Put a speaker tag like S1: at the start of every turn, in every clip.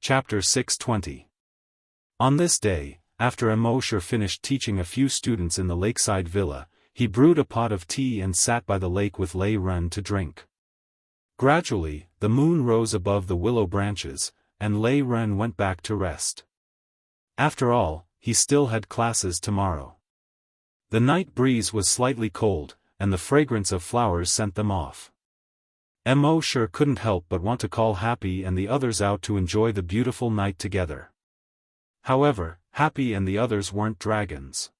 S1: Chapter 620. On this day, after Immortal finished teaching a few students in the lakeside villa, he brewed a pot of tea and sat by the lake with Lei Ren to drink. Gradually, the moon rose above the willow branches, and Lei Ren went back to rest. After all, he still had classes tomorrow. The night breeze was slightly cold, and the fragrance of flowers sent them off. Immortal couldn't help but want to call Happy and the others out to enjoy the beautiful night together. However, Happy and the others weren't dragons.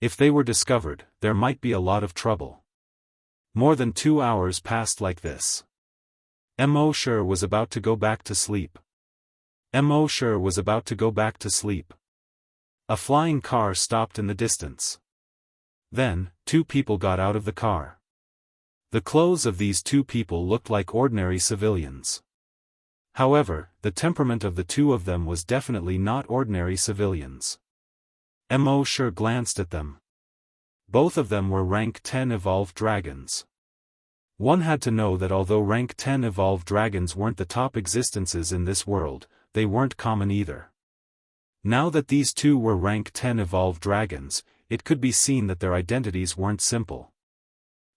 S1: If they were discovered, there might be a lot of trouble. More than 2 hours passed like this. Immortal was about to go back to sleep. Immortal was about to go back to sleep. A flying car stopped in the distance. Then, 2 people got out of the car. The clothes of these 2 people looked like ordinary civilians. However, the temperament of the 2 of them was definitely not ordinary civilians. Immortal glanced at them. Both of them were rank 10 evolved dragons. One had to know that although rank 10 evolved dragons weren't the top existences in this world, they weren't common either. Now that these 2 were rank 10 evolved dragons, it could be seen that their identities weren't simple.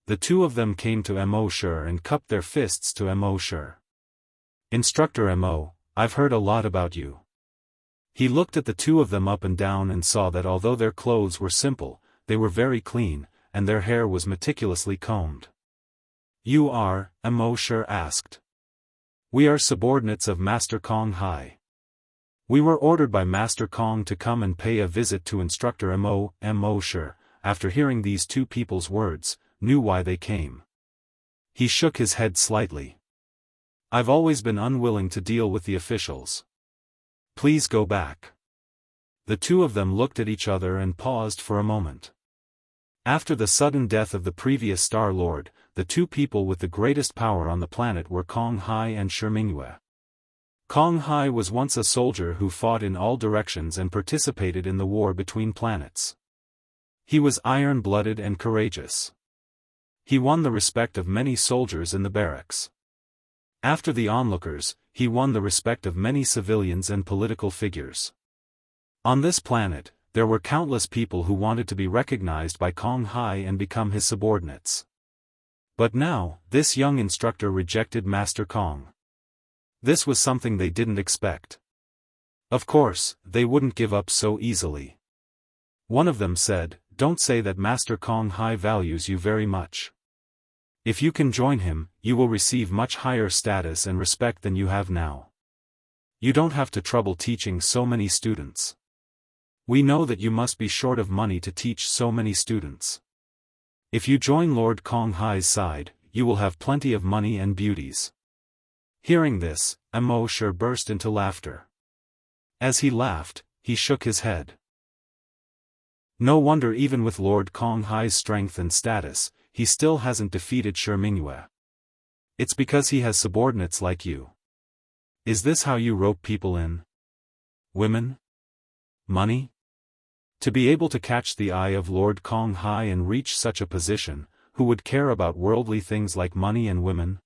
S1: The 2 of them came to Immortal and cupped their fists to Immortal. "Instructor Mo, I've heard a lot about you." He looked at the 2 of them up and down and saw that although their clothes were simple, they were very clean, and their hair was meticulously combed. "You are?" Immortal asked. "We are subordinates of Master Kong Hai. We were ordered by Master Kong to come and pay a visit to Instructor Mo." Immortal, after hearing these 2 people's words, knew why they came. He shook his head slightly. "I've always been unwilling to deal with the officials. Please go back." The 2 of them looked at each other and paused for a moment. After the sudden death of the previous Star Lord, the 2 people with the greatest power on the planet were Kong Hai and Xianxia. Kong Hai was once a soldier who fought in all directions and participated in the war between planets. He was iron-blooded and courageous. He won the respect of many soldiers in the barracks. After the onlookers, he won the respect of many civilians and political figures. On this planet, there were countless people who wanted to be recognized by Kong Hai and become his subordinates. But now, this young instructor rejected Master Kong. This was something they didn't expect. Of course, they wouldn't give up so easily. One of them said, "Don't say that Master Kong Hai values you very much. If you can join him, you will receive much higher status and respect than you have now. You don't have to trouble teaching so many students. We know that you must be short of money to teach so many students. If you join Lord Kong Hai's side, you will have plenty of money and beauties." Hearing this, Immortal burst into laughter. As he laughed, he shook his head. "No wonder even with Lord Kong Hai's strength and status, he still hasn't defeated Xianxia. It's because he has subordinates like you. Is this how you rope people in? Women? Money? To be able to catch the eye of Lord Kong Hai and reach such a position, who would care about worldly things like money and women?"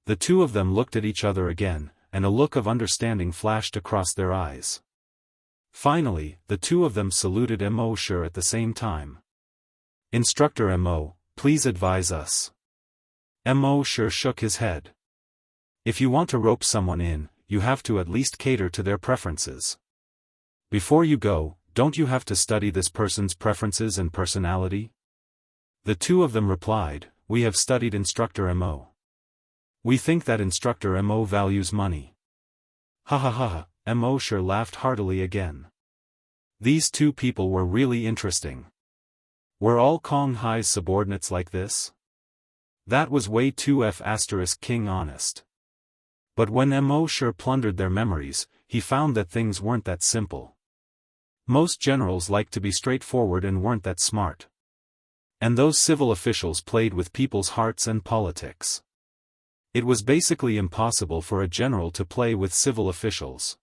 S1: The 2 of them looked at each other again, and a look of understanding flashed across their eyes. Finally, the 2 of them saluted Immortal at the same time. "Instructor Mo, please advise us." Immortal shook his head. "If you want to rope someone in, you have to at least cater to their preferences. Before you go, don't you have to study this person's preferences and personality?" The 2 of them replied, "We have studied Instructor Mo. We think that Instructor Mo values money." "Ha ha ha ha," Immortal laughed heartily again. These 2 people were really interesting. Were all Kong Hai's subordinates like this? That was way too King honest. But when Immortal plundered their memories, he found that things weren't that simple. Most generals liked to be straightforward and weren't that smart. And those civil officials played with people's hearts and politics. It was basically impossible for a general to play with civil officials.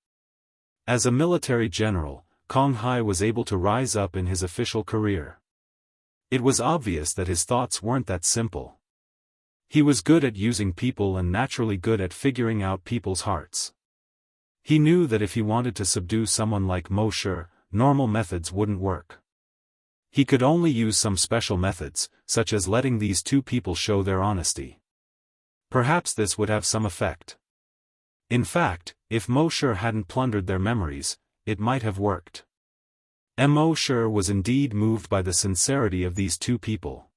S1: As a military general, Kong Hai was able to rise up in his official career. It was obvious that his thoughts weren't that simple. He was good at using people and naturally good at figuring out people's hearts. He knew that if he wanted to subdue someone like Mo Shi, normal methods wouldn't work. He could only use some special methods, such as letting these two people show their honesty. Perhaps this would have some effect. In fact, if Mo Shi hadn't plundered their memories, it might have worked. Mo Shi was indeed moved by the sincerity of these two people.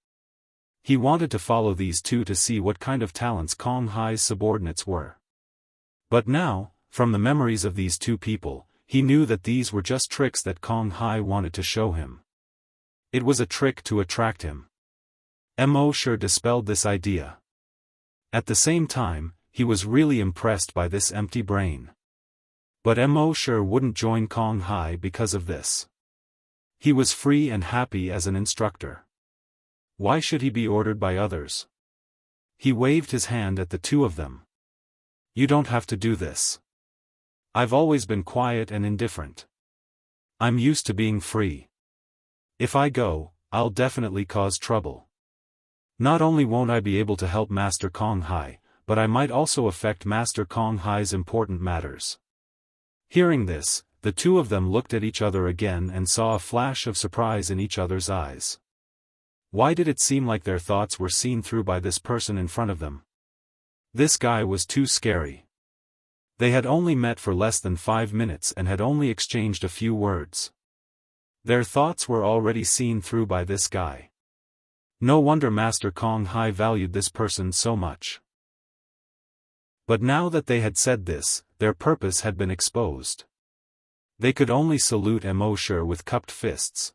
S1: He wanted to follow these two to see what kind of talents Kong Hai's subordinates were. But now, from the memories of these two people, he knew that these were just tricks that Kong Hai wanted to show him. It was a trick to attract him. Mo Shi dispelled this idea. At the same time, he was really impressed by this empty brain. But Mo Shi wouldn't join Kong Hai because of this. He was free and happy as an instructor. Why should he be ordered by others? He waved his hand at the two of them. You don't have to do this. I've always been quiet and indifferent. I'm used to being free. If I go, I'll definitely cause trouble. Not only won't I be able to help Master Kong Hai, but I might also affect Master Kong Hai's important matters. Hearing this, the two of them looked at each other again and saw a flash of surprise in each other's eyes. Why did it seem like their thoughts were seen through by this person in front of them? This guy was too scary. They had only met for less than 5 minutes and had only exchanged a few words. Their thoughts were already seen through by this guy. No wonder Master Kong Hai valued this person so much. But now that they had said this, their purpose had been exposed. They could only salute Mo Shi with cupped fists.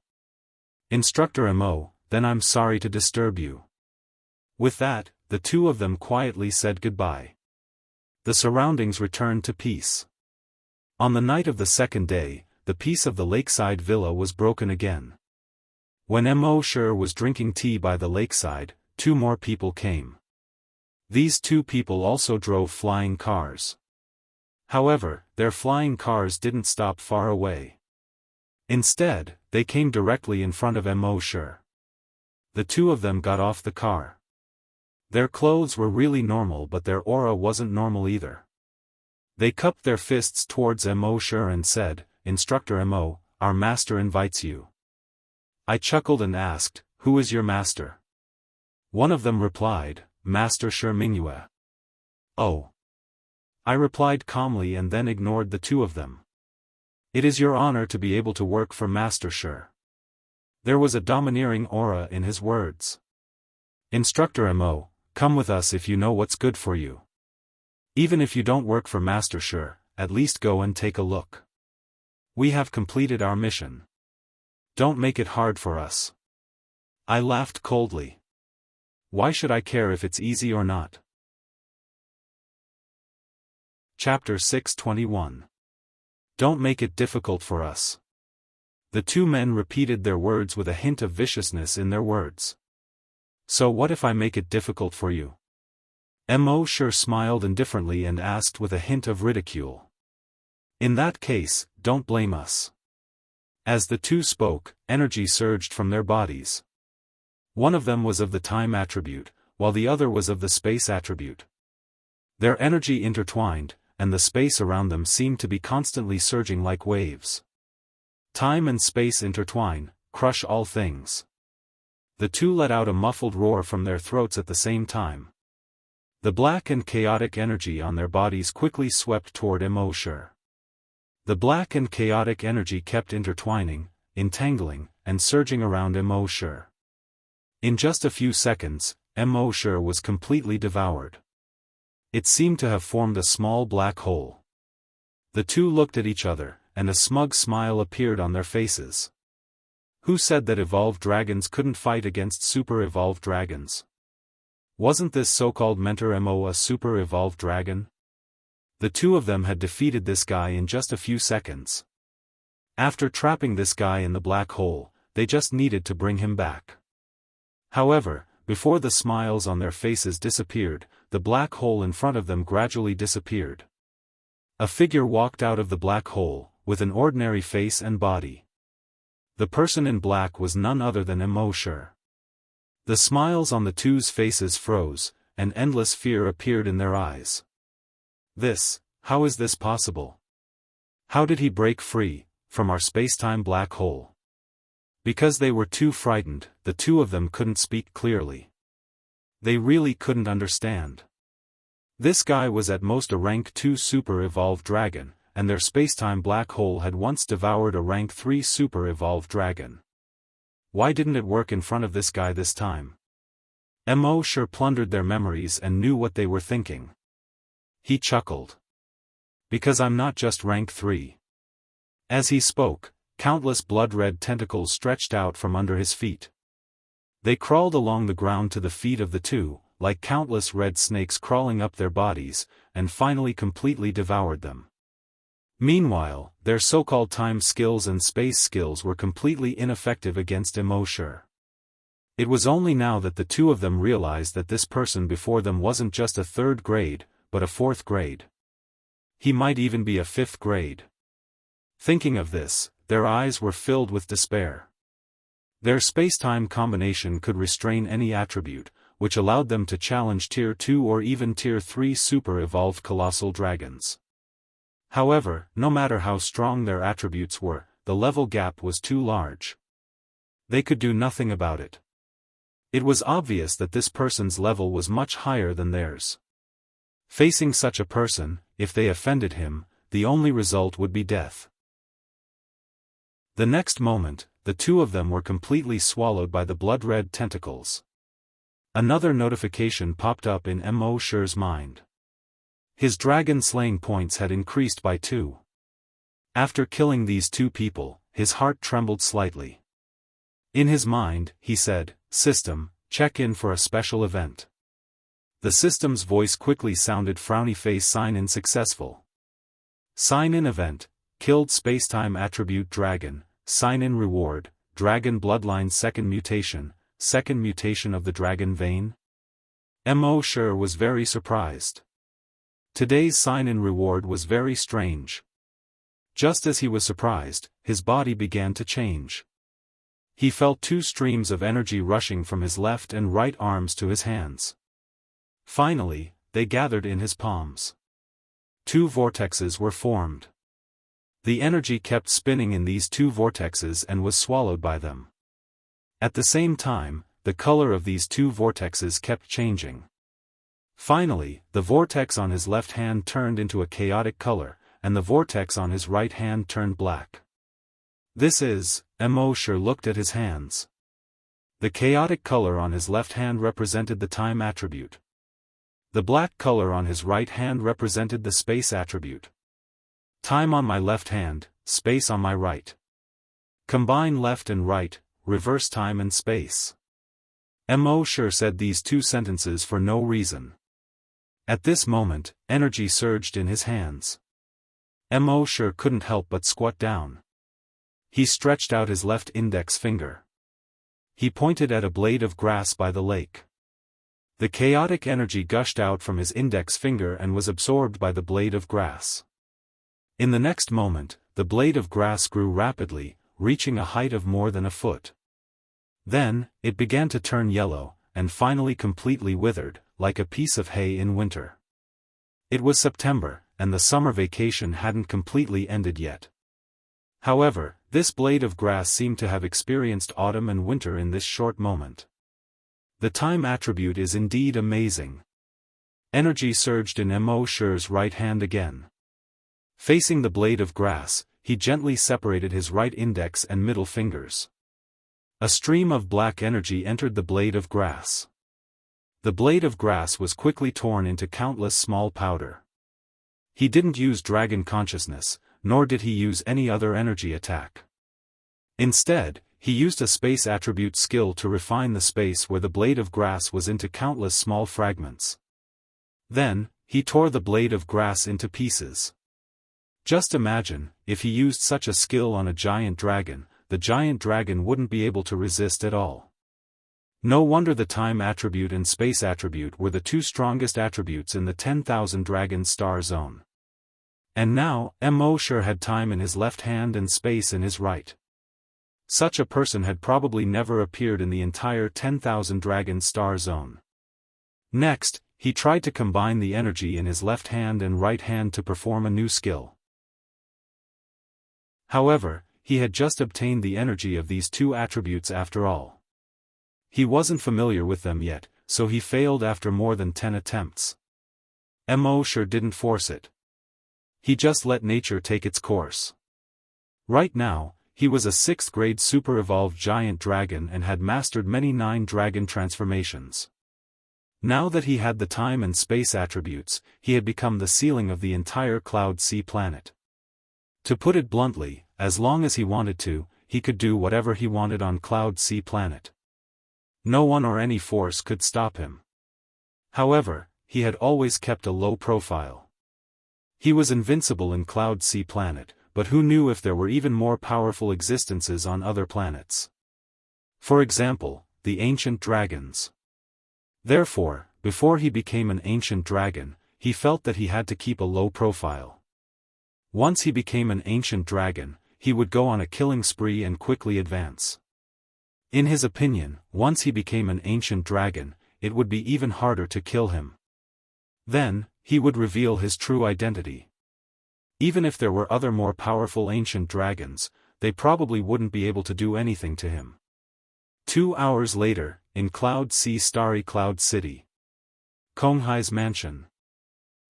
S1: Instructor Mo, then I'm sorry to disturb you. With that, the two of them quietly said goodbye. The surroundings returned to peace. On the night of the second day, the peace of the lakeside villa was broken again. When Mo Shi was drinking tea by the lakeside, 2 more people came. These 2 people also drove flying cars. However, their flying cars didn't stop far away. Instead, they came directly in front of Mo Shi. The two of them got off the car. Their clothes were really normal, but their aura wasn't normal either. They cupped their fists towards Mo Shi and said, Instructor Mo, our master invites you. I chuckled and asked, who is your master? One of them replied, Master Shi Mingyue. Oh. I replied calmly and then ignored the two of them. It is your honor to be able to work for Master Shi. There was a domineering aura in his words. Instructor Mo, come with us if you know what's good for you. Even if you don't work for Master Shi, at least go and take a look. We have completed our mission. Don't make it hard for us. I laughed coldly. Why should I care if it's easy or not? Chapter 621. Don't make it difficult for us. The two men repeated their words with a hint of viciousness in their words. So what if I make it difficult for you? Mo Shi smiled indifferently and asked with a hint of ridicule. In that case, don't blame us. As the two spoke, energy surged from their bodies. One of them was of the time attribute, while the other was of the space attribute. Their energy intertwined, and the space around them seemed to be constantly surging like waves. Time and space intertwine, crush all things. The two let out a muffled roar from their throats at the same time. The black and chaotic energy on their bodies quickly swept toward Mo Shi. The black and chaotic energy kept intertwining, entangling, and surging around Mo Shi. In just a few seconds, Mo Shi was completely devoured. It seemed to have formed a small black hole. The two looked at each other, and a smug smile appeared on their faces. Who said that evolved dragons couldn't fight against super-evolved dragons? Wasn't this so-called Mentor Mo a super-evolved dragon? The two of them had defeated this guy in just a few seconds. After trapping this guy in the black hole, they just needed to bring him back. However, before the smiles on their faces disappeared, the black hole in front of them gradually disappeared. A figure walked out of the black hole, with an ordinary face and body. The person in black was none other than Mo Shi. The smiles on the two's faces froze, and endless fear appeared in their eyes. How is this possible? How did he break free from our spacetime black hole? Because they were too frightened, the two of them couldn't speak clearly. They really couldn't understand. This guy was at most a rank 2 super-evolved dragon, and their spacetime black hole had once devoured a rank 3 super-evolved dragon. Why didn't it work in front of this guy this time? Mo sure plundered their memories and knew what they were thinking. He chuckled. Because I'm not just rank 3. As he spoke, countless blood-red tentacles stretched out from under his feet. They crawled along the ground to the feet of the two, like countless red snakes crawling up their bodies, and finally completely devoured them. Meanwhile, their so-called time skills and space skills were completely ineffective against Immortal. It was only now that the two of them realized that this person before them wasn't just a 3rd grade, but a 4th grade. He might even be a 5th grade. Thinking of this, their eyes were filled with despair. Their spacetime combination could restrain any attribute, which allowed them to challenge Tier 2 or even Tier 3 super-evolved colossal dragons. However, no matter how strong their attributes were, the level gap was too large. They could do nothing about it. It was obvious that this person's level was much higher than theirs. Facing such a person, if they offended him, the only result would be death. The next moment, the two of them were completely swallowed by the blood-red tentacles. Another notification popped up in Mo Shi's mind. His dragon-slaying points had increased by 2. After killing these 2 people, his heart trembled slightly. In his mind, he said, "System, check in for a special event." The system's voice quickly sounded frowny face sign-in successful. Sign-in event, killed spacetime attribute dragon, sign-in reward, dragon bloodline second mutation of the dragon vein? Mo Shi was very surprised. Today's sign-in reward was very strange. Just as he was surprised, his body began to change. He felt 2 streams of energy rushing from his left and right arms to his hands. Finally, they gathered in his palms. 2 vortexes were formed. The energy kept spinning in these 2 vortexes and was swallowed by them. At the same time, the color of these 2 vortexes kept changing. Finally, the vortex on his left hand turned into a chaotic color, and the vortex on his right hand turned black. This is, Mo Shi looked at his hands. The chaotic color on his left hand represented the time attribute. The black color on his right hand represented the space attribute. Time on my left hand, space on my right. Combine left and right, reverse time and space. Mo Shi said these 2 sentences for no reason. At this moment, energy surged in his hands. Mo Shi couldn't help but squat down. He stretched out his left index finger. He pointed at a blade of grass by the lake. The chaotic energy gushed out from his index finger and was absorbed by the blade of grass. In the next moment, the blade of grass grew rapidly, reaching a height of more than a foot. Then, it began to turn yellow, and finally completely withered, like a piece of hay in winter. It was September, and the summer vacation hadn't completely ended yet. However, this blade of grass seemed to have experienced autumn and winter in this short moment. The time attribute is indeed amazing. Energy surged in Mo Shi's right hand again. Facing the blade of grass, he gently separated his right index and middle fingers. A stream of black energy entered the blade of grass. The blade of grass was quickly torn into countless small powder. He didn't use dragon consciousness, nor did he use any other energy attack. Instead, he used a space attribute skill to refine the space where the blade of grass was into countless small fragments. Then, he tore the blade of grass into pieces. Just imagine, if he used such a skill on a giant dragon, the giant dragon wouldn't be able to resist at all. No wonder the time attribute and space attribute were the 2 strongest attributes in the 10,000 dragon star zone. And now, Mo Shi had time in his left hand and space in his right. Such a person had probably never appeared in the entire 10,000 dragon star zone. Next, he tried to combine the energy in his left hand and right hand to perform a new skill. However, he had just obtained the energy of these two attributes after all. He wasn't familiar with them yet, so he failed after more than 10 attempts. Mo sure didn't force it. He just let nature take its course. Right now, he was a 6th grade super-evolved giant dragon and had mastered many 9 dragon transformations. Now that he had the time and space attributes, he had become the ceiling of the entire Cloud Sea planet. To put it bluntly, as long as he wanted to, he could do whatever he wanted on Cloud Sea planet. No one or any force could stop him. However, he had always kept a low profile. He was invincible in Cloud Sea planet, but who knew if there were even more powerful existences on other planets? For example, the ancient dragons. Therefore, before he became an ancient dragon, he felt that he had to keep a low profile. Once he became an ancient dragon, he would go on a killing spree and quickly advance. In his opinion, once he became an ancient dragon, it would be even harder to kill him. Then, he would reveal his true identity. Even if there were other more powerful ancient dragons, they probably wouldn't be able to do anything to him. 2 hours later, in Cloud Sea Starry Cloud City. Konghai's mansion.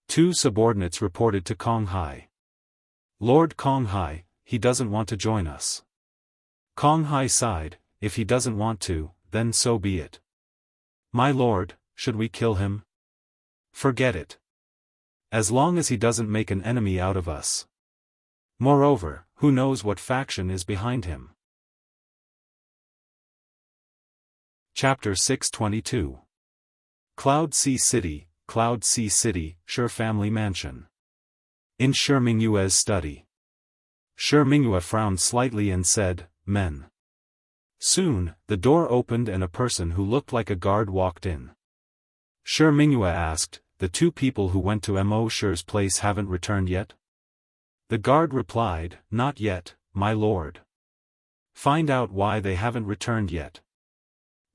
S1: 2 subordinates reported to Konghai. Lord Konghai, he doesn't want to join us. Konghai sighed, if he doesn't want to, then so be it. My lord, should we kill him? Forget it. As long as he doesn't make an enemy out of us. Moreover, who knows what faction is behind him? Chapter 622. Cloud Sea City, Shi Family Mansion. In Shi Mingyue's study. Shi Mingyue frowned slightly and said, Men. Soon, the door opened and a person who looked like a guard walked in. Shi Mingyue asked, the 2 people who went to Mo Shi's place haven't returned yet? The guard replied, Not yet, my lord. Find out why they haven't returned yet.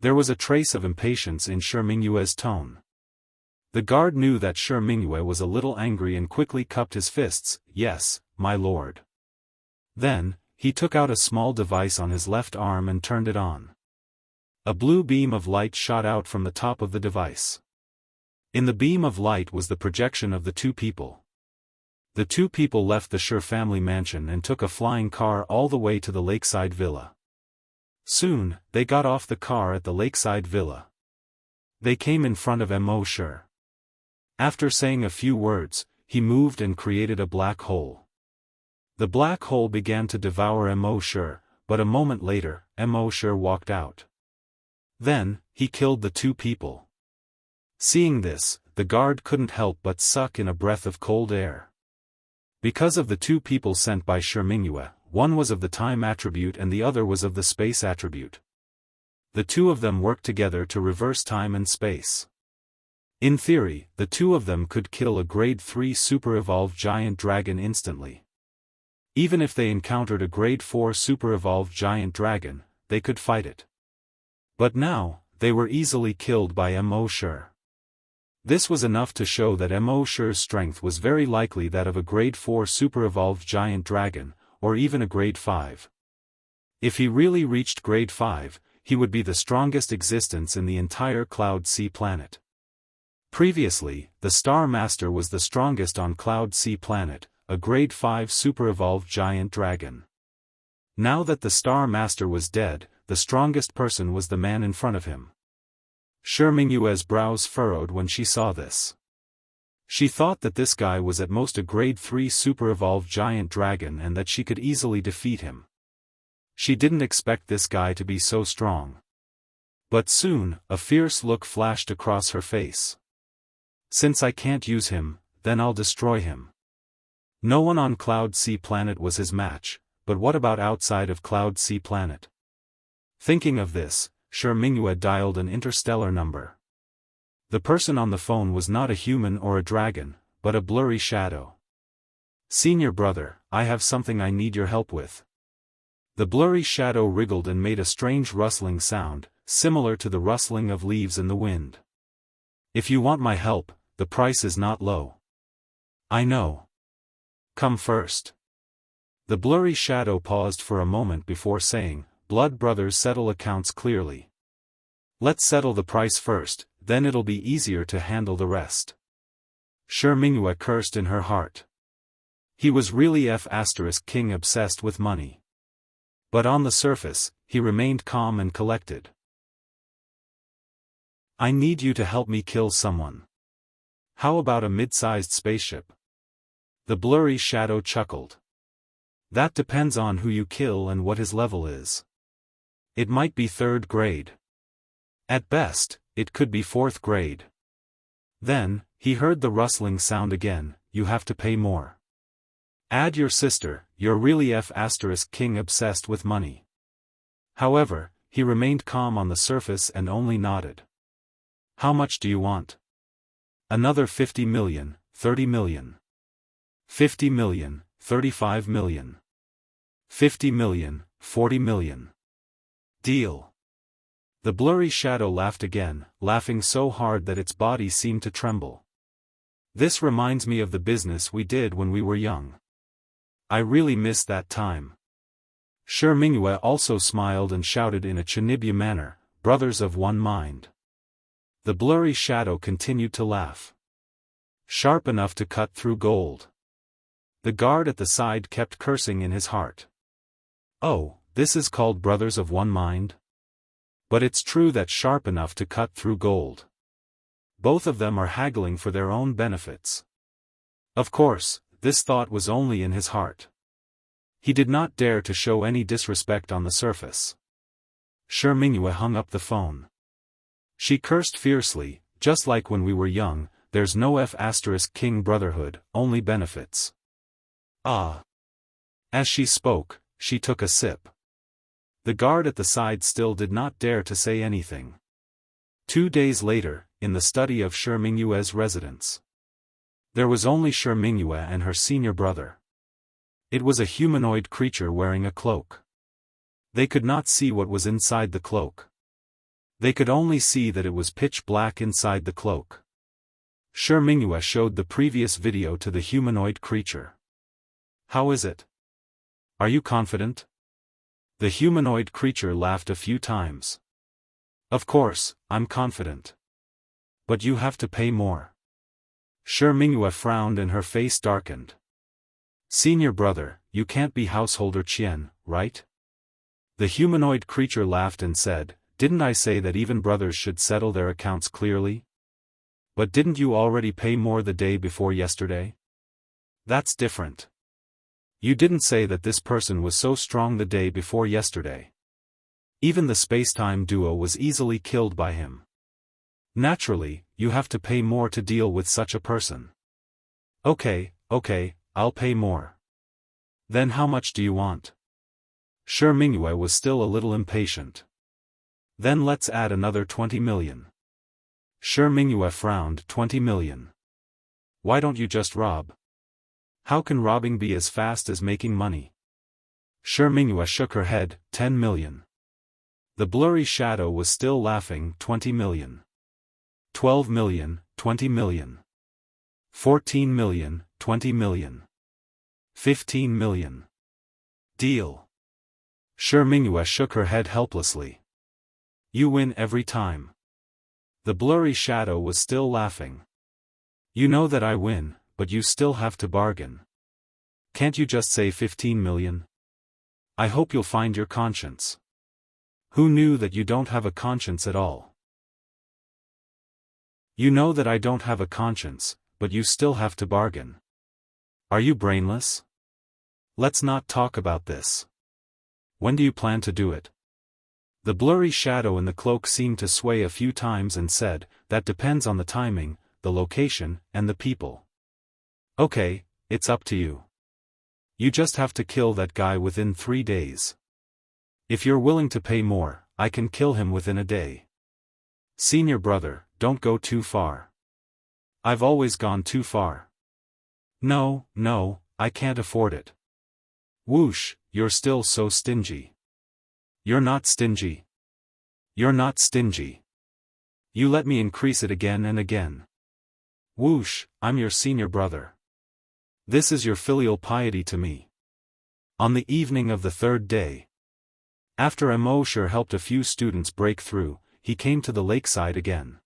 S1: There was a trace of impatience in Shi Mingyue's tone. The guard knew that Shi Mingyue was a little angry and quickly cupped his fists, Yes, my lord. Then, he took out a small device on his left arm and turned it on. A blue beam of light shot out from the top of the device. In the beam of light was the projection of the 2 people. The 2 people left the Shi family mansion and took a flying car all the way to the lakeside villa. Soon, they got off the car at the lakeside villa. They came in front of Mo Shi. After saying a few words, he moved and created a black hole. The black hole began to devour Mo Shi, but a moment later, Mo Shi walked out. Then, he killed the 2 people. Seeing this, the guard couldn't help but suck in a breath of cold air. Because of the 2 people sent by Shi Mingyue, one was of the time attribute and the other was of the space attribute. The 2 of them worked together to reverse time and space. In theory, the 2 of them could kill a grade 3 super-evolved giant dragon instantly. Even if they encountered a grade 4 super-evolved giant dragon, they could fight it. But now, they were easily killed by Mo Shi. This was enough to show that Mo Shi's strength was very likely that of a grade 4 super-evolved giant dragon, or even a grade 5. If he really reached grade 5, he would be the strongest existence in the entire Cloud Sea planet. Previously, the Star Master was the strongest on Cloud Sea planet, a grade 5 super-evolved giant dragon. Now that the Star Master was dead, the strongest person was the man in front of him. Shi Mingyue's brows furrowed when she saw this. She thought that this guy was at most a grade 3 super-evolved giant dragon and that she could easily defeat him. She didn't expect this guy to be so strong. But soon, a fierce look flashed across her face. Since I can't use him, then I'll destroy him. No one on Cloud Sea planet was his match, but what about outside of Cloud Sea planet? Thinking of this, Shi Mingyue dialed an interstellar number. The person on the phone was not a human or a dragon, but a blurry shadow. Senior brother, I have something I need your help with. The blurry shadow wriggled and made a strange rustling sound, similar to the rustling of leaves in the wind. If you want my help, the price is not low. I know. Come first. The blurry shadow paused for a moment before saying, "Blood brothers settle accounts clearly. Let's settle the price first, then it'll be easier to handle the rest." Shi Mingyue cursed in her heart. He was really King obsessed with money. But on the surface, he remained calm and collected. "I need you to help me kill someone. How about a mid-sized spaceship?" The blurry shadow chuckled. "That depends on who you kill and what his level is. It might be 3rd grade. At best, it could be 4th grade." Then, he heard the rustling sound again. "You have to pay more. Add your sister, you're really King obsessed with money." However, he remained calm on the surface and only nodded. "How much do you want?" "Another 50 million, 30 million. 50 million, 35 million. 50 million, 40 million. Deal." The blurry shadow laughed again, laughing so hard that its body seemed to tremble. "This reminds me of the business we did when we were young. I really miss that time." Shi Mingyue also smiled and shouted in a Chinibya manner, "Brothers of one mind." The blurry shadow continued to laugh. "Sharp enough to cut through gold." The guard at the side kept cursing in his heart. "Oh, this is called brothers of one mind? But it's true that sharp enough to cut through gold. Both of them are haggling for their own benefits." Of course, this thought was only in his heart. He did not dare to show any disrespect on the surface. Shi Mingyue hung up the phone. She cursed fiercely, "Just like when we were young, there's no King brotherhood, only benefits." Ah. As she spoke, she took a sip. The guard at the side still did not dare to say anything. 2 days later, in the study of Shi Mingyue's residence. There was only Shi Mingyue and her senior brother. It was a humanoid creature wearing a cloak. They could not see what was inside the cloak. They could only see that it was pitch black inside the cloak. Shi Mingyue showed the previous video to the humanoid creature. "How is it? Are you confident?" The humanoid creature laughed a few times. "Of course, I'm confident. But you have to pay more." Shi Mingyue frowned and her face darkened. "Senior brother, you can't be householder Qian, right?" The humanoid creature laughed and said, "Didn't I say that even brothers should settle their accounts clearly? But didn't you already pay more the day before yesterday? That's different. You didn't say that this person was so strong the day before yesterday. Even the spacetime duo was easily killed by him. Naturally, you have to pay more to deal with such a person." Okay, I'll pay more. Then how much do you want?" Shi Mingyue was still a little impatient. "Then let's add another 20 million. Shi Mingyue frowned. 20 million. Why don't you just rob? How can robbing be as fast as making money?" Shi Mingyue shook her head. 10 million. The blurry shadow was still laughing. 20 million. 12 million, 20 million. 14 million, 20 million. 15 million. Deal. Shi Mingyue shook her head helplessly. "You win every time." The blurry shadow was still laughing. "You know that I win, but you still have to bargain. Can't you just say 15 million? I hope you'll find your conscience." "Who knew that you don't have a conscience at all?" "You know that I don't have a conscience, but you still have to bargain. Are you brainless? Let's not talk about this. When do you plan to do it?" The blurry shadow in the cloak seemed to sway a few times and said, "That depends on the timing, the location, and the people. Okay, it's up to you. You just have to kill that guy within 3 days. If you're willing to pay more, I can kill him within a day. Senior brother, don't go too far. I've always gone too far. No, I can't afford it." "Whoosh, you're still so stingy." "You're not stingy. You're not stingy. You let me increase it again and again. Whoosh, I'm your senior brother. This is your filial piety to me." On the evening of the third day, after Immortal helped a few students break through, he came to the lakeside again.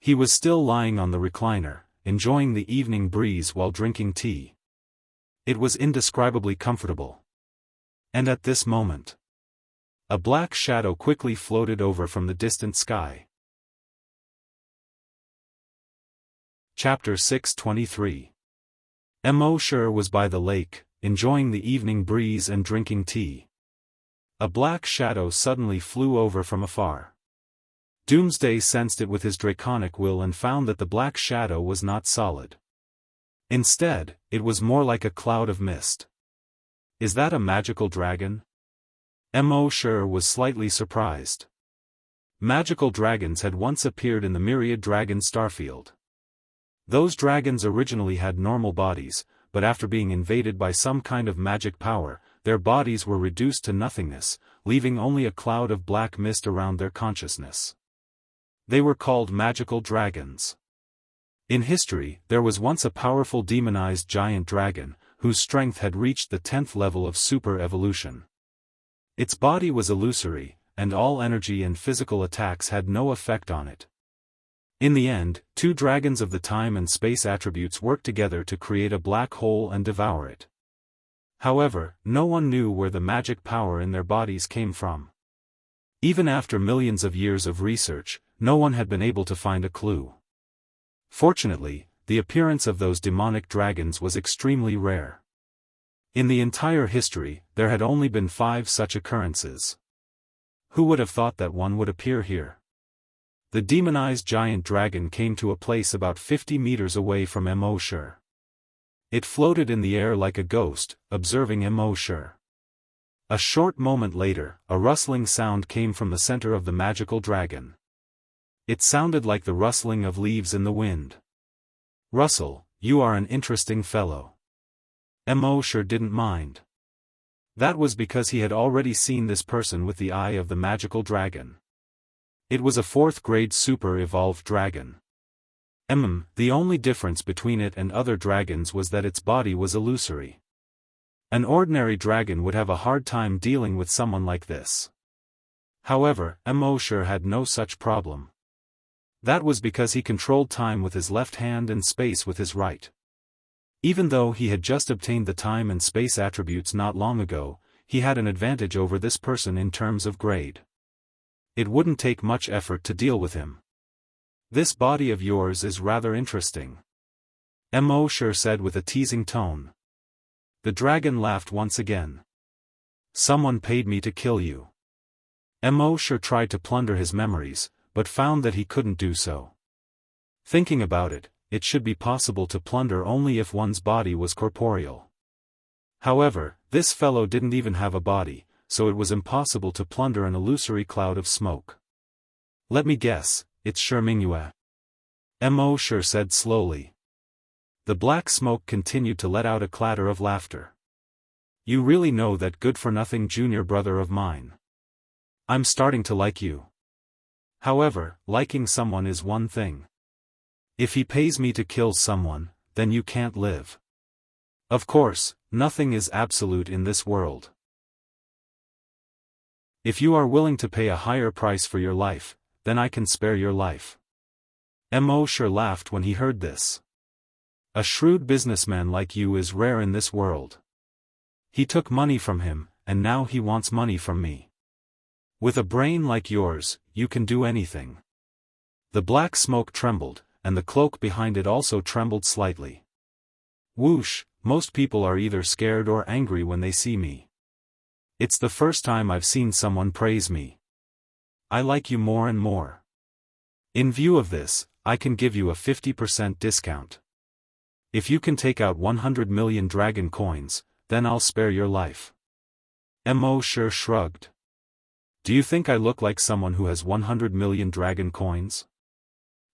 S1: He was still lying on the recliner, enjoying the evening breeze while drinking tea. It was indescribably comfortable. And at this moment, a black shadow quickly floated over from the distant sky. Chapter 623. Immortal was by the lake, enjoying the evening breeze and drinking tea. A black shadow suddenly flew over from afar. Doomsday sensed it with his draconic will and found that the black shadow was not solid. Instead, it was more like a cloud of mist. Is that a magical dragon? Immortal was slightly surprised. Magical dragons had once appeared in the myriad dragon starfield. Those dragons originally had normal bodies, but after being invaded by some kind of magic power, their bodies were reduced to nothingness, leaving only a cloud of black mist around their consciousness. They were called magical dragons. In history, there was once a powerful demonized giant dragon, whose strength had reached the 10th level of super evolution. Its body was illusory, and all energy and physical attacks had no effect on it. In the end, two dragons of the time and space attributes worked together to create a black hole and devour it. However, no one knew where the magic power in their bodies came from. Even after millions of years of research, no one had been able to find a clue. Fortunately, the appearance of those demonic dragons was extremely rare. In the entire history, there had only been 5 such occurrences. Who would have thought that one would appear here? The demonized giant dragon came to a place about 50 meters away from Immortal. It floated in the air like a ghost, observing Immortal. A short moment later, a rustling sound came from the center of the magical dragon. It sounded like the rustling of leaves in the wind. Russell, you are an interesting fellow. Immortal didn't mind. That was because he had already seen this person with the eye of the magical dragon. It was a 4th grade super-evolved dragon. The only difference between it and other dragons was that its body was illusory. An ordinary dragon would have a hard time dealing with someone like this. However, Immortal had no such problem. That was because he controlled time with his left hand and space with his right. Even though he had just obtained the time and space attributes not long ago, he had an advantage over this person in terms of grade. It wouldn't take much effort to deal with him. This body of yours is rather interesting, Immortal said with a teasing tone. The dragon laughed once again. Someone paid me to kill you. Immortal tried to plunder his memories, but found that he couldn't do so. Thinking about it, it should be possible to plunder only if one's body was corporeal. However, this fellow didn't even have a body, so it was impossible to plunder an illusory cloud of smoke. Let me guess, it's Xianxia. Immortal said slowly. The black smoke continued to let out a clatter of laughter. You really know that good-for-nothing junior brother of mine. I'm starting to like you. However, liking someone is one thing. If he pays me to kill someone, then you can't live. Of course, nothing is absolute in this world. If you are willing to pay a higher price for your life, then I can spare your life. Immortal laughed when he heard this. A shrewd businessman like you is rare in this world. He took money from him, and now he wants money from me. With a brain like yours, you can do anything. The black smoke trembled, and the cloak behind it also trembled slightly. Whoosh, most people are either scared or angry when they see me. It's the first time I've seen someone praise me. I like you more and more. In view of this, I can give you a 50% discount. If you can take out 100 million dragon coins, then I'll spare your life. Immortal shrugged. Do you think I look like someone who has 100 million dragon coins?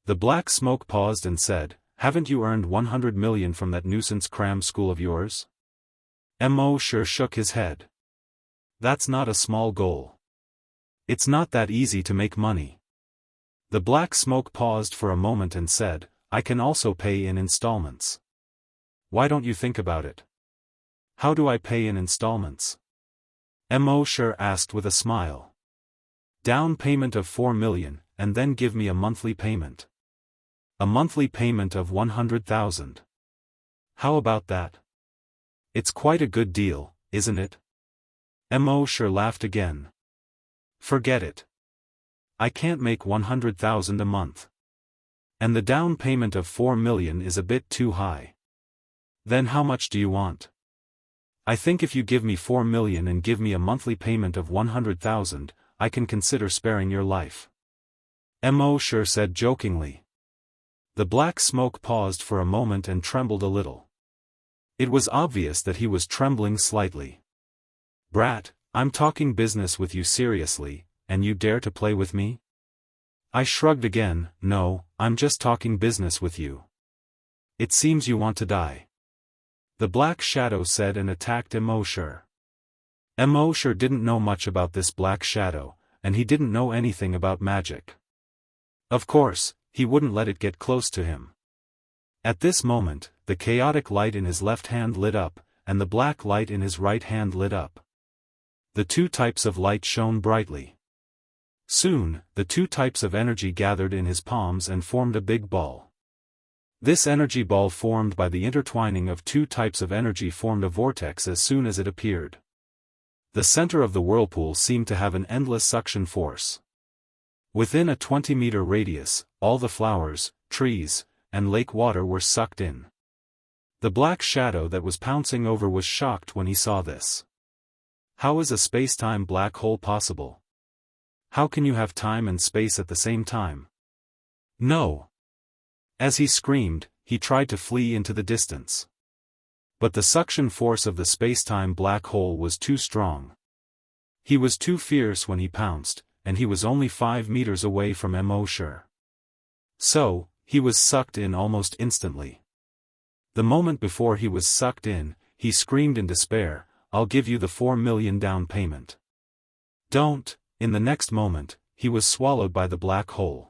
S1: The black smoke paused and said, haven't you earned 100 million from that nuisance cram school of yours? Immortal shook his head. That's not a small goal. It's not that easy to make money. The black smoke paused for a moment and said, I can also pay in installments. Why don't you think about it? How do I pay in installments? Mo asked with a smile. Down payment of 4 million, and then give me a monthly payment. A monthly payment of 100,000. How about that? It's quite a good deal, isn't it? Mo laughed again. Forget it. I can't make 100,000 a month. And the down payment of 4 million is a bit too high. Then how much do you want? I think if you give me 4 million and give me a monthly payment of 100,000, I can consider sparing your life. Mo said jokingly. The black smoke paused for a moment and trembled a little. It was obvious that he was trembling slightly. Brat, I'm talking business with you seriously, and you dare to play with me? I shrugged again. No, I'm just talking business with you. It seems you want to die. The black shadow said and attacked Mo. Mo didn't know much about this black shadow, and he didn't know anything about magic. Of course, he wouldn't let it get close to him. At this moment, the chaotic light in his left hand lit up, and the black light in his right hand lit up. The two types of light shone brightly. Soon, the two types of energy gathered in his palms and formed a big ball. This energy ball formed by the intertwining of two types of energy formed a vortex as soon as it appeared. The center of the whirlpool seemed to have an endless suction force. Within a 20-meter radius, all the flowers, trees, and lake water were sucked in. The black shadow that was pouncing over was shocked when he saw this. How is a space-time black hole possible? How can you have time and space at the same time? No. As he screamed, he tried to flee into the distance. But the suction force of the space-time black hole was too strong. He was too fierce when he pounced, and he was only 5 meters away from Mo. So, he was sucked in almost instantly. The moment before he was sucked in, he screamed in despair, I'll give you the 4 million down payment. Don't. In the next moment, he was swallowed by the black hole.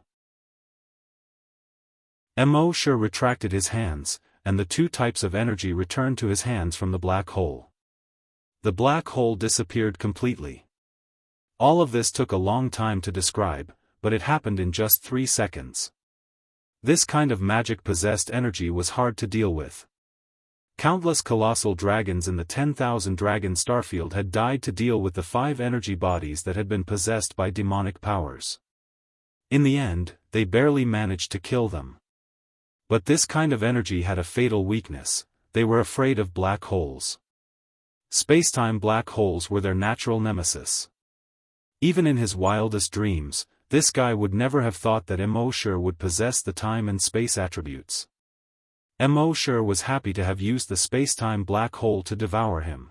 S1: Mo retracted his hands, and the two types of energy returned to his hands from the black hole. The black hole disappeared completely. All of this took a long time to describe, but it happened in just 3 seconds. This kind of magic-possessed energy was hard to deal with. Countless colossal dragons in the 10,000 dragon starfield had died to deal with the 5 energy bodies that had been possessed by demonic powers. In the end, they barely managed to kill them. But this kind of energy had a fatal weakness: they were afraid of black holes. Spacetime black holes were their natural nemesis. Even in his wildest dreams, this guy would never have thought that Mo would possess the time and space attributes. Mo was happy to have used the spacetime black hole to devour him.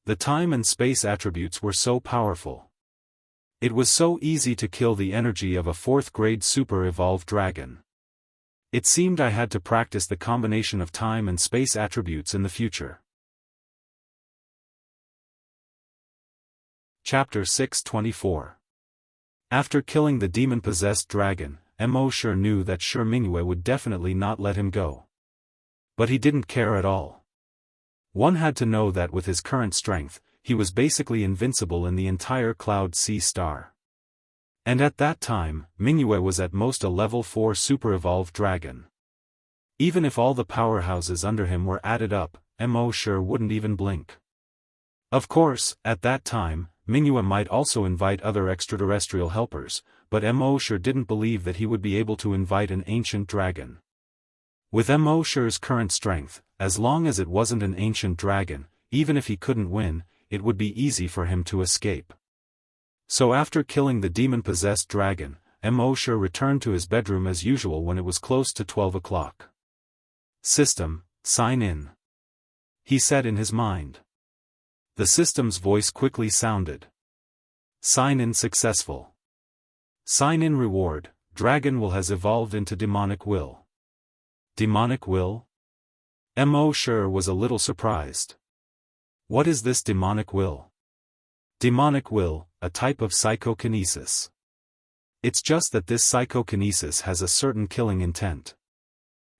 S1: The time and space attributes were so powerful. It was so easy to kill the energy of a 4th-grade super-evolved dragon. It seemed I had to practice the combination of time and space attributes in the future. Chapter 624. After killing the demon-possessed dragon, Mo knew that Mingyue would definitely not let him go. But he didn't care at all. One had to know that with his current strength, he was basically invincible in the entire Cloud Sea Star. And at that time, Mingyue was at most a level 4 super-evolved dragon. Even if all the powerhouses under him were added up, Mo wouldn't even blink. Of course, at that time, Mingyue might also invite other extraterrestrial helpers, but Mo didn't believe that he would be able to invite an ancient dragon. With Mo's current strength, as long as it wasn't an ancient dragon, even if he couldn't win, it would be easy for him to escape. So after killing the demon-possessed dragon, Mo returned to his bedroom as usual when it was close to 12 o'clock. System, sign in. He said in his mind. The system's voice quickly sounded. Sign in successful. Sign in reward: Dragon Will has evolved into Demonic Will. Demonic Will? Mo was a little surprised. What is this Demonic Will? Demonic Will, a type of psychokinesis. It's just that this psychokinesis has a certain killing intent.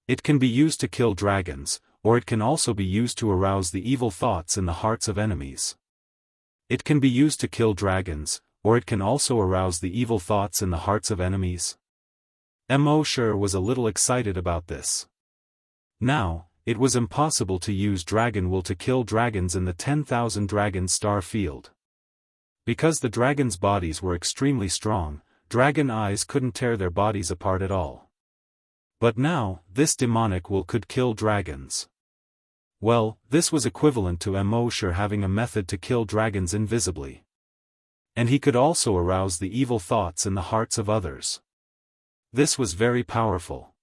S1: It can be used to kill dragons, or it can also be used to arouse the evil thoughts in the hearts of enemies. It can be used to kill dragons, or it can also arouse the evil thoughts in the hearts of enemies. Mo was a little excited about this. Now, it was impossible to use dragon will to kill dragons in the 10,000 dragon star field. Because the dragons' bodies were extremely strong, dragon eyes couldn't tear their bodies apart at all. But now, this demonic will could kill dragons. Well, this was equivalent to Mo having a method to kill dragons invisibly. And he could also arouse the evil thoughts in the hearts of others. This was very powerful.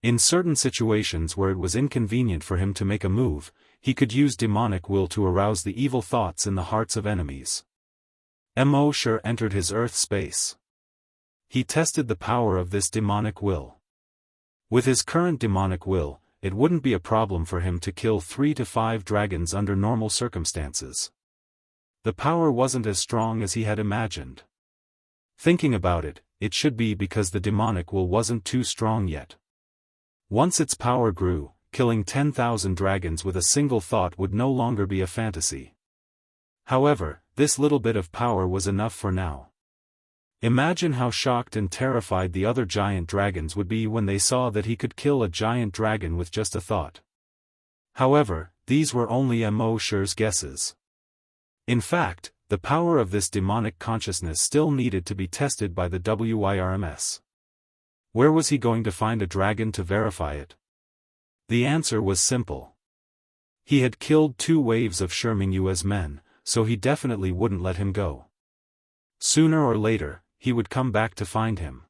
S1: In certain situations where it was inconvenient for him to make a move, he could use demonic will to arouse the evil thoughts in the hearts of enemies. Mo entered his earth space. He tested the power of this demonic will. With his current demonic will, it wouldn't be a problem for him to kill 3 to 5 dragons under normal circumstances. The power wasn't as strong as he had imagined. Thinking about it, it should be because the demonic will wasn't too strong yet. Once its power grew, killing 10,000 dragons with a single thought would no longer be a fantasy. However, this little bit of power was enough for now. Imagine how shocked and terrified the other giant dragons would be when they saw that he could kill a giant dragon with just a thought. However, these were only Mo's guesses. In fact, the power of this demonic consciousness still needed to be tested by the WIRMS. Where was he going to find a dragon to verify it? The answer was simple. He had killed 2 waves of Minghua's men, so he definitely wouldn't let him go. Sooner or later, he would come back to find him.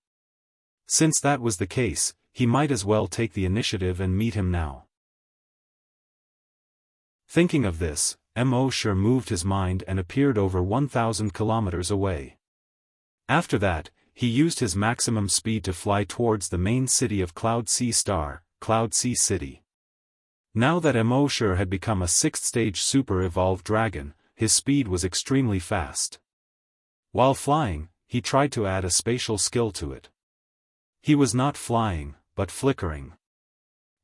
S1: Since that was the case, he might as well take the initiative and meet him now. Thinking of this, Mo moved his mind and appeared over 1,000 kilometers away. After that, he used his maximum speed to fly towards the main city of Cloud Sea Star, Cloud Sea City. Now that Mo had become a 6th-stage super-evolved dragon, his speed was extremely fast. While flying, he tried to add a spatial skill to it. He was not flying, but flickering.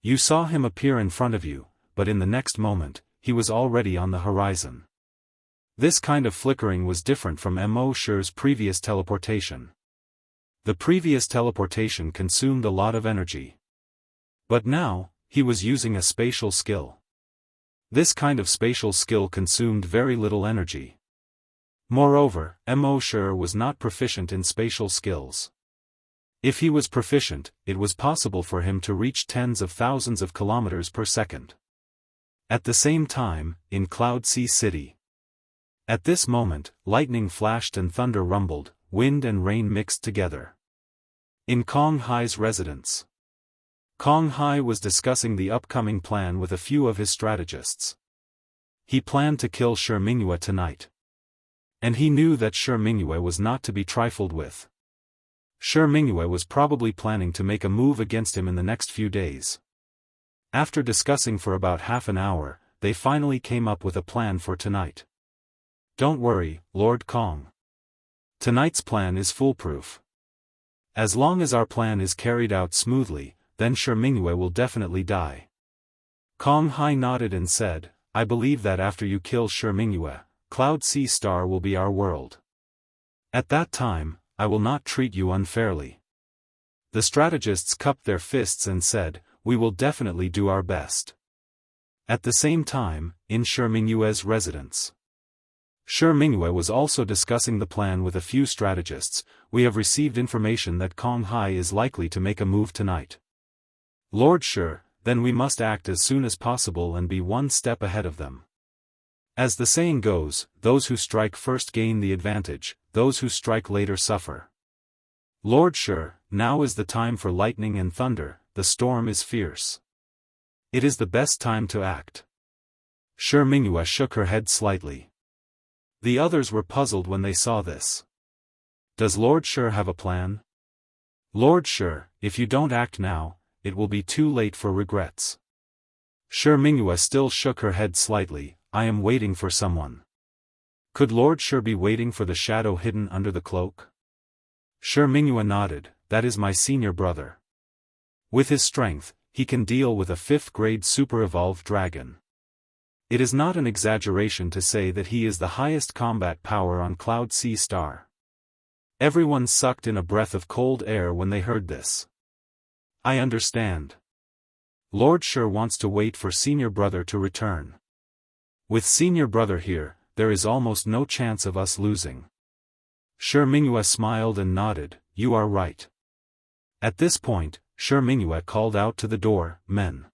S1: You saw him appear in front of you, but in the next moment, he was already on the horizon. This kind of flickering was different from Mo's previous teleportation. The previous teleportation consumed a lot of energy. But now, he was using a spatial skill. This kind of spatial skill consumed very little energy. Moreover, Mo was not proficient in spatial skills. If he was proficient, it was possible for him to reach tens of thousands of kilometers per second. At the same time, in Cloud Sea City. At this moment, lightning flashed and thunder rumbled, wind and rain mixed together. In Kong Hai's residence. Kong Hai was discussing the upcoming plan with a few of his strategists. He planned to kill Minghua tonight. And he knew that Minghua was not to be trifled with. Minghua was probably planning to make a move against him in the next few days. After discussing for about half an hour, they finally came up with a plan for tonight. Don't worry, Lord Kong. Tonight's plan is foolproof. As long as our plan is carried out smoothly, then Minghua will definitely die. Kong Hai nodded and said, I believe that after you kill Minghua, Cloud Sea Star will be our world. At that time, I will not treat you unfairly. The strategists cupped their fists and said, we will definitely do our best. At the same time, in Minghua's residence. Minghua was also discussing the plan with a few strategists. We have received information that Kong Hai is likely to make a move tonight. Lord then we must act as soon as possible and be one step ahead of them. As the saying goes, those who strike first gain the advantage, those who strike later suffer. Lord now is the time for lightning and thunder, the storm is fierce. It is the best time to act. Minghua shook her head slightly. The others were puzzled when they saw this. Does Lord have a plan? Lord if you don't act now, it will be too late for regrets. Minghua still shook her head slightly. I am waiting for someone. Could Lord be waiting for the shadow hidden under the cloak? Minghua nodded, that is my senior brother. With his strength, he can deal with a 5th-grade super-evolved dragon. It is not an exaggeration to say that he is the highest combat power on Cloud Sea Star. Everyone sucked in a breath of cold air when they heard this. I understand. Lord Shi wants to wait for senior brother to return. With senior brother here, there is almost no chance of us losing. Shi Mingyue smiled and nodded, you are right. At this point, Shi Mingyue called out to the door, men.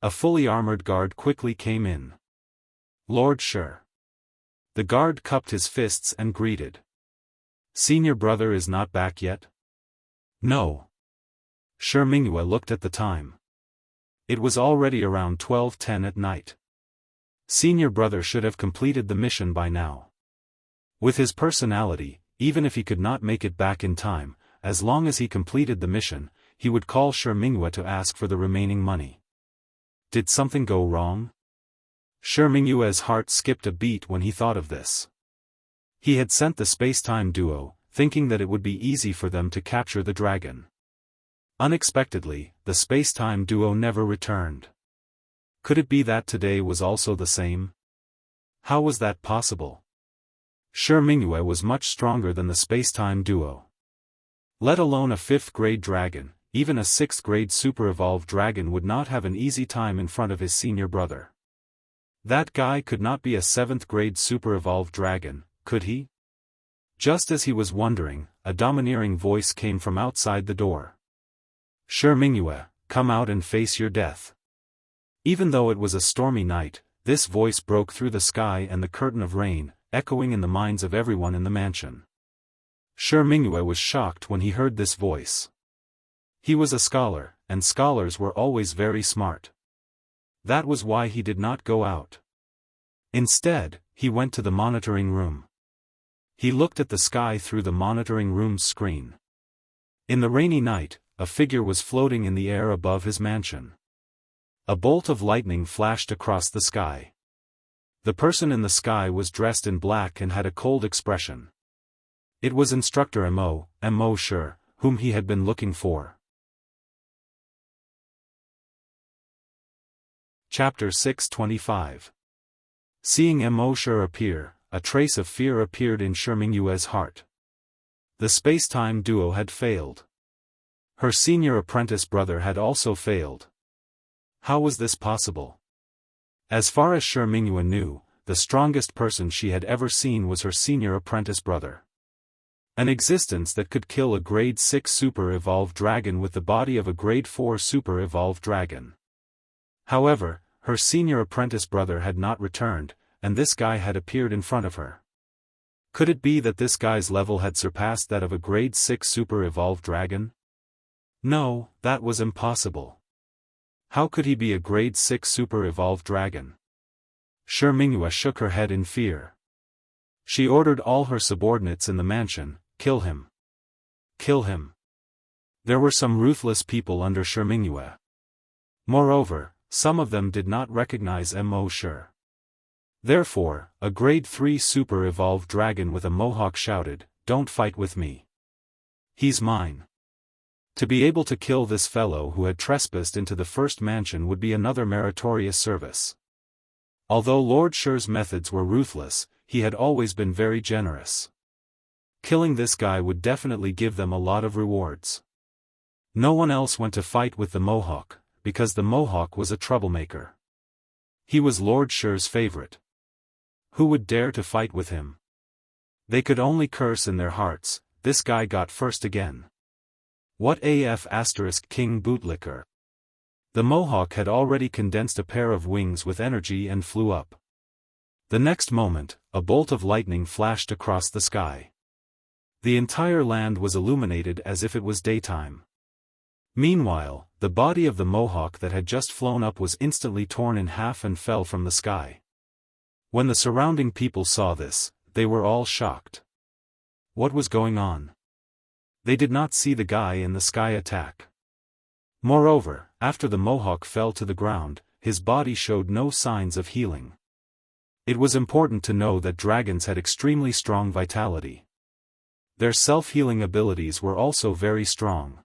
S1: A fully armored guard quickly came in. Lord Shi. The guard cupped his fists and greeted. Senior brother is not back yet? No. Shi Mingyue looked at the time. It was already around 12:10 at night. Senior brother should have completed the mission by now. With his personality, even if he could not make it back in time, as long as he completed the mission, he would call Shi Mingyue to ask for the remaining money. Did something go wrong? Shi Mingyue's heart skipped a beat when he thought of this. He had sent the space-time duo, thinking that it would be easy for them to capture the dragon. Unexpectedly, the space-time duo never returned. Could it be that today was also the same? How was that possible? Shi Mingyue was much stronger than the space-time duo. Let alone a 5th-grade dragon, even a 6th-grade super-evolved dragon would not have an easy time in front of his senior brother. That guy could not be a 7th-grade super-evolved dragon, could he? Just as he was wondering, a domineering voice came from outside the door. Shi Mingyue, come out and face your death. Even though it was a stormy night, this voice broke through the sky and the curtain of rain, echoing in the minds of everyone in the mansion. Shi Mingyue was shocked when he heard this voice. He was a scholar, and scholars were always very smart. That was why he did not go out. Instead, he went to the monitoring room. He looked at the sky through the monitoring room's screen. In the rainy night, a figure was floating in the air above his mansion. A bolt of lightning flashed across the sky. The person in the sky was dressed in black and had a cold expression. It was Instructor Mo Shi, whom he had been looking for. Chapter 625. Seeing Mo Shi appear, a trace of fear appeared in Shi Mingyue's heart. The space-time duo had failed. Her senior apprentice brother had also failed. How was this possible? As far as Shi Mingyue knew, the strongest person she had ever seen was her senior apprentice brother. An existence that could kill a grade 6 super-evolved dragon with the body of a grade 4 super-evolved dragon. However, her senior apprentice brother had not returned, and this guy had appeared in front of her. Could it be that this guy's level had surpassed that of a grade 6 super-evolved dragon? No, that was impossible. How could he be a grade 6 super-evolved dragon? Shi Mingyue shook her head in fear. She ordered all her subordinates in the mansion, kill him. Kill him. There were some ruthless people under Shi Mingyue. Moreover, some of them did not recognize Mo Shi. Therefore, a grade 3 super-evolved dragon with a mohawk shouted, "Don't fight with me. He's mine." To be able to kill this fellow who had trespassed into the first mansion would be another meritorious service. Although Lord Shi's methods were ruthless, he had always been very generous. Killing this guy would definitely give them a lot of rewards. No one else went to fight with the Mohawk, because the Mohawk was a troublemaker. He was Lord Shi's favorite. Who would dare to fight with him? They could only curse in their hearts, this guy got first again. What af** King Bootlicker. The Mohawk had already condensed a pair of wings with energy and flew up. The next moment, a bolt of lightning flashed across the sky. The entire land was illuminated as if it was daytime. Meanwhile, the body of the Mohawk that had just flown up was instantly torn in half and fell from the sky. When the surrounding people saw this, they were all shocked. What was going on? They did not see the guy in the sky attack. Moreover, after the Mohawk fell to the ground, his body showed no signs of healing. It was important to know that dragons had extremely strong vitality. Their self-healing abilities were also very strong.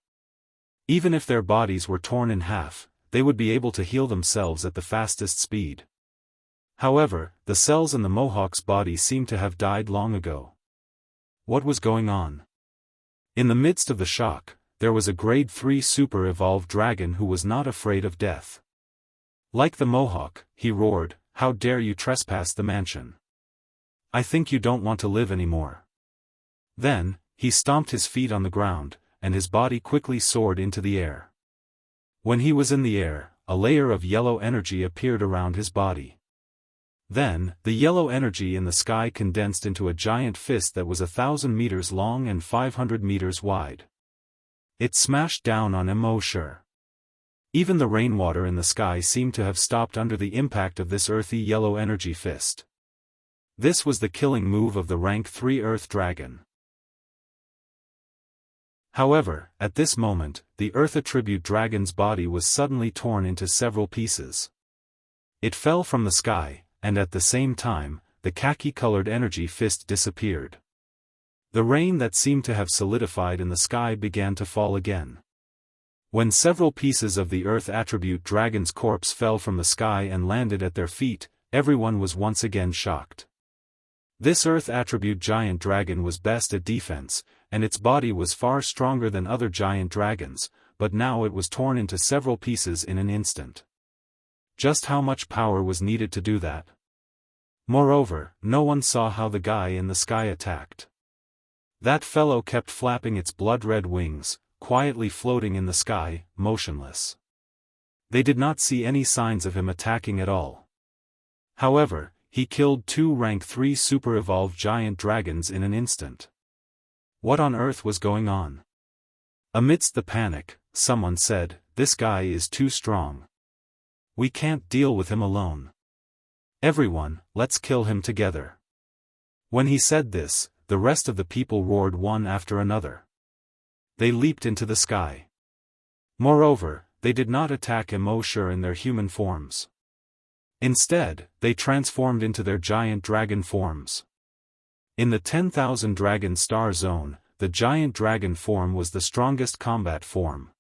S1: Even if their bodies were torn in half, they would be able to heal themselves at the fastest speed. However, the cells in the Mohawk's body seemed to have died long ago. What was going on? In the midst of the shock, there was a grade 3 super-evolved dragon who was not afraid of death. Like the Mohawk, he roared, "How dare you trespass the mansion? I think you don't want to live anymore." Then, he stomped his feet on the ground, and his body quickly soared into the air. When he was in the air, a layer of yellow energy appeared around his body. Then, the yellow energy in the sky condensed into a giant fist that was 1,000 meters long and 500 meters wide. It smashed down on Immortal. Even the rainwater in the sky seemed to have stopped under the impact of this earthy yellow energy fist. This was the killing move of the rank 3 Earth Dragon. However, at this moment, the Earth Attribute Dragon's body was suddenly torn into several pieces. It fell from the sky, and at the same time, the khaki-colored energy fist disappeared. The rain that seemed to have solidified in the sky began to fall again. When several pieces of the Earth Attribute Dragon's corpse fell from the sky and landed at their feet, everyone was once again shocked. This Earth Attribute Giant Dragon was best at defense, and its body was far stronger than other giant dragons, but now it was torn into several pieces in an instant. Just how much power was needed to do that? Moreover, no one saw how the guy in the sky attacked. That fellow kept flapping its blood-red wings, quietly floating in the sky, motionless. They did not see any signs of him attacking at all. However, he killed 2 rank 3 super-evolved giant dragons in an instant. What on earth was going on? Amidst the panic, someone said, "This guy is too strong. We can't deal with him alone. Everyone, let's kill him together." When he said this, the rest of the people roared one after another. They leaped into the sky. Moreover, they did not attack Immortal in their human forms. Instead, they transformed into their giant dragon forms. In the 10,000 Dragon Star Zone, the giant dragon form was the strongest combat form.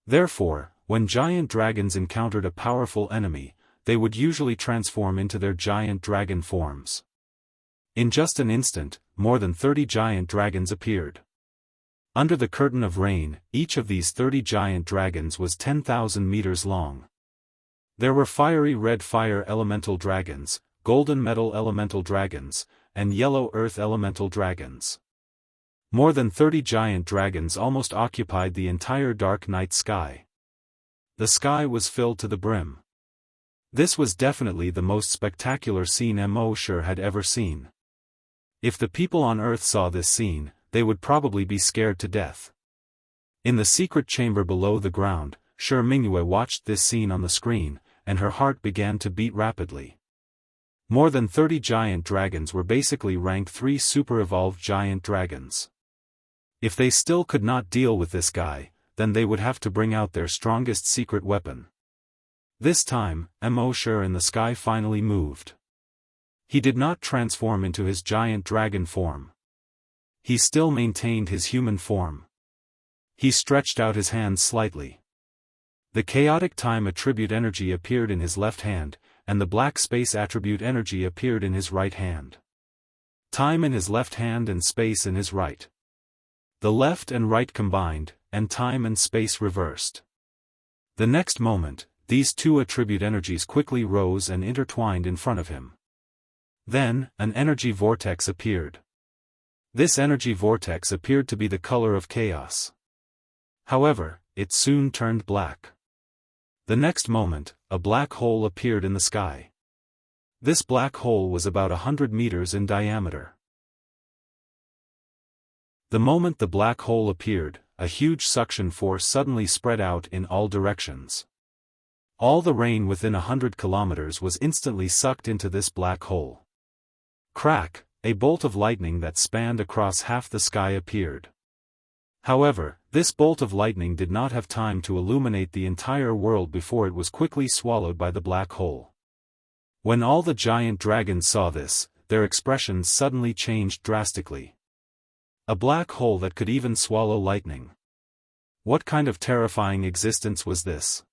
S1: Therefore, when giant dragons encountered a powerful enemy, they would usually transform into their giant dragon forms. In just an instant, more than 30 giant dragons appeared. Under the curtain of rain, each of these 30 giant dragons was 10,000 meters long. There were fiery red fire elemental dragons, golden metal elemental dragons, and yellow earth elemental dragons. More than 30 giant dragons almost occupied the entire dark night sky. The sky was filled to the brim. This was definitely the most spectacular scene Immortal had ever seen. If the people on Earth saw this scene, they would probably be scared to death. In the secret chamber below the ground, Shi Mingyue watched this scene on the screen, and her heart began to beat rapidly. More than 30 giant dragons were basically rank 3 super-evolved giant dragons. If they still could not deal with this guy, then they would have to bring out their strongest secret weapon. This time, Immortal in the sky finally moved. He did not transform into his giant dragon form. He still maintained his human form. He stretched out his hands slightly. The chaotic time attribute energy appeared in his left hand, and the black space attribute energy appeared in his right hand. Time in his left hand and space in his right. The left and right combined, and time and space reversed. The next moment, these two attribute energies quickly rose and intertwined in front of him. Then, an energy vortex appeared. This energy vortex appeared to be the color of chaos. However, it soon turned black. The next moment, a black hole appeared in the sky. This black hole was about 100 meters in diameter. The moment the black hole appeared, a huge suction force suddenly spread out in all directions. All the rain within 100 kilometers was instantly sucked into this black hole. Crack, a bolt of lightning that spanned across half the sky appeared. However, this bolt of lightning did not have time to illuminate the entire world before it was quickly swallowed by the black hole. When all the giant dragons saw this, their expressions suddenly changed drastically. A black hole that could even swallow lightning. What kind of terrifying existence was this?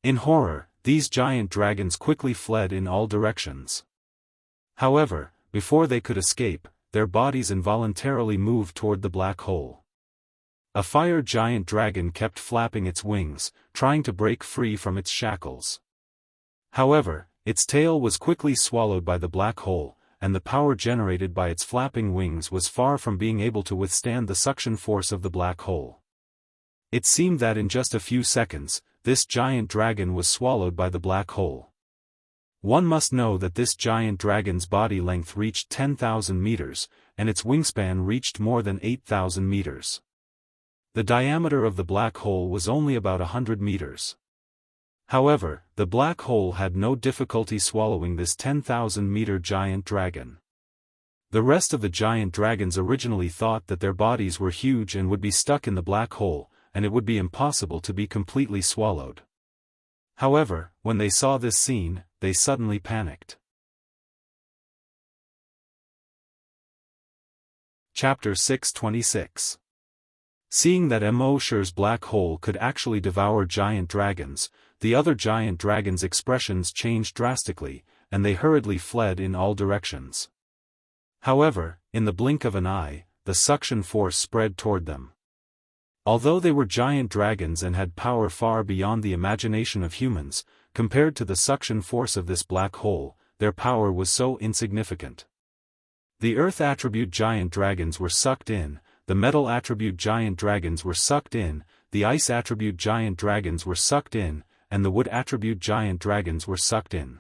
S1: In horror, these giant dragons quickly fled in all directions. However, before they could escape, their bodies involuntarily moved toward the black hole. A fire giant dragon kept flapping its wings, trying to break free from its shackles. However, its tail was quickly swallowed by the black hole, and the power generated by its flapping wings was far from being able to withstand the suction force of the black hole. It seemed that in just a few seconds, this giant dragon was swallowed by the black hole. One must know that this giant dragon's body length reached 10,000 meters, and its wingspan reached more than 8,000 meters. The diameter of the black hole was only about 100 meters. However, the black hole had no difficulty swallowing this 10,000-meter giant dragon. The rest of the giant dragons originally thought that their bodies were huge and would be stuck in the black hole, and it would be impossible to be completely swallowed. However, when they saw this scene, they suddenly panicked. Chapter 626. Seeing that Immortal's black hole could actually devour giant dragons, the other giant dragons' expressions changed drastically, and they hurriedly fled in all directions. However, in the blink of an eye, the suction force spread toward them. Although they were giant dragons and had power far beyond the imagination of humans, compared to the suction force of this black hole, their power was so insignificant. The earth attribute giant dragons were sucked in, the metal attribute giant dragons were sucked in, the ice attribute giant dragons were sucked in, and the wood attribute giant dragons were sucked in.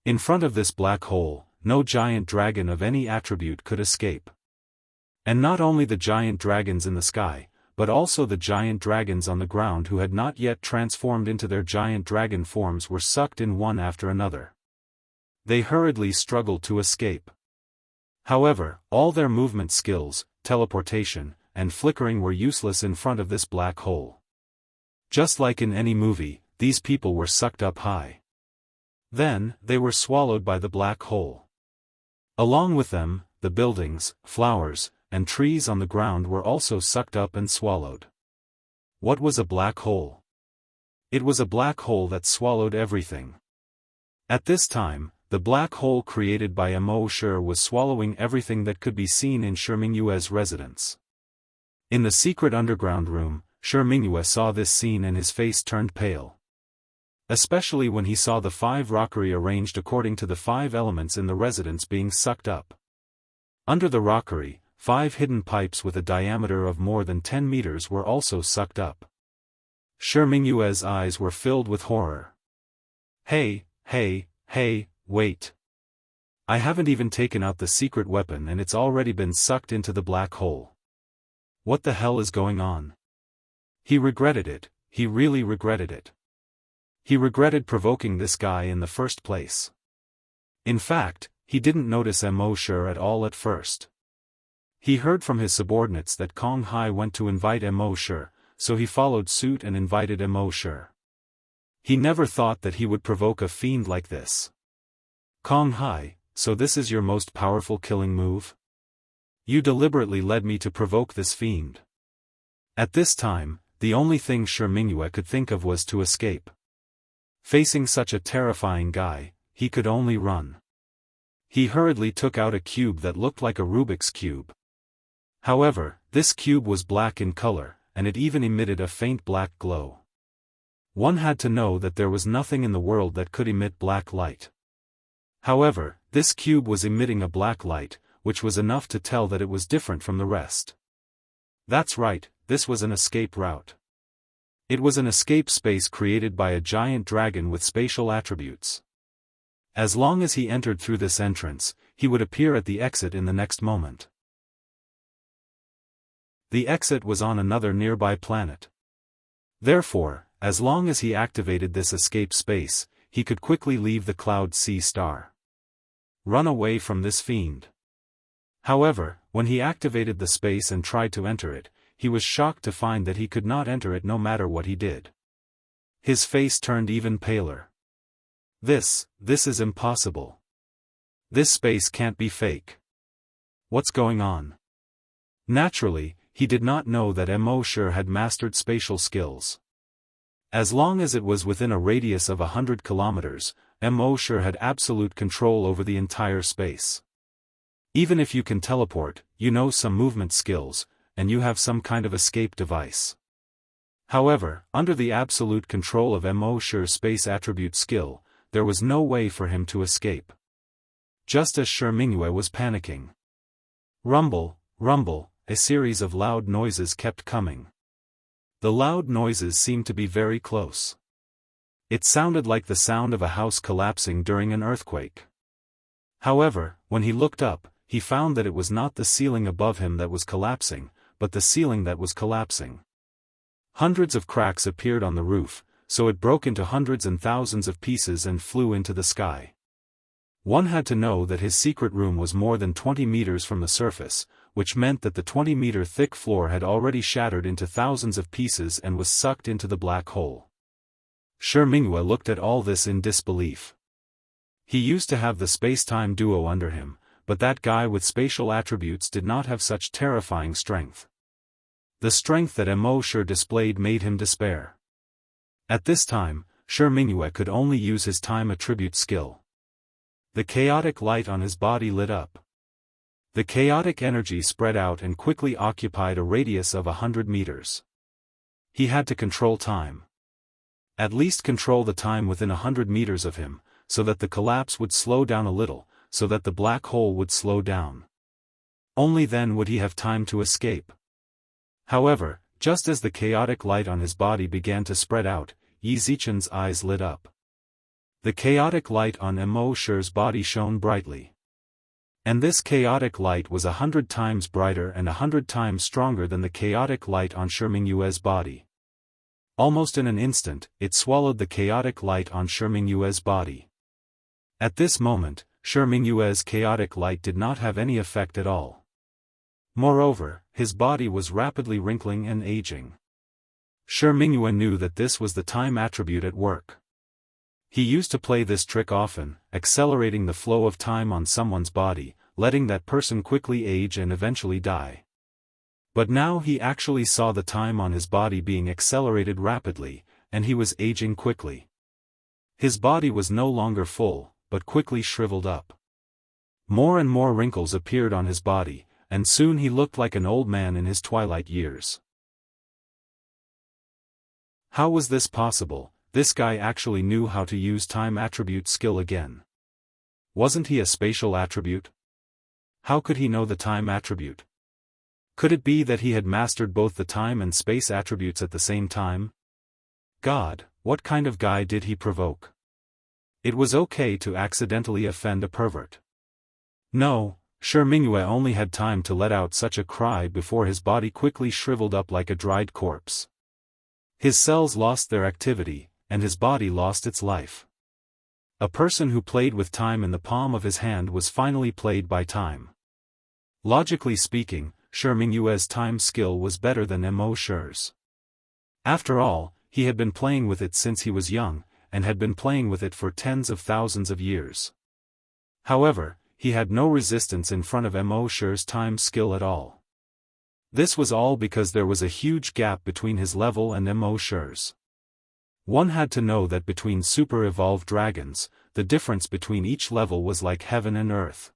S1: In front of this black hole, no giant dragon of any attribute could escape. And not only the giant dragons in the sky, but also the giant dragons on the ground who had not yet transformed into their giant dragon forms were sucked in one after another. They hurriedly struggled to escape. However, all their movement skills, teleportation, and flickering were useless in front of this black hole. Just like in any movie, these people were sucked up high. Then, they were swallowed by the black hole. Along with them, the buildings, flowers, and trees on the ground were also sucked up and swallowed. What was a black hole? It was a black hole that swallowed everything. At this time, the black hole created by Immortal was swallowing everything that could be seen in Shi Mingyue's residence. In the secret underground room, Shi Mingyue saw this scene and his face turned pale. Especially when he saw the 5 rockery arranged according to the 5 elements in the residence being sucked up. Under the rockery, 5 hidden pipes with a diameter of more than 10 meters were also sucked up. Shi Mingyue's eyes were filled with horror. Hey, wait. I haven't even taken out the secret weapon and it's already been sucked into the black hole. What the hell is going on? He regretted it, he really regretted it. He regretted provoking this guy in the first place. In fact, he didn't notice Immortal at all at first. He heard from his subordinates that Kong Hai went to invite Immortal, so he followed suit and invited Immortal. He never thought that he would provoke a fiend like this. Kong Hai, so this is your most powerful killing move? You deliberately led me to provoke this fiend. At this time, the only thing Shi Mingyue could think of was to escape. Facing such a terrifying guy, he could only run. He hurriedly took out a cube that looked like a Rubik's cube. However, this cube was black in color, and it even emitted a faint black glow. One had to know that there was nothing in the world that could emit black light. However, this cube was emitting a black light, which was enough to tell that it was different from the rest. That's right, this was an escape route. It was an escape space created by a giant dragon with spatial attributes. As long as he entered through this entrance, he would appear at the exit in the next moment. The exit was on another nearby planet. Therefore, as long as he activated this escape space, he could quickly leave the Cloud Sea Star. Run away from this fiend. However, when he activated the space and tried to enter it, he was shocked to find that he could not enter it no matter what he did. His face turned even paler. This is impossible. This space can't be fake. What's going on? Naturally, he did not know that Mo had mastered spatial skills. As long as it was within a radius of 100 kilometers, Mo had absolute control over the entire space. Even if you can teleport, you know some movement skills, and you have some kind of escape device. However, under the absolute control of Mo's space attribute skill, there was no way for him to escape. Just as Shi Mingyue was panicking. Rumble, rumble, a series of loud noises kept coming. The loud noises seemed to be very close. It sounded like the sound of a house collapsing during an earthquake. However, when he looked up, he found that it was not the ceiling above him that was collapsing, but the ceiling that was collapsing. Hundreds of cracks appeared on the roof, so it broke into hundreds and thousands of pieces and flew into the sky. One had to know that his secret room was more than 20 meters from the surface, which meant that the 20-meter thick floor had already shattered into thousands of pieces and was sucked into the black hole. Shi Mingyue looked at all this in disbelief. He used to have the space-time duo under him, but that guy with spatial attributes did not have such terrifying strength. The strength that Mo displayed made him despair. At this time, Shi Mingyue could only use his time attribute skill. The chaotic light on his body lit up. The chaotic energy spread out and quickly occupied a radius of 100 meters. He had to control time. At least control the time within 100 meters of him, so that the collapse would slow down a little, so that the black hole would slow down. Only then would he have time to escape. However, just as the chaotic light on his body began to spread out, Yi Zichen's eyes lit up. The chaotic light on Mo's body shone brightly. And this chaotic light was 100 times brighter and 100 times stronger than the chaotic light on Shi Mingyue's body. Almost in an instant, it swallowed the chaotic light on Shi Mingyue's body. At this moment, Shi Mingyue's chaotic light did not have any effect at all. Moreover, his body was rapidly wrinkling and aging. Shi Mingyue knew that this was the time attribute at work. He used to play this trick often, accelerating the flow of time on someone's body, letting that person quickly age and eventually die. But now he actually saw the time on his body being accelerated rapidly, and he was aging quickly. His body was no longer full, but quickly shriveled up. More and more wrinkles appeared on his body, and soon he looked like an old man in his twilight years. How was this possible? This guy actually knew how to use time attribute skill again. Wasn't he a spatial attribute? How could he know the time attribute? Could it be that he had mastered both the time and space attributes at the same time? God, what kind of guy did he provoke? It was okay to accidentally offend a pervert. No, Shi Mingyue only had time to let out such a cry before his body quickly shriveled up like a dried corpse. His cells lost their activity, and his body lost its life. A person who played with time in the palm of his hand was finally played by time. Logically speaking, Shi Mingyue's time skill was better than Mo's. After all, he had been playing with it since he was young, and had been playing with it for tens of thousands of years. However, he had no resistance in front of Mo's time skill at all. This was all because there was a huge gap between his level and Mo's. One had to know that between super-evolved dragons, the difference between each level was like heaven and earth.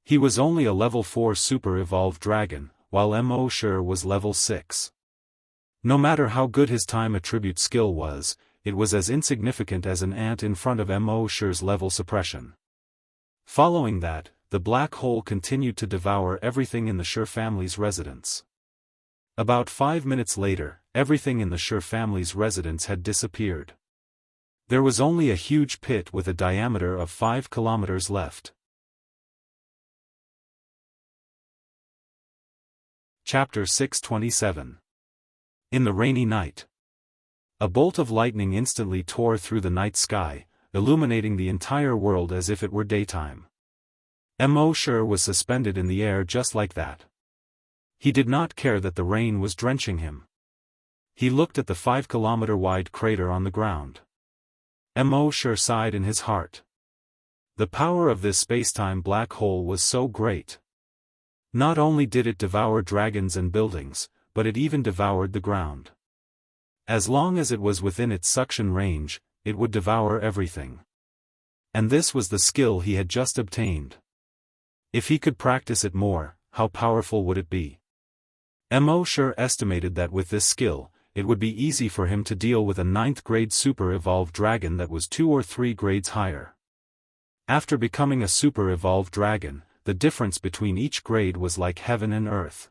S1: He was only a level 4 super-evolved dragon, while Mo's was level 6. No matter how good his time attribute skill was, it was as insignificant as an ant in front of Mo's level suppression. Following that, the black hole continued to devour everything in the Shi family's residence. About 5 minutes later, everything in the Shi family's residence had disappeared. There was only a huge pit with a diameter of 5 kilometers left. Chapter 627. In the rainy night. A bolt of lightning instantly tore through the night sky, illuminating the entire world as if it were daytime. Mo's was suspended in the air just like that. He did not care that the rain was drenching him. He looked at the 5-kilometer-wide crater on the ground. Mo's sighed in his heart. The power of this spacetime black hole was so great. Not only did it devour dragons and buildings, but it even devoured the ground. As long as it was within its suction range, it would devour everything. And this was the skill he had just obtained. If he could practice it more, how powerful would it be? Mo estimated that with this skill, it would be easy for him to deal with a 9th grade super evolved dragon that was 2 or 3 grades higher. After becoming a super evolved dragon, the difference between each grade was like heaven and earth.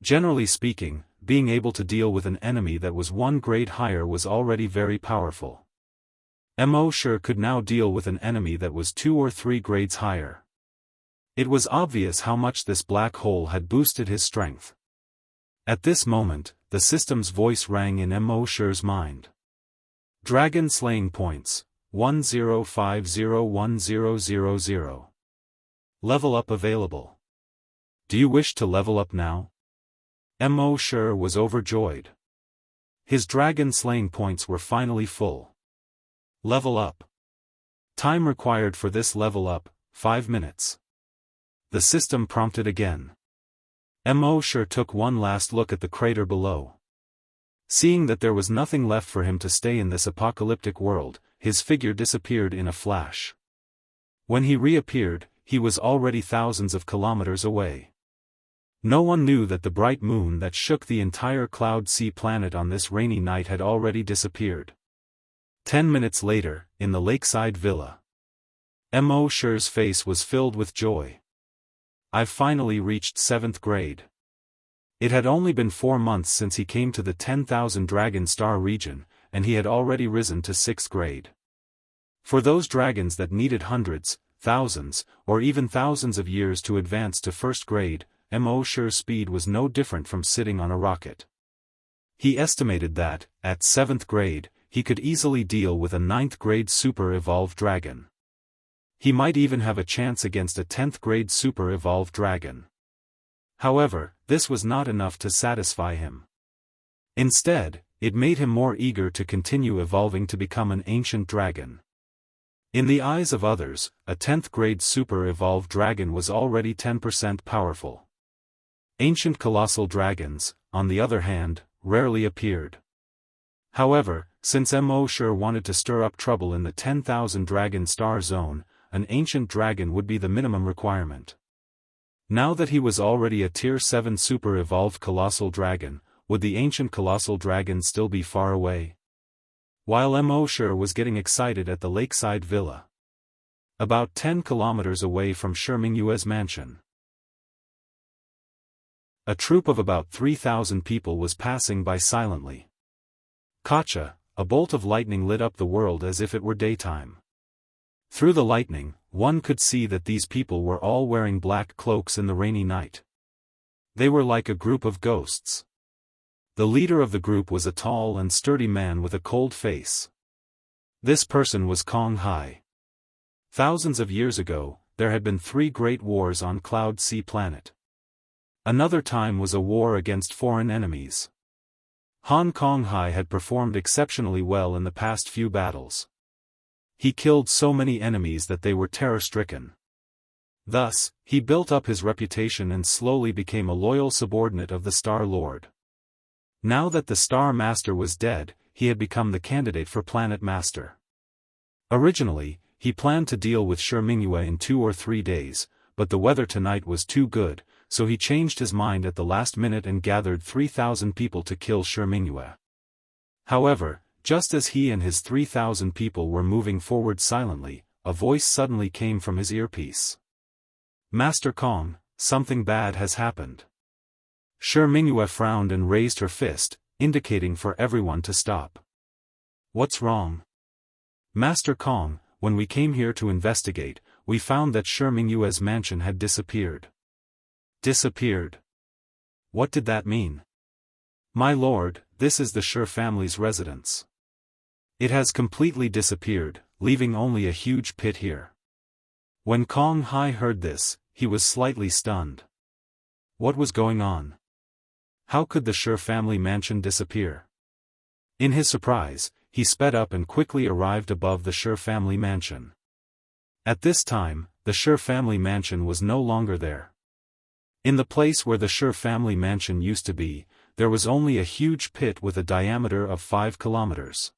S1: Generally speaking, being able to deal with an enemy that was 1 grade higher was already very powerful. Mo could now deal with an enemy that was 2 or 3 grades higher. It was obvious how much this black hole had boosted his strength. At this moment, the system's voice rang in Mo's mind. Dragon slaying points, 10501000. Level up available. Do you wish to level up now? Mo was overjoyed. His dragon slaying points were finally full. Level up. Time required for this level up, 5 minutes. The system prompted again. Mo took one last look at the crater below. Seeing that there was nothing left for him to stay in this apocalyptic world, his figure disappeared in a flash. When he reappeared, he was already thousands of kilometers away. No one knew that the bright moon that shook the entire Cloud Sea planet on this rainy night had already disappeared. 10 minutes later, in the lakeside villa. Mo's face was filled with joy. I've finally reached 7th grade. It had only been 4 months since he came to the 10,000 Dragon Star region, and he had already risen to 6th grade. For those dragons that needed hundreds, thousands, or even thousands of years to advance to 1st grade, Mo's speed was no different from sitting on a rocket. He estimated that, at 7th grade, he could easily deal with a 9th grade super evolved dragon. He might even have a chance against a 10th grade super evolved dragon. However, this was not enough to satisfy him. Instead, it made him more eager to continue evolving to become an ancient dragon. In the eyes of others, a 10th grade super evolved dragon was already 10% powerful. Ancient colossal dragons, on the other hand, rarely appeared. However, since Mo wanted to stir up trouble in the 10,000 Dragon Star zone, an ancient dragon would be the minimum requirement. Now that he was already a Tier 7 super evolved colossal dragon, would the ancient colossal dragon still be far away? While Mo was getting excited at the lakeside villa. About 10 kilometers away from Minghue's mansion. A troop of about 3,000 people was passing by silently. Kacha, a bolt of lightning lit up the world as if it were daytime. Through the lightning, one could see that these people were all wearing black cloaks in the rainy night. They were like a group of ghosts. The leader of the group was a tall and sturdy man with a cold face. This person was Kong Hai. Thousands of years ago, there had been 3 great wars on Cloud Sea planet. Another time was a war against foreign enemies. Han Kong Hai had performed exceptionally well in the past few battles. He killed so many enemies that they were terror-stricken. Thus, he built up his reputation and slowly became a loyal subordinate of the Star Lord. Now that the Star Master was dead, he had become the candidate for Planet Master. Originally, he planned to deal with Minghue in 2 or 3 days, but the weather tonight was too good, so he changed his mind at the last minute and gathered 3,000 people to kill Minghue. However, just as he and his 3,000 people were moving forward silently, a voice suddenly came from his earpiece. Master Kong, something bad has happened. Minghue frowned and raised her fist, indicating for everyone to stop. What's wrong? Master Kong, when we came here to investigate, we found that Minghue's mansion had disappeared. Disappeared? What did that mean? My lord, this is the family's residence. It has completely disappeared, leaving only a huge pit here. When Kong Hai heard this, he was slightly stunned. What was going on? How could the family mansion disappear? In his surprise, he sped up and quickly arrived above the family mansion. At this time, the family mansion was no longer there. In the place where the Shi family mansion used to be, there was only a huge pit with a diameter of 5 kilometers.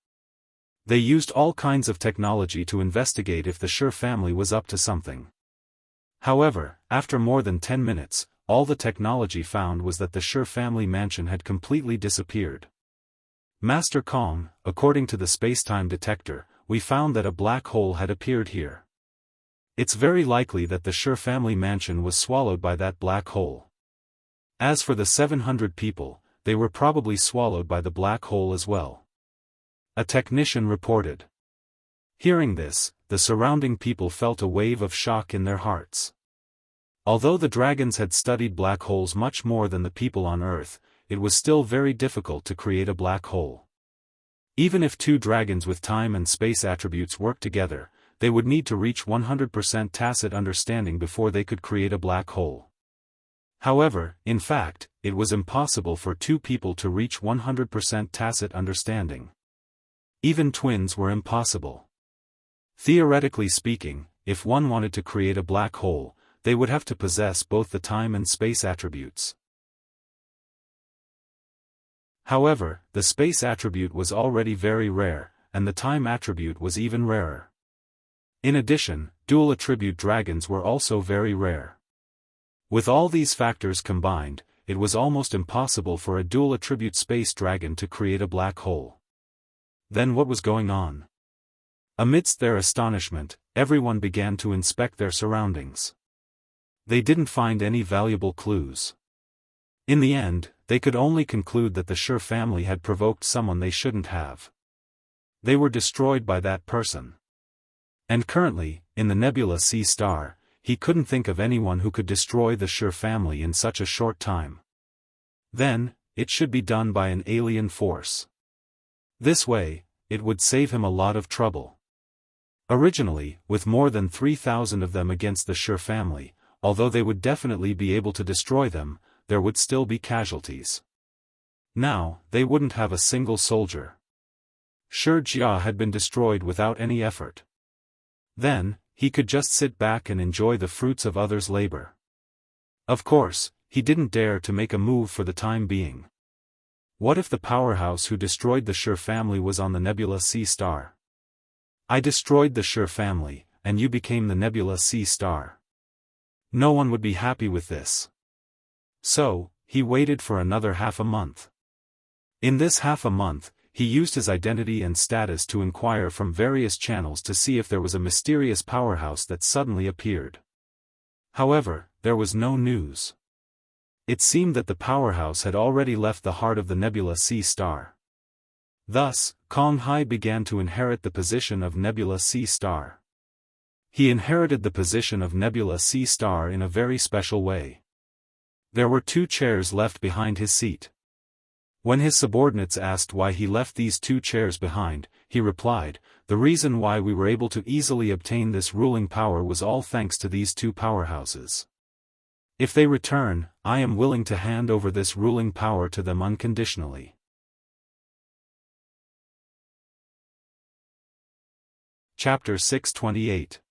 S1: They used all kinds of technology to investigate if the Shi family was up to something. However, after more than 10 minutes, all the technology found was that the Shi family mansion had completely disappeared. Master Kong, according to the space-time detector, we found that a black hole had appeared here. It's very likely that the Shi family mansion was swallowed by that black hole. As for the 700 people, they were probably swallowed by the black hole as well. A technician reported. Hearing this, the surrounding people felt a wave of shock in their hearts. Although the dragons had studied black holes much more than the people on Earth, it was still very difficult to create a black hole. Even if two dragons with time and space attributes worked together, they would need to reach 100% tacit understanding before they could create a black hole. However, in fact, it was impossible for two people to reach 100% tacit understanding. Even twins were impossible. Theoretically speaking, if one wanted to create a black hole, they would have to possess both the time and space attributes. However, the space attribute was already very rare, and the time attribute was even rarer. In addition, dual attribute dragons were also very rare. With all these factors combined, it was almost impossible for a dual attribute space dragon to create a black hole. Then what was going on? Amidst their astonishment, everyone began to inspect their surroundings. They didn't find any valuable clues. In the end, they could only conclude that the Shi family had provoked someone they shouldn't have. They were destroyed by that person. And currently, in the nebula Sea Star, he couldn't think of anyone who could destroy the Shi family in such a short time. Then, it should be done by an alien force. This way, it would save him a lot of trouble. Originally, with more than 3,000 of them against the Shi family, although they would definitely be able to destroy them, there would still be casualties. Now, they wouldn't have a single soldier. Shi Jia had been destroyed without any effort. Then, he could just sit back and enjoy the fruits of others' labor. Of course, he didn't dare to make a move for the time being. What if the powerhouse who destroyed the Shi family was on the Nebula Sea Star? I destroyed the Shi family, and you became the Nebula Sea Star. No one would be happy with this. So, he waited for another half a month. In this half a month, he used his identity and status to inquire from various channels to see if there was a mysterious powerhouse that suddenly appeared. However, there was no news. It seemed that the powerhouse had already left the heart of the Nebula Sea Star. Thus, Kong Hai began to inherit the position of Nebula Sea Star. He inherited the position of Nebula Sea Star in a very special way. There were 2 chairs left behind his seat. When his subordinates asked why he left these 2 chairs behind, he replied, "The reason why we were able to easily obtain this ruling power was all thanks to these 2 powerhouses. If they return, I am willing to hand over this ruling power to them unconditionally." Chapter 628.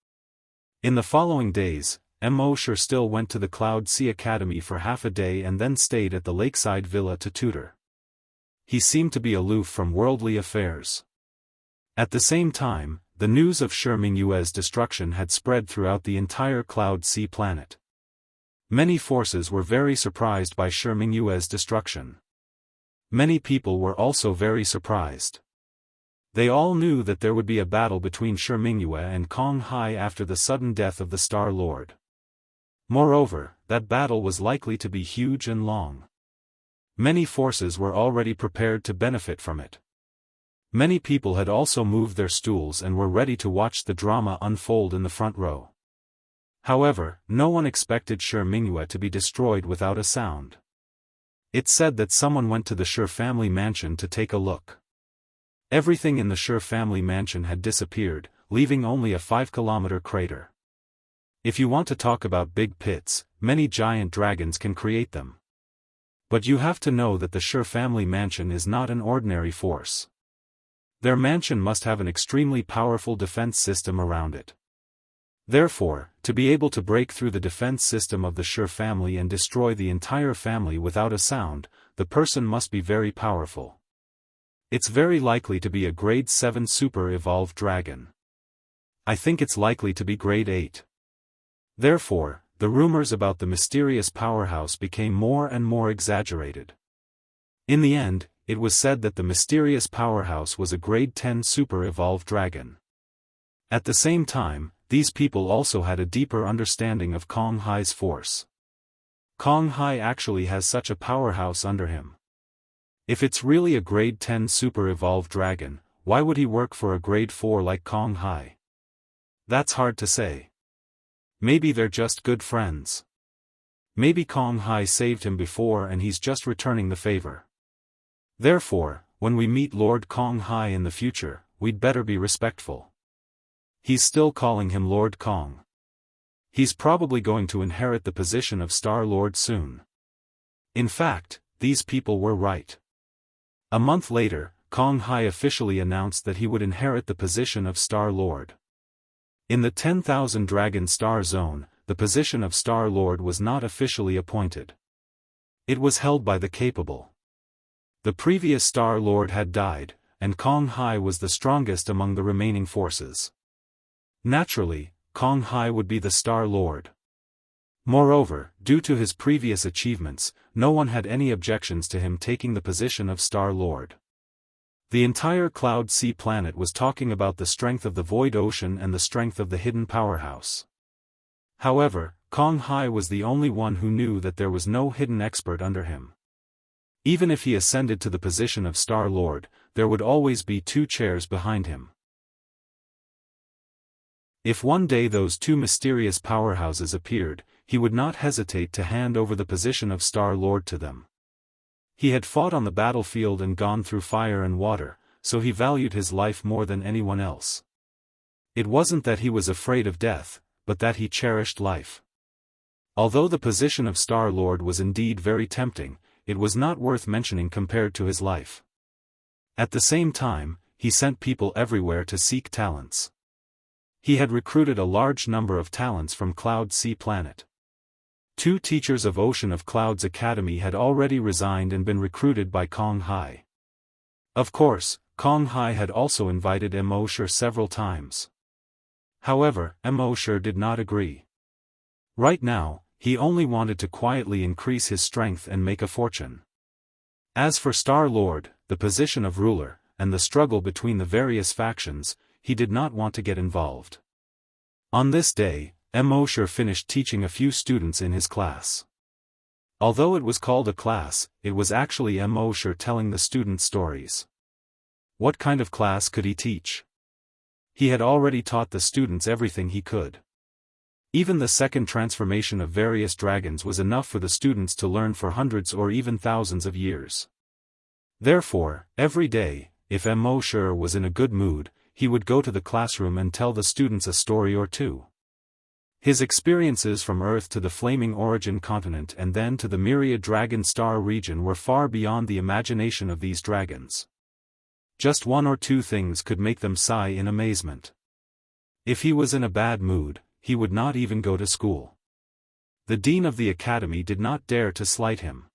S1: In the following days, Mosher still went to the Cloud Sea Academy for half a day and then stayed at the lakeside villa to tutor. He seemed to be aloof from worldly affairs. At the same time, the news of Shi Mingyue's destruction had spread throughout the entire Cloud Sea planet. Many forces were very surprised by Shi Mingyue's destruction. Many people were also very surprised. They all knew that there would be a battle between Shi Mingyue and Kong Hai after the sudden death of the Star Lord. Moreover, that battle was likely to be huge and long. Many forces were already prepared to benefit from it. Many people had also moved their stools and were ready to watch the drama unfold in the front row. However, no one expected Shi Mingyue to be destroyed without a sound. It said that someone went to the Shi family mansion to take a look. Everything in the Shi family mansion had disappeared, leaving only a 5-kilometer crater. If you want to talk about big pits, many giant dragons can create them. But you have to know that the Shi family mansion is not an ordinary force. Their mansion must have an extremely powerful defense system around it. Therefore, to be able to break through the defense system of the Shi family and destroy the entire family without a sound, the person must be very powerful. It's very likely to be a grade 7 super evolved dragon. I think it's likely to be grade 8. Therefore, the rumors about the mysterious powerhouse became more and more exaggerated. In the end, it was said that the mysterious powerhouse was a grade 10 super evolved dragon. At the same time, these people also had a deeper understanding of Kong Hai's force. Kong Hai actually has such a powerhouse under him. If it's really a grade 10 super evolved dragon, why would he work for a grade 4 like Kong Hai? That's hard to say. Maybe they're just good friends. Maybe Kong Hai saved him before and he's just returning the favor. Therefore, when we meet Lord Kong Hai in the future, we'd better be respectful. He's still calling him Lord Kong. He's probably going to inherit the position of Star Lord soon. In fact, these people were right. A month later, Kong Hai officially announced that he would inherit the position of Star Lord. In the 10,000 Dragon Star Zone, the position of Star Lord was not officially appointed. It was held by the capable. The previous Star Lord had died, and Kong Hai was the strongest among the remaining forces. Naturally, Kong Hai would be the Star Lord. Moreover, due to his previous achievements, no one had any objections to him taking the position of Star Lord. The entire Cloud Sea planet was talking about the strength of the Void Ocean and the strength of the hidden powerhouse. However, Kong Hai was the only one who knew that there was no hidden expert under him. Even if he ascended to the position of Star Lord, there would always be 2 chairs behind him. If one day those 2 mysterious powerhouses appeared, he would not hesitate to hand over the position of Star Lord to them. He had fought on the battlefield and gone through fire and water, so he valued his life more than anyone else. It wasn't that he was afraid of death, but that he cherished life. Although the position of Star Lord was indeed very tempting, it was not worth mentioning compared to his life. At the same time, he sent people everywhere to seek talents. He had recruited a large number of talents from Cloud Sea Planet. 2 teachers of Ocean of Clouds Academy had already resigned and been recruited by Kong Hai. Of course, Kong Hai had also invited Immortal several times. However, Immortal did not agree. Right now, he only wanted to quietly increase his strength and make a fortune. As for Star Lord, the position of ruler, and the struggle between the various factions, he did not want to get involved. On this day, Immortal finished teaching a few students in his class. Although it was called a class, it was actually Immortal telling the students stories. What kind of class could he teach? He had already taught the students everything he could. Even the second transformation of various dragons was enough for the students to learn for hundreds or even thousands of years. Therefore, every day, if Immortal was in a good mood, he would go to the classroom and tell the students a story or 2. His experiences from Earth to the Flaming Origin continent and then to the Myriad Dragon Star region were far beyond the imagination of these dragons. Just 1 or 2 things could make them sigh in amazement. If he was in a bad mood, he would not even go to school. The dean of the academy did not dare to slight him.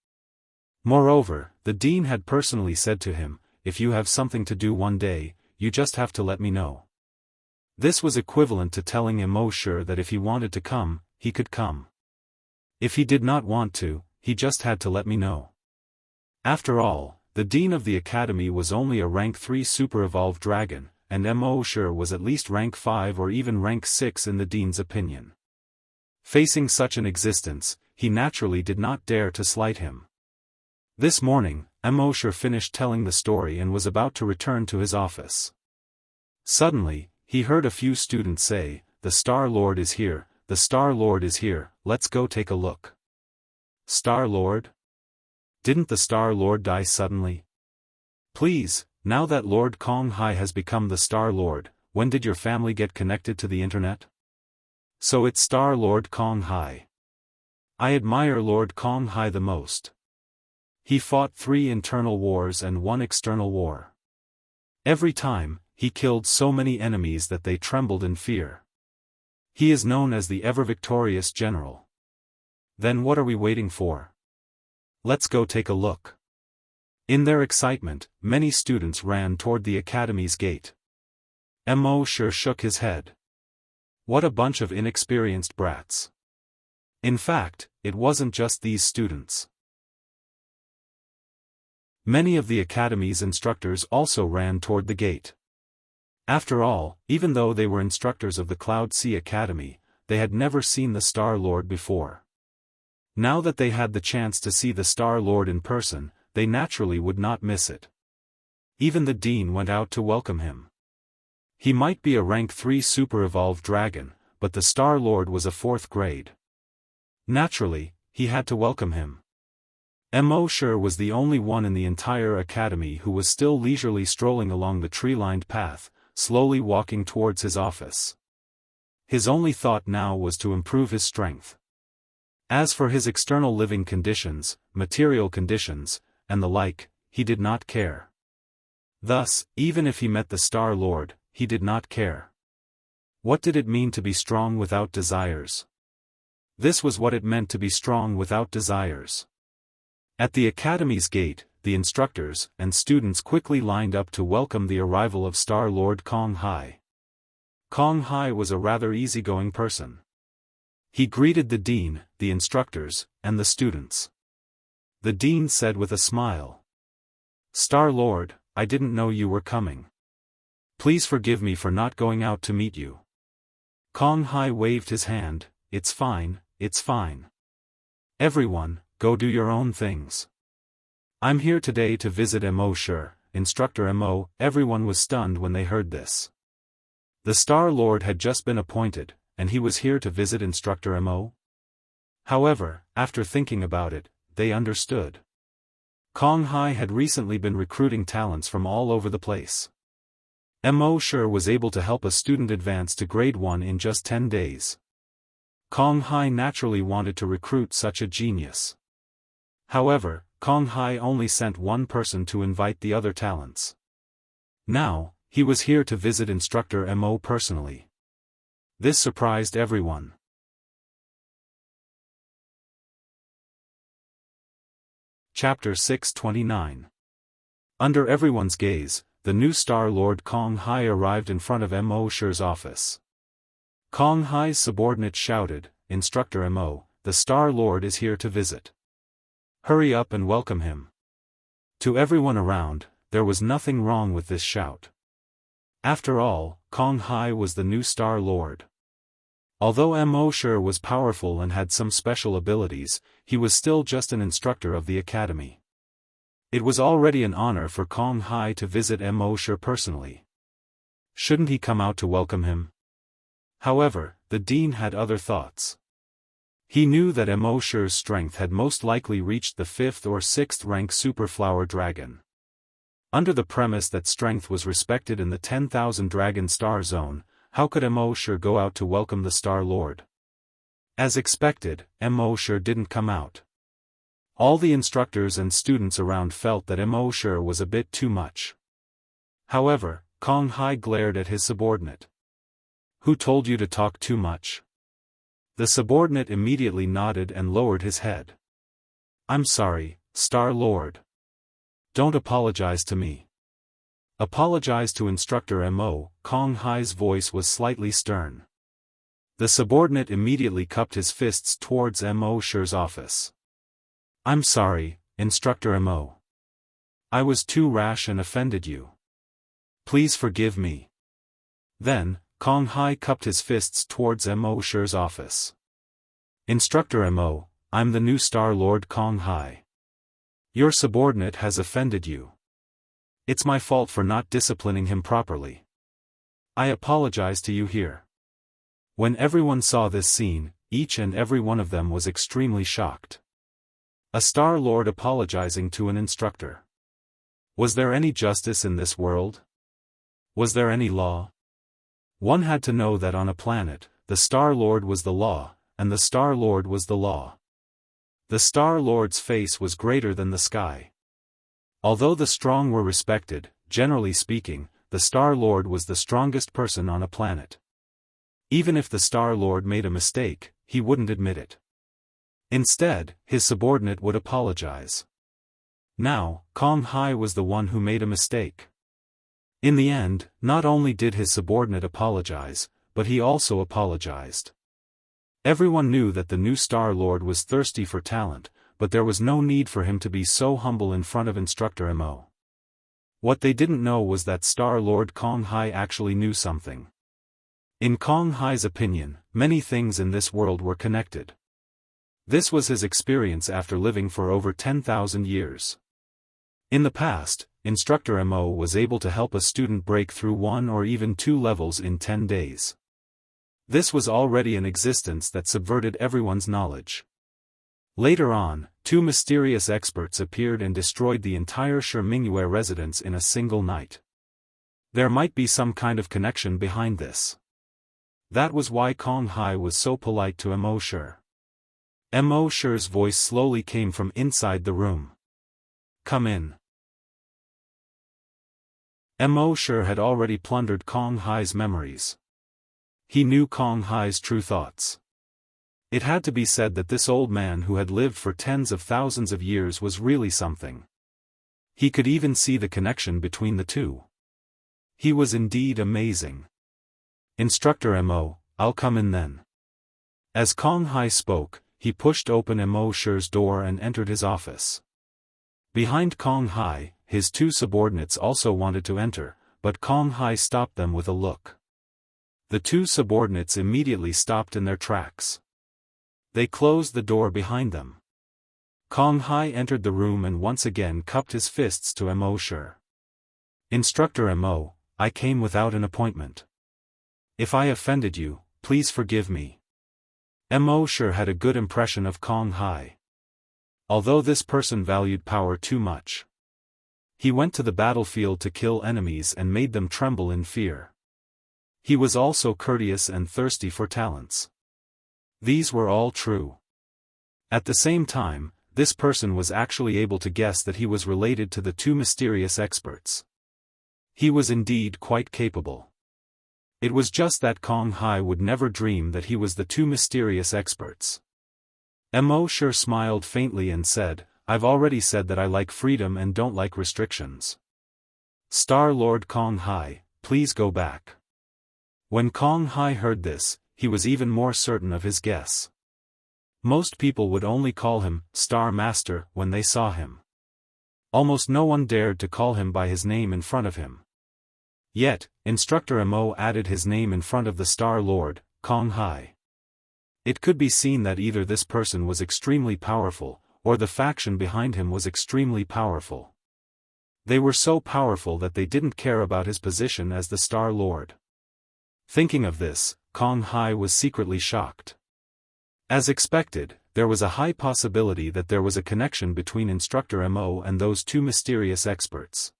S1: Moreover, the dean had personally said to him, "If you have something to do one day, you just have to let me know." This was equivalent to telling Immortal that if he wanted to come, he could come. If he did not want to, he just had to let me know. After all, the dean of the academy was only a rank 3 super evolved dragon, and Immortal was at least rank 5 or even rank 6 in the dean's opinion. Facing such an existence, he naturally did not dare to slight him. This morning, Immortal finished telling the story and was about to return to his office. Suddenly, he heard a few students say, "The Star Lord is here, the Star Lord is here, let's go take a look." Star Lord? Didn't the Star Lord die suddenly? Please, now that Lord Kong Hai has become the Star Lord, when did your family get connected to the internet? So it's Star Lord Kong Hai. I admire Lord Kong Hai the most. He fought 3 internal wars and 1 external war. Every time, he killed so many enemies that they trembled in fear. He is known as the ever-victorious general. Then what are we waiting for? Let's go take a look. In their excitement, many students ran toward the academy's gate. Mo sure shook his head. What a bunch of inexperienced brats. In fact, it wasn't just these students. Many of the academy's instructors also ran toward the gate. After all, even though they were instructors of the Cloud Sea Academy, they had never seen the Star Lord before. Now that they had the chance to see the Star Lord in person, they naturally would not miss it. Even the Dean went out to welcome him. He might be a rank 3 super-evolved dragon, but the Star Lord was a 4th grade. Naturally, he had to welcome him. Mo sure was the only one in the entire academy who was still leisurely strolling along the tree-lined path, slowly walking towards his office. His only thought now was to improve his strength. As for his external living conditions, material conditions, and the like, he did not care. Thus, even if he met the Star Lord, he did not care. What did it mean to be strong without desires? This was what it meant to be strong without desires. At the academy's gate, the instructors and students quickly lined up to welcome the arrival of Star Lord Kong Hai. Kong Hai was a rather easygoing person. He greeted the dean, the instructors, and the students. The dean said with a smile, "Star Lord, I didn't know you were coming. Please forgive me for not going out to meet you." Kong Hai waved his hand, "It's fine, it's fine. Everyone, go do your own things. I'm here today to visit Mo sure, Instructor Mo." Everyone was stunned when they heard this. The Star Lord had just been appointed, and he was here to visit Instructor Mo? However, after thinking about it, they understood. Kong Hai had recently been recruiting talents from all over the place. Mo sure was able to help a student advance to grade 1 in just 10 days. Kong Hai naturally wanted to recruit such a genius. However, Kong Hai only sent one person to invite the other talents. Now, he was here to visit Instructor Mo personally. This surprised everyone. Chapter 629. Under everyone's gaze, the new Star Lord Kong Hai arrived in front of Mo sure's office. Kong Hai's subordinate shouted, "Instructor Mo, the Star Lord is here to visit. Hurry up and welcome him." To everyone around, there was nothing wrong with this shout. After all, Kong Hai was the new Star Lord. Although Mo sure was powerful and had some special abilities, he was still just an instructor of the academy. It was already an honor for Kong Hai to visit Mo sure personally. Shouldn't he come out to welcome him? However, the dean had other thoughts. He knew that Mo sure's strength had most likely reached the 5th or 6th rank Superflower Dragon. Under the premise that strength was respected in the 10,000 Dragon Star Zone, how could Mo sure go out to welcome the Star Lord? As expected, Mo sure didn't come out. All the instructors and students around felt that Mo sure was a bit too much. However, Kong Hai glared at his subordinate. "Who told you to talk too much?" The subordinate immediately nodded and lowered his head. "I'm sorry, Star Lord. Don't apologize to me. Apologize to Instructor Mo." Kong Hai's voice was slightly stern. The subordinate immediately cupped his fists towards Mo sure's office. "I'm sorry, Instructor Mo. I was too rash and offended you. Please forgive me." Then, Kong Hai cupped his fists towards Mo sure's office. "Instructor Mo, I'm the new Star Lord Kong Hai. Your subordinate has offended you. It's my fault for not disciplining him properly. I apologize to you here." When everyone saw this scene, each and every one of them was extremely shocked. A Star Lord apologizing to an instructor. Was there any justice in this world? Was there any law? One had to know that on a planet, the Star Lord was the law, and the Star Lord was the law. The Star Lord's face was greater than the sky. Although the strong were respected, generally speaking, the Star Lord was the strongest person on a planet. Even if the Star Lord made a mistake, he wouldn't admit it. Instead, his subordinate would apologize. Now, Kong Hai was the one who made a mistake. In the end, not only did his subordinate apologize, but he also apologized. Everyone knew that the new Star Lord was thirsty for talent, but there was no need for him to be so humble in front of Instructor Mo. What they didn't know was that Star Lord Kong Hai actually knew something. In Kong Hai's opinion, many things in this world were connected. This was his experience after living for over 10,000 years. In the past, Instructor Mo was able to help a student break through 1 or even 2 levels in 10 days. This was already an existence that subverted everyone's knowledge. Later on, 2 mysterious experts appeared and destroyed the entire Shimingwei residence in a single night. There might be some kind of connection behind this. That was why Kong Hai was so polite to Mo Shi. Mo Shi's voice slowly came from inside the room. "Come in." Mo Shi had already plundered Kong Hai's memories. He knew Kong Hai's true thoughts. It had to be said that this old man who had lived for tens of thousands of years was really something. He could even see the connection between the two. He was indeed amazing. "Instructor Mo, I'll come in then." As Kong Hai spoke, he pushed open Mo Shi's door and entered his office. Behind Kong Hai, his 2 subordinates also wanted to enter, but Kong Hai stopped them with a look. The 2 subordinates immediately stopped in their tracks. They closed the door behind them. Kong Hai entered the room and once again cupped his fists to Mo Shi. "Instructor Mo, I came without an appointment. If I offended you, please forgive me." Mo Shi had a good impression of Kong Hai. Although this person valued power too much. He went to the battlefield to kill enemies and made them tremble in fear. He was also courteous and thirsty for talents. These were all true. At the same time, this person was actually able to guess that he was related to the 2 mysterious experts. He was indeed quite capable. It was just that Kong Hai would never dream that he was the 2 mysterious experts. Mo Shi smiled faintly and said, "I've already said that I like freedom and don't like restrictions. Star Lord Kong Hai, please go back." When Kong Hai heard this, he was even more certain of his guess. Most people would only call him Star Master when they saw him. Almost no one dared to call him by his name in front of him. Yet, Instructor Mo added his name in front of the Star Lord, Kong Hai. It could be seen that either this person was extremely powerful, or the faction behind him was extremely powerful. They were so powerful that they didn't care about his position as the Star Lord. Thinking of this, Kong Hai was secretly shocked. As expected, there was a high possibility that there was a connection between Instructor Mo and those 2 mysterious experts.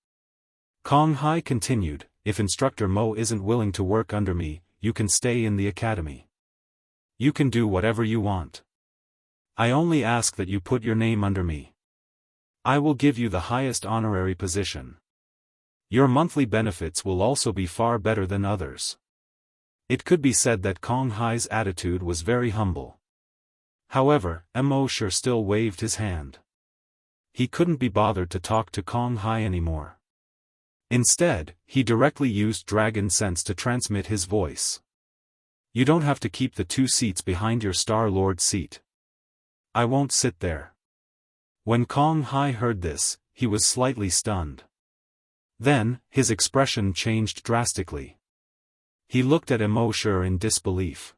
S1: Kong Hai continued, "If Instructor Mo isn't willing to work under me, you can stay in the academy. You can do whatever you want. I only ask that you put your name under me. I will give you the highest honorary position. Your monthly benefits will also be far better than others." It could be said that Kong Hai's attitude was very humble. However, Mo Shi still waved his hand. He couldn't be bothered to talk to Kong Hai anymore. Instead, he directly used Dragon Sense to transmit his voice. "You don't have to keep the 2 seats behind your Star Lord seat. I won't sit there." When Kong Hai heard this, he was slightly stunned. Then, his expression changed drastically. He looked at Mo Shi in disbelief.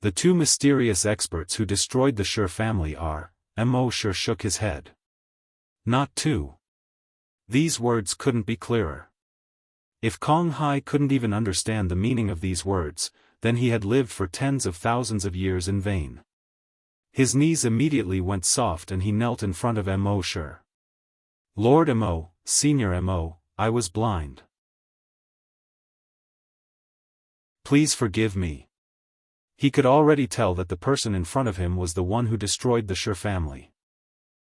S1: "The 2 mysterious experts who destroyed the Shi family are," Mo Shi shook his head. "Not 2. These words couldn't be clearer. If Kong Hai couldn't even understand the meaning of these words, then he had lived for tens of thousands of years in vain. His knees immediately went soft and he knelt in front of Mo Shi. "Lord Mo, Senior Mo, I was blind. Please forgive me." He could already tell that the person in front of him was the one who destroyed the Shi family.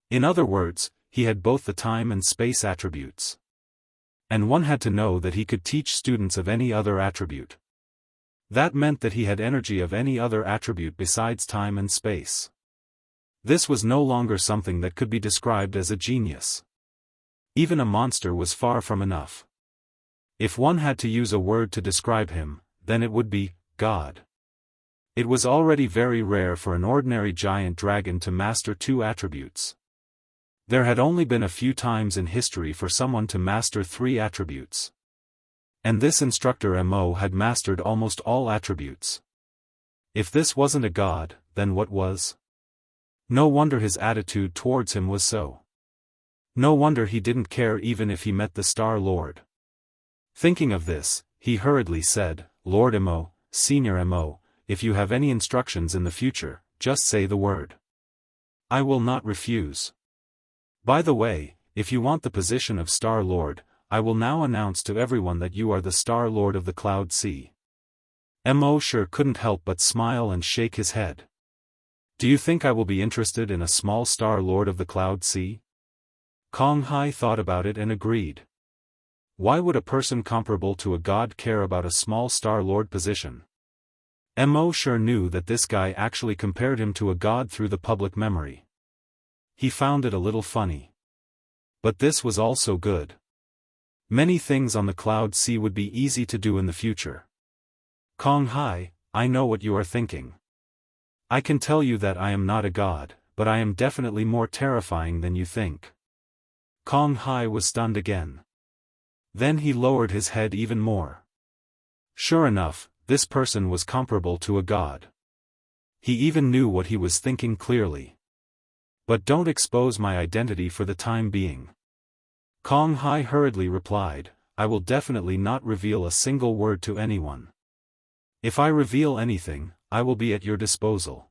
S1: In other words, he had both the time and space attributes. And one had to know that he could teach students of any other attribute. That meant that he had energy of any other attribute besides time and space. This was no longer something that could be described as a genius. Even a monster was far from enough. If one had to use a word to describe him, then it would be God. It was already very rare for an ordinary giant dragon to master two attributes. There had only been a few times in history for someone to master three attributes. And this instructor Mo had mastered almost all attributes. If this wasn't a god, then what was? No wonder his attitude towards him was so. No wonder he didn't care even if he met the Star Lord. Thinking of this, he hurriedly said, "Lord Mo, Senior Mo, if you have any instructions in the future, just say the word. I will not refuse. By the way, if you want the position of Star Lord, I will now announce to everyone that you are the Star Lord of the Cloud Sea." Mo sure couldn't help but smile and shake his head. "Do you think I will be interested in a small Star Lord of the Cloud Sea?" Kong Hai thought about it and agreed. Why would a person comparable to a god care about a small Star Lord position? Mo sure knew that this guy actually compared him to a god through the public memory. He found it a little funny. But this was also good. Many things on the Cloud Sea would be easy to do in the future. Kong Hai, I know what you are thinking. I can tell you that I am not a god, but I am definitely more terrifying than you think. Kong Hai was stunned again. Then he lowered his head even more. Sure enough, this person was comparable to a god. He even knew what he was thinking clearly. But don't expose my identity for the time being. Kong Hai hurriedly replied, I will definitely not reveal a single word to anyone. If I reveal anything, I will be at your disposal.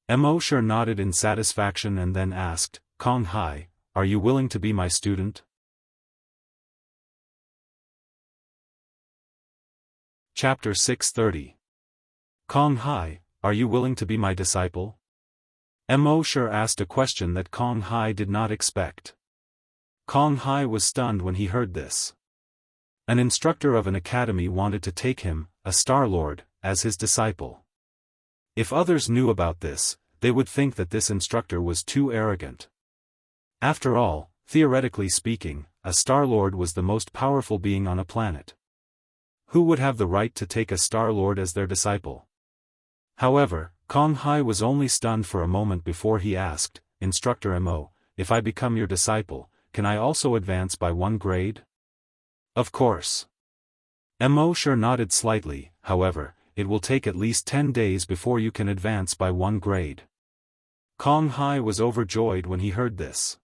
S1: Mo sure nodded in satisfaction and then asked, Kong Hai, are you willing to be my student? Chapter 630. Kong Hai, are you willing to be my disciple? Mo sure asked a question that Kong Hai did not expect. Kong Hai was stunned when he heard this. An instructor of an academy wanted to take him, a Star Lord, as his disciple. If others knew about this, they would think that this instructor was too arrogant. After all, theoretically speaking, a Star Lord was the most powerful being on a planet. Who would have the right to take a Star Lord as their disciple? However, Kong Hai was only stunned for a moment before he asked, Instructor Mo, if I become your disciple, can I also advance by one grade? Of course. Mo sure nodded slightly, however, it will take at least 10 days before you can advance by one grade. Kong Hai was overjoyed when he heard this.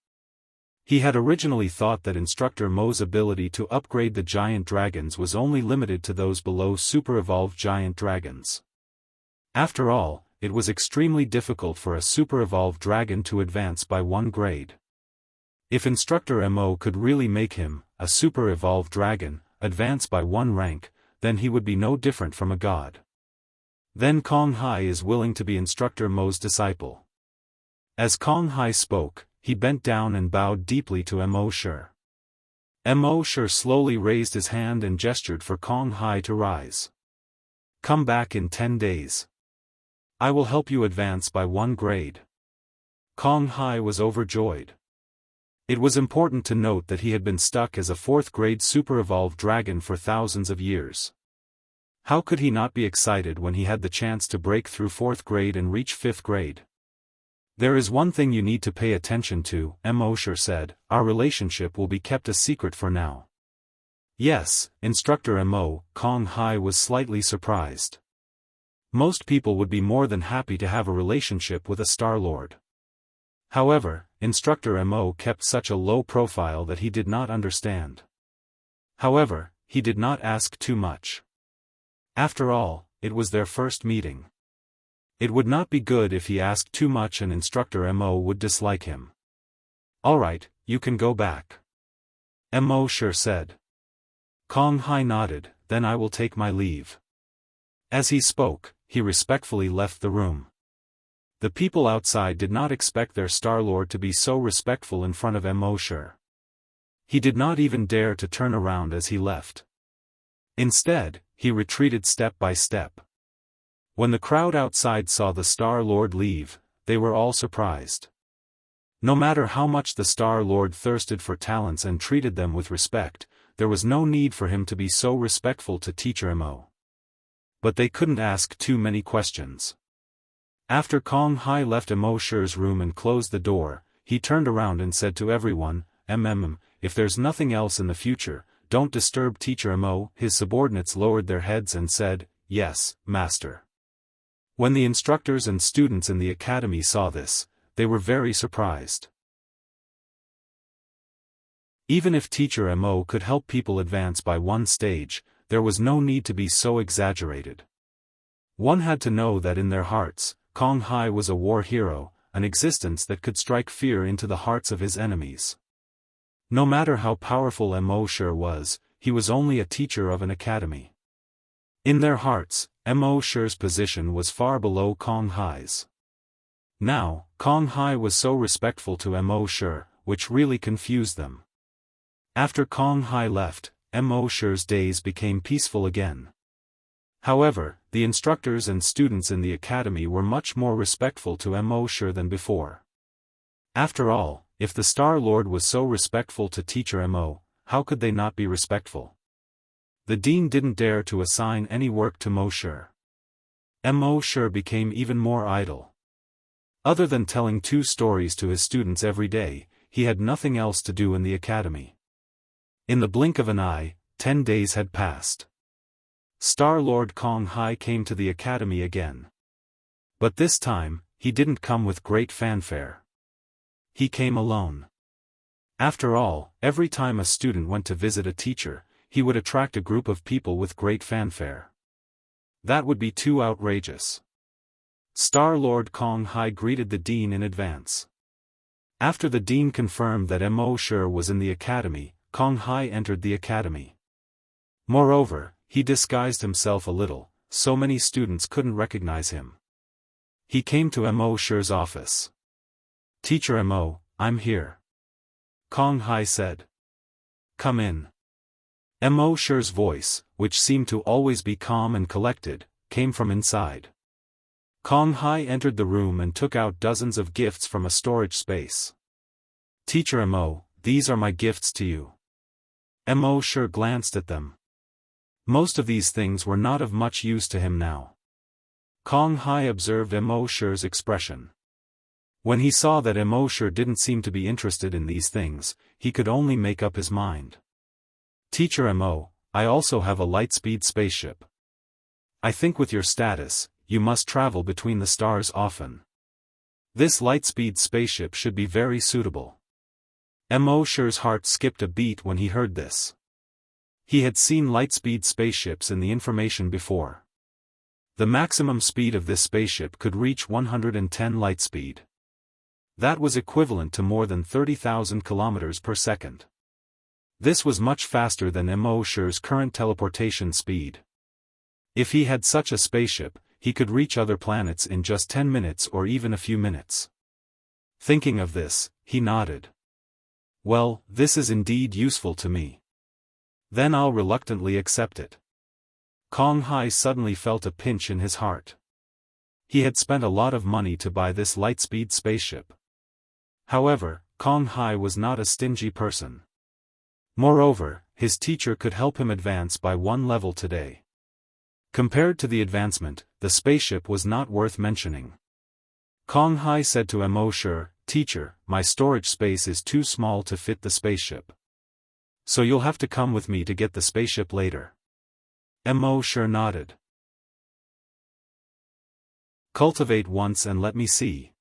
S1: He had originally thought that Instructor Mo's ability to upgrade the giant dragons was only limited to those below super-evolved giant dragons. After all, it was extremely difficult for a super-evolved dragon to advance by one grade. If Instructor Mo could really make him, a super-evolved dragon, advance by one rank, then he would be no different from a god. Then Kong Hai is willing to be Instructor Mo's disciple. As Kong Hai spoke, he bent down and bowed deeply to Mo sure. Mo sure slowly raised his hand and gestured for Kong Hai to rise. Come back in 10 days. I will help you advance by one grade. Kong Hai was overjoyed. It was important to note that he had been stuck as a 4th-grade super-evolved dragon for thousands of years. How could he not be excited when he had the chance to break through 4th grade and reach 5th grade? There is one thing you need to pay attention to, Mo sure said, our relationship will be kept a secret for now. Yes, Instructor Mo, Kong Hai was slightly surprised. Most people would be more than happy to have a relationship with a Star Lord. However, Instructor Mo kept such a low profile that he did not understand. However, he did not ask too much. After all, it was their first meeting. It would not be good if he asked too much and Instructor Mo would dislike him. Alright, you can go back. Mo sure said. Kong Hai nodded, then I will take my leave. As he spoke, he respectfully left the room. The people outside did not expect their Star Lord to be so respectful in front of Mo sure. He did not even dare to turn around as he left. Instead, he retreated step by step. When the crowd outside saw the Star Lord leave, they were all surprised. No matter how much the Star Lord thirsted for talents and treated them with respect, there was no need for him to be so respectful to Teacher Mo. But they couldn't ask too many questions. After Kong Hai left Mo Shi's room and closed the door, he turned around and said to everyone, if there's nothing else in the future, don't disturb Teacher Mo." His subordinates lowered their heads and said, "Yes, Master." When the instructors and students in the academy saw this, they were very surprised. Even if Teacher Mo could help people advance by one stage, there was no need to be so exaggerated. One had to know that in their hearts, Kong Hai was a war hero, an existence that could strike fear into the hearts of his enemies. No matter how powerful Mo Shi was, he was only a teacher of an academy. In their hearts, Mo Shi's position was far below Kong Hai's. Now, Kong Hai was so respectful to Mo Shi, which really confused them. After Kong Hai left, Mo Shi's days became peaceful again. However, the instructors and students in the academy were much more respectful to Mo Shi than before. After all, if the Star Lord was so respectful to Teacher Mo, how could they not be respectful? The dean didn't dare to assign any work to Mo Shi. Mo Shi became even more idle. Other than telling 2 stories to his students every day, he had nothing else to do in the academy. In the blink of an eye, 10 days had passed. Star Lord Kong Hai came to the academy again. But this time, he didn't come with great fanfare. He came alone. After all, every time a student went to visit a teacher, he would attract a group of people with great fanfare. That would be too outrageous. Star Lord Kong Hai greeted the dean in advance. After the dean confirmed that Mo Shi was in the academy, Kong Hai entered the academy. Moreover, he disguised himself a little, so many students couldn't recognize him. He came to Mo Shi's office. "Teacher Mo, I'm here," Kong Hai said. "Come in." Mo Shi's voice, which seemed to always be calm and collected, came from inside. Kong Hai entered the room and took out dozens of gifts from a storage space. "Teacher Mo, these are my gifts to you." Mo Shi glanced at them. Most of these things were not of much use to him now. Kong Hai observed Mo Shi's expression. When he saw that Mo Shi didn't seem to be interested in these things, he could only make up his mind. "Teacher Mo, I also have a light-speed spaceship. I think with your status, you must travel between the stars often. This light-speed spaceship should be very suitable." Mo Shi's heart skipped a beat when he heard this. He had seen light-speed spaceships in the information before. The maximum speed of this spaceship could reach 110 light speed. That was equivalent to more than 30,000 kilometers per second. This was much faster than Mo Shi's current teleportation speed. If he had such a spaceship, he could reach other planets in just 10 minutes or even a few minutes. Thinking of this, he nodded. "Well, this is indeed useful to me. Then I'll reluctantly accept it." Kong Hai suddenly felt a pinch in his heart. He had spent a lot of money to buy this light-speed spaceship. However, Kong Hai was not a stingy person. Moreover, his teacher could help him advance by 1 level today. Compared to the advancement, the spaceship was not worth mentioning. Kong Hai said to Mo Shi, "Teacher, my storage space is too small to fit the spaceship. So you'll have to come with me to get the spaceship later." Mo Shi nodded. "Cultivate once and let me see."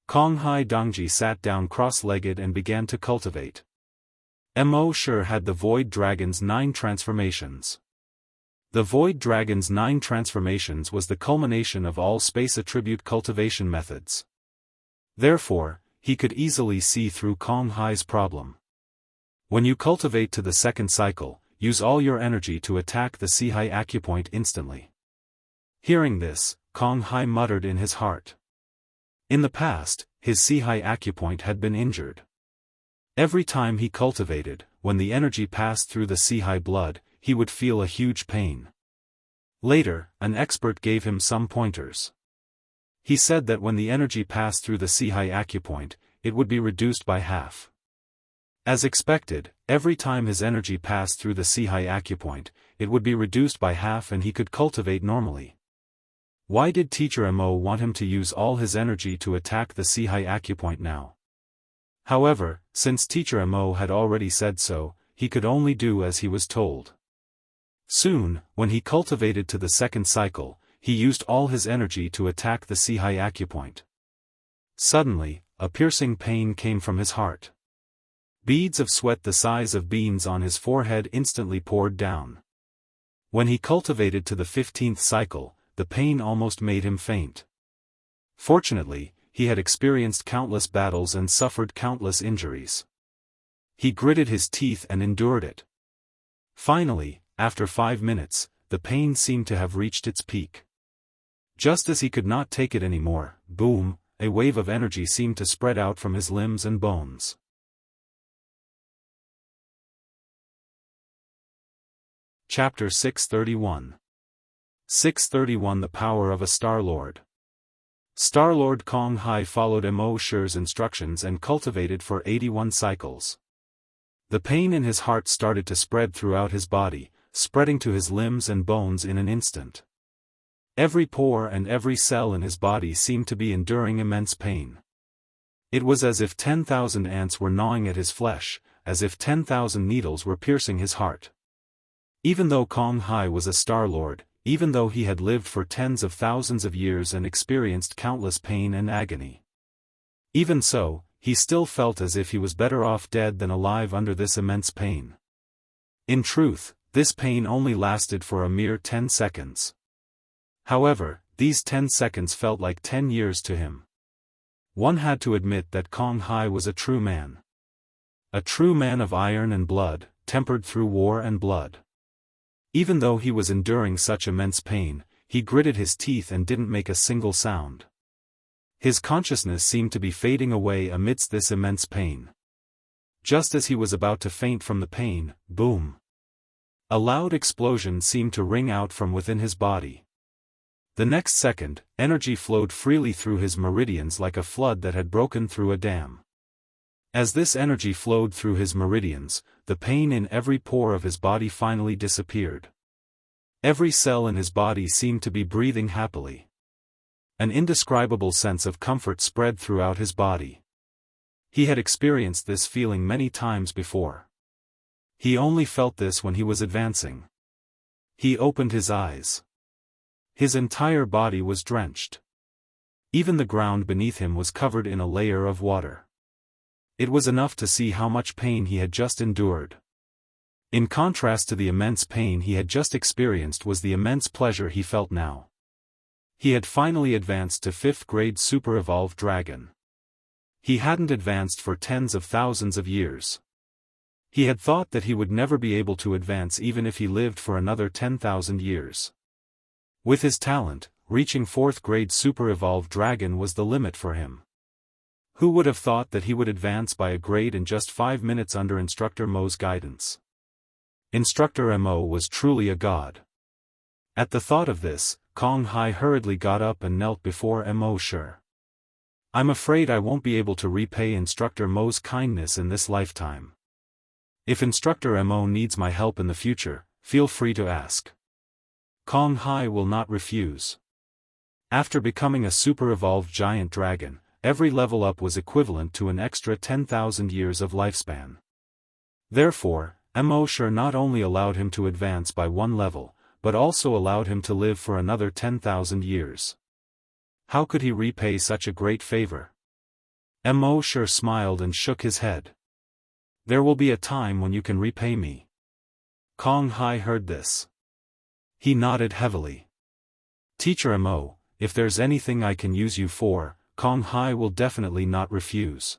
S1: Kong Hai Dongji sat down cross-legged and began to cultivate. Mo Shi had the Void Dragon's 9 transformations. The Void Dragon's 9 transformations was the culmination of all space attribute cultivation methods. Therefore, he could easily see through Kong Hai's problem. When you cultivate to the 2nd cycle, use all your energy to attack the Sihai acupoint instantly. Hearing this, Kong Hai muttered in his heart. In the past, his Sihai acupoint had been injured. Every time he cultivated, when the energy passed through the Sihai blood, he would feel a huge pain. Later, an expert gave him some pointers. He said that when the energy passed through the Sihai acupoint, it would be reduced by half. As expected, every time his energy passed through the Sihai acupoint, it would be reduced by half and he could cultivate normally. Why did Teacher Mo want him to use all his energy to attack the Sihai acupoint now? However, since Teacher Mo had already said so, he could only do as he was told. Soon, when he cultivated to the second cycle, he used all his energy to attack the Sihai acupoint. Suddenly, a piercing pain came from his heart. Beads of sweat the size of beans on his forehead instantly poured down. When he cultivated to the 15th cycle, the pain almost made him faint. Fortunately, he had experienced countless battles and suffered countless injuries. He gritted his teeth and endured it. Finally, after 5 minutes, the pain seemed to have reached its peak. Just as he could not take it anymore, boom, a wave of energy seemed to spread out from his limbs and bones. Chapter 631. 631 The Power of a Star-Lord. Star-Lord Kong Hai followed Mo Shi's instructions and cultivated for 81 cycles. The pain in his heart started to spread throughout his body, spreading to his limbs and bones in an instant. Every pore and every cell in his body seemed to be enduring immense pain. It was as if 10,000 ants were gnawing at his flesh, as if 10,000 needles were piercing his heart. Even though Kong Hai was a Star-Lord, even though he had lived for tens of thousands of years and experienced countless pain and agony, even so, he still felt as if he was better off dead than alive under this immense pain. In truth, this pain only lasted for a mere 10 seconds. However, these 10 seconds felt like 10 years to him. One had to admit that Kong Hai was a true man. A true man of iron and blood, tempered through war and blood. Even though he was enduring such immense pain, he gritted his teeth and didn't make a single sound. His consciousness seemed to be fading away amidst this immense pain. Just as he was about to faint from the pain, boom! A loud explosion seemed to ring out from within his body. The next second, energy flowed freely through his meridians like a flood that had broken through a dam. As this energy flowed through his meridians, the pain in every pore of his body finally disappeared. Every cell in his body seemed to be breathing happily. An indescribable sense of comfort spread throughout his body. He had experienced this feeling many times before. He only felt this when he was advancing. He opened his eyes. His entire body was drenched. Even the ground beneath him was covered in a layer of water. It was enough to see how much pain he had just endured. In contrast to the immense pain he had just experienced was the immense pleasure he felt now. He had finally advanced to 5th grade Super Evolved Dragon. He hadn't advanced for tens of thousands of years. He had thought that he would never be able to advance even if he lived for another 10,000 years. With his talent, reaching 4th grade Super Evolved Dragon was the limit for him. Who would have thought that he would advance by a grade in just 5 minutes under Instructor Mo's guidance? Instructor Mo was truly a god. At the thought of this, Kong Hai hurriedly got up and knelt before Mo Shi. I'm afraid I won't be able to repay Instructor Mo's kindness in this lifetime. If Instructor Mo needs my help in the future, feel free to ask. Kong Hai will not refuse. After becoming a super evolved giant dragon, every level up was equivalent to an extra 10,000 years of lifespan. Therefore, Mo Shi not only allowed him to advance by one level, but also allowed him to live for another 10,000 years. How could he repay such a great favor? Mo Shi smiled and shook his head. There will be a time when you can repay me. Kong Hai heard this. He nodded heavily. Teacher Mo, if there's anything I can use you for, Kong Hai will definitely not refuse.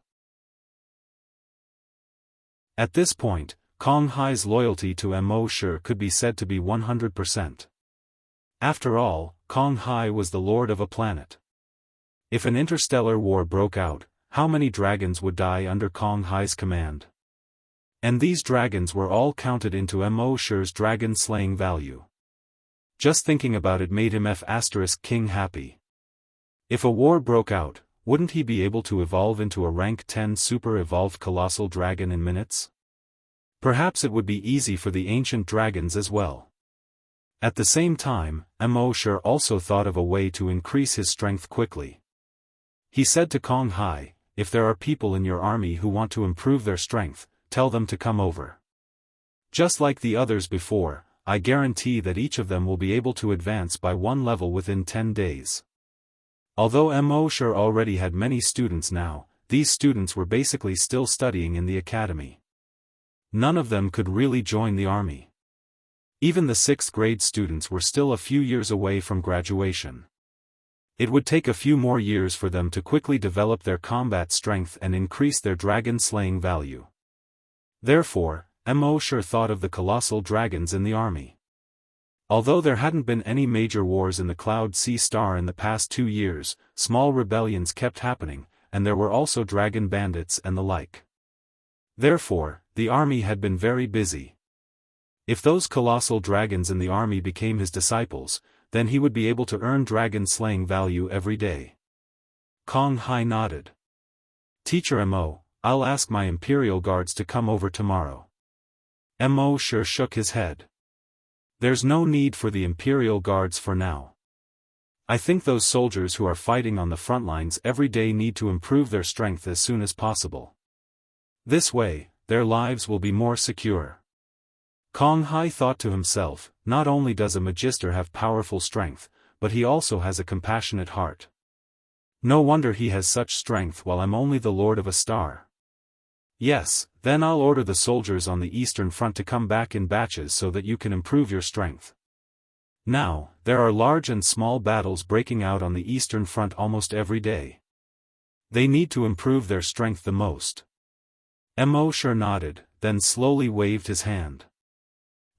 S1: At this point, Kong Hai's loyalty to Mo Shi could be said to be 100%. After all, Kong Hai was the lord of a planet. If an interstellar war broke out, how many dragons would die under Kong Hai's command? And these dragons were all counted into Mo Shi's dragon-slaying value. Just thinking about it made him King happy. If a war broke out, wouldn't he be able to evolve into a rank 10 super-evolved colossal dragon in minutes? Perhaps it would be easy for the ancient dragons as well. At the same time, Immortal also thought of a way to increase his strength quickly. He said to Kong Hai, "If there are people in your army who want to improve their strength, tell them to come over. Just like the others before, I guarantee that each of them will be able to advance by one level within 10 days. Although Immortal already had many students now, these students were basically still studying in the academy. None of them could really join the army. Even the 6th grade students were still a few years away from graduation. It would take a few more years for them to quickly develop their combat strength and increase their dragon-slaying value. Therefore, Immortal thought of the colossal dragons in the army. Although there hadn't been any major wars in the Cloud Sea Star in the past 2 years, small rebellions kept happening, and there were also dragon bandits and the like. Therefore, the army had been very busy. If those colossal dragons in the army became his disciples, then he would be able to earn dragon-slaying value every day. Kong Hai nodded. "Teacher Mo, I'll ask my Imperial Guards to come over tomorrow." Mo sure shook his head. "There's no need for the Imperial Guards for now. I think those soldiers who are fighting on the front lines every day need to improve their strength as soon as possible. This way, their lives will be more secure." Kong Hai thought to himself, not only does a magister have powerful strength, but he also has a compassionate heart. No wonder he has such strength while I'm only the Lord of a Star. Yes, then I'll order the soldiers on the Eastern Front to come back in batches so that you can improve your strength. Now, there are large and small battles breaking out on the Eastern Front almost every day. They need to improve their strength the most. Immortal nodded, then slowly waved his hand.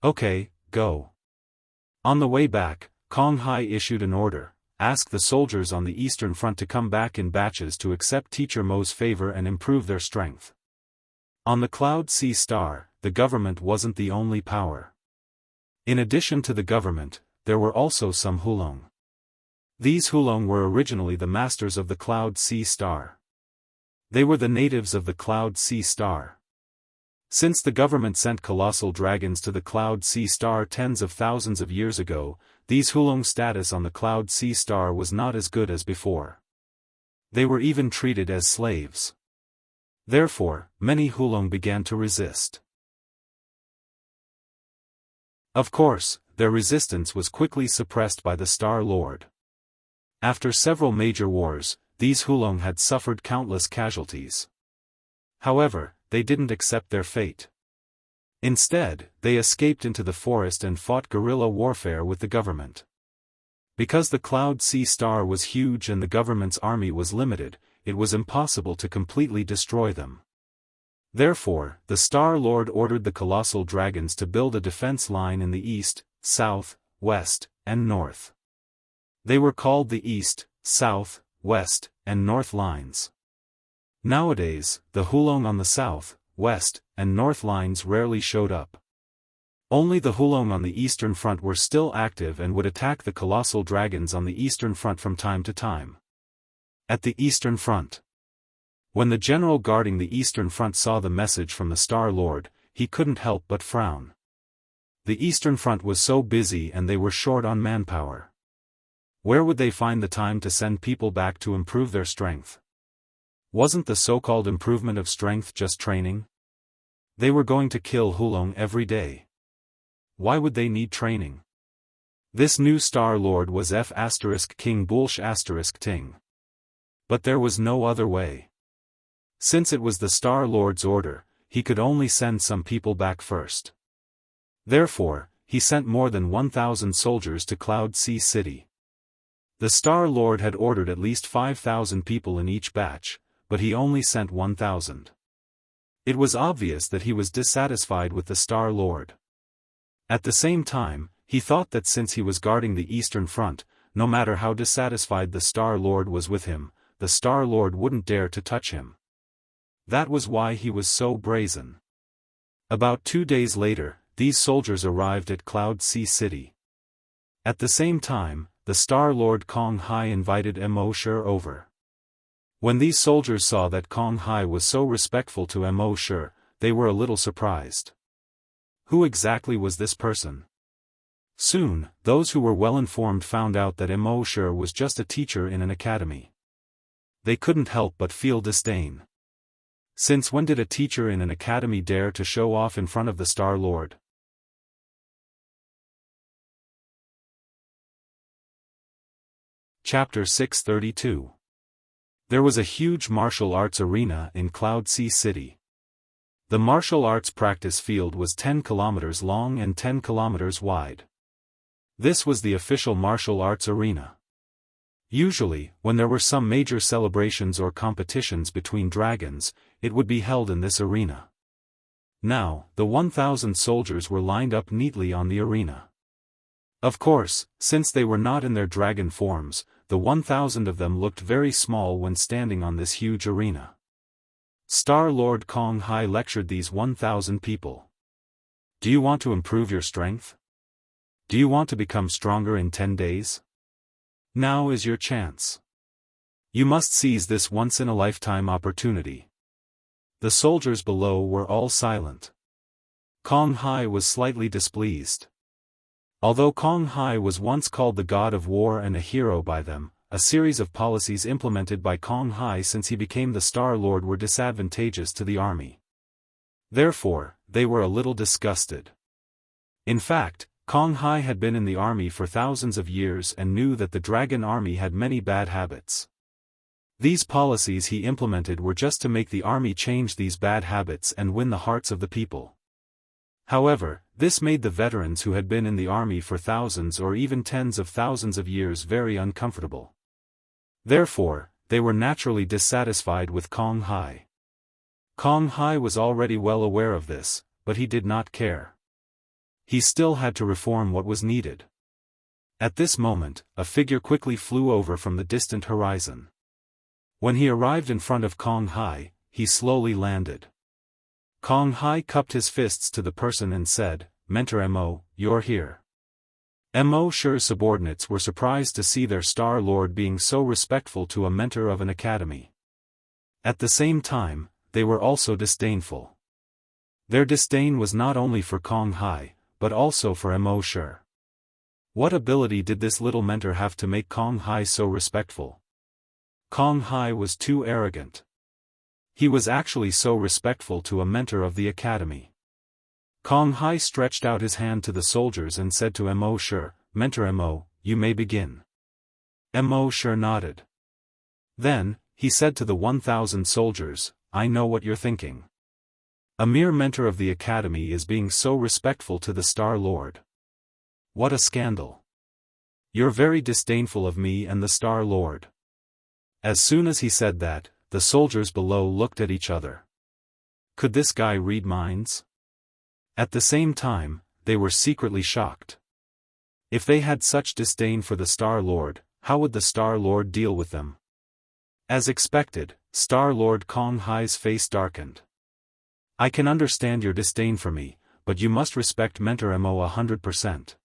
S1: "Okay, go." On the way back, Kong Hai issued an order: ask the soldiers on the Eastern Front to come back in batches to accept Teacher Mo's favor and improve their strength. On the Cloud Sea Star, the government wasn't the only power. In addition to the government, there were also some Hulong. These Hulong were originally the masters of the Cloud Sea Star. They were the natives of the Cloud Sea Star. Since the government sent colossal dragons to the Cloud Sea Star tens of thousands of years ago, these Hulong's status on the Cloud Sea Star was not as good as before. They were even treated as slaves. Therefore, many Hulong began to resist. Of course, their resistance was quickly suppressed by the Star Lord. After several major wars, these Hulong had suffered countless casualties. However, they didn't accept their fate. Instead, they escaped into the forest and fought guerrilla warfare with the government. Because the Cloud Sea Star was huge and the government's army was limited, it was impossible to completely destroy them. Therefore, the Star Lord ordered the colossal dragons to build a defense line in the east, south, west, and north. They were called the East, South, West, and North lines. Nowadays, the Hulong on the south, west, and north lines rarely showed up. Only the Hulong on the Eastern Front were still active and would attack the colossal dragons on the Eastern Front from time to time. At the Eastern Front. When the general guarding the Eastern Front saw the message from the Star Lord, he couldn't help but frown. The Eastern Front was so busy and they were short on manpower. Where would they find the time to send people back to improve their strength? Wasn't the so-called improvement of strength just training? They were going to kill Hulong every day. Why would they need training? This new Star Lord was King Bulsh Ting. But there was no other way. Since it was the Star Lord's order, he could only send some people back first. Therefore, he sent more than 1,000 soldiers to Cloud Sea City. The Star Lord had ordered at least 5,000 people in each batch, but he only sent 1,000. It was obvious that he was dissatisfied with the Star Lord. At the same time, he thought that since he was guarding the Eastern Front, no matter how dissatisfied the Star Lord was with him, the Star Lord wouldn't dare to touch him. That was why he was so brazen. About 2 days later, these soldiers arrived at Cloud Sea City. At the same time, the Star Lord Kong Hai invited Mo Shi over. When these soldiers saw that Kong Hai was so respectful to Mo Shi, they were a little surprised. Who exactly was this person? Soon, those who were well-informed found out that Mo Shi was just a teacher in an academy. They couldn't help but feel disdain. Since when did a teacher in an academy dare to show off in front of the Star Lord? Chapter 632. There was a huge martial arts arena in Cloud Sea City. The martial arts practice field was 10 kilometers long and 10 kilometers wide. This was the official martial arts arena. Usually, when there were some major celebrations or competitions between dragons, it would be held in this arena. Now, the 1,000 soldiers were lined up neatly on the arena. Of course, since they were not in their dragon forms, the 1,000 of them looked very small when standing on this huge arena. Star Lord Kong Hai lectured these 1,000 people. Do you want to improve your strength? Do you want to become stronger in 10 days? Now is your chance. You must seize this once-in-a-lifetime opportunity. The soldiers below were all silent. Kong Hai was slightly displeased. Although Kong Hai was once called the god of war and a hero by them, a series of policies implemented by Kong Hai since he became the Star Lord were disadvantageous to the army. Therefore, they were a little disgusted. In fact, Kong Hai had been in the army for thousands of years and knew that the dragon army had many bad habits. These policies he implemented were just to make the army change these bad habits and win the hearts of the people. However, this made the veterans who had been in the army for thousands or even tens of thousands of years very uncomfortable. Therefore, they were naturally dissatisfied with Kong Hai. Kong Hai was already well aware of this, but he did not care. He still had to reform what was needed. At this moment, a figure quickly flew over from the distant horizon. When he arrived in front of Kong Hai, he slowly landed. Kong Hai cupped his fists to the person and said, "Mentor Mo, you're here." Mo Shi's subordinates were surprised to see their Star Lord being so respectful to a mentor of an academy. At the same time, they were also disdainful. Their disdain was not only for Kong Hai, but also for Mo Shi. What ability did this little mentor have to make Kong Hai so respectful? Kong Hai was too arrogant. He was actually so respectful to a mentor of the academy. Kong Hai stretched out his hand to the soldiers and said to Mo Shi, "Mentor Mo, you may begin." Mo Shi nodded. Then, he said to the 1,000 soldiers, "I know what you're thinking. A mere mentor of the academy is being so respectful to the Star Lord. What a scandal. You're very disdainful of me and the Star Lord." As soon as he said that, the soldiers below looked at each other. Could this guy read minds? At the same time, they were secretly shocked. If they had such disdain for the Star Lord, how would the Star Lord deal with them? As expected, Star Lord Kong Hai's face darkened. "I can understand your disdain for me, but you must respect Mentor Mo 100%.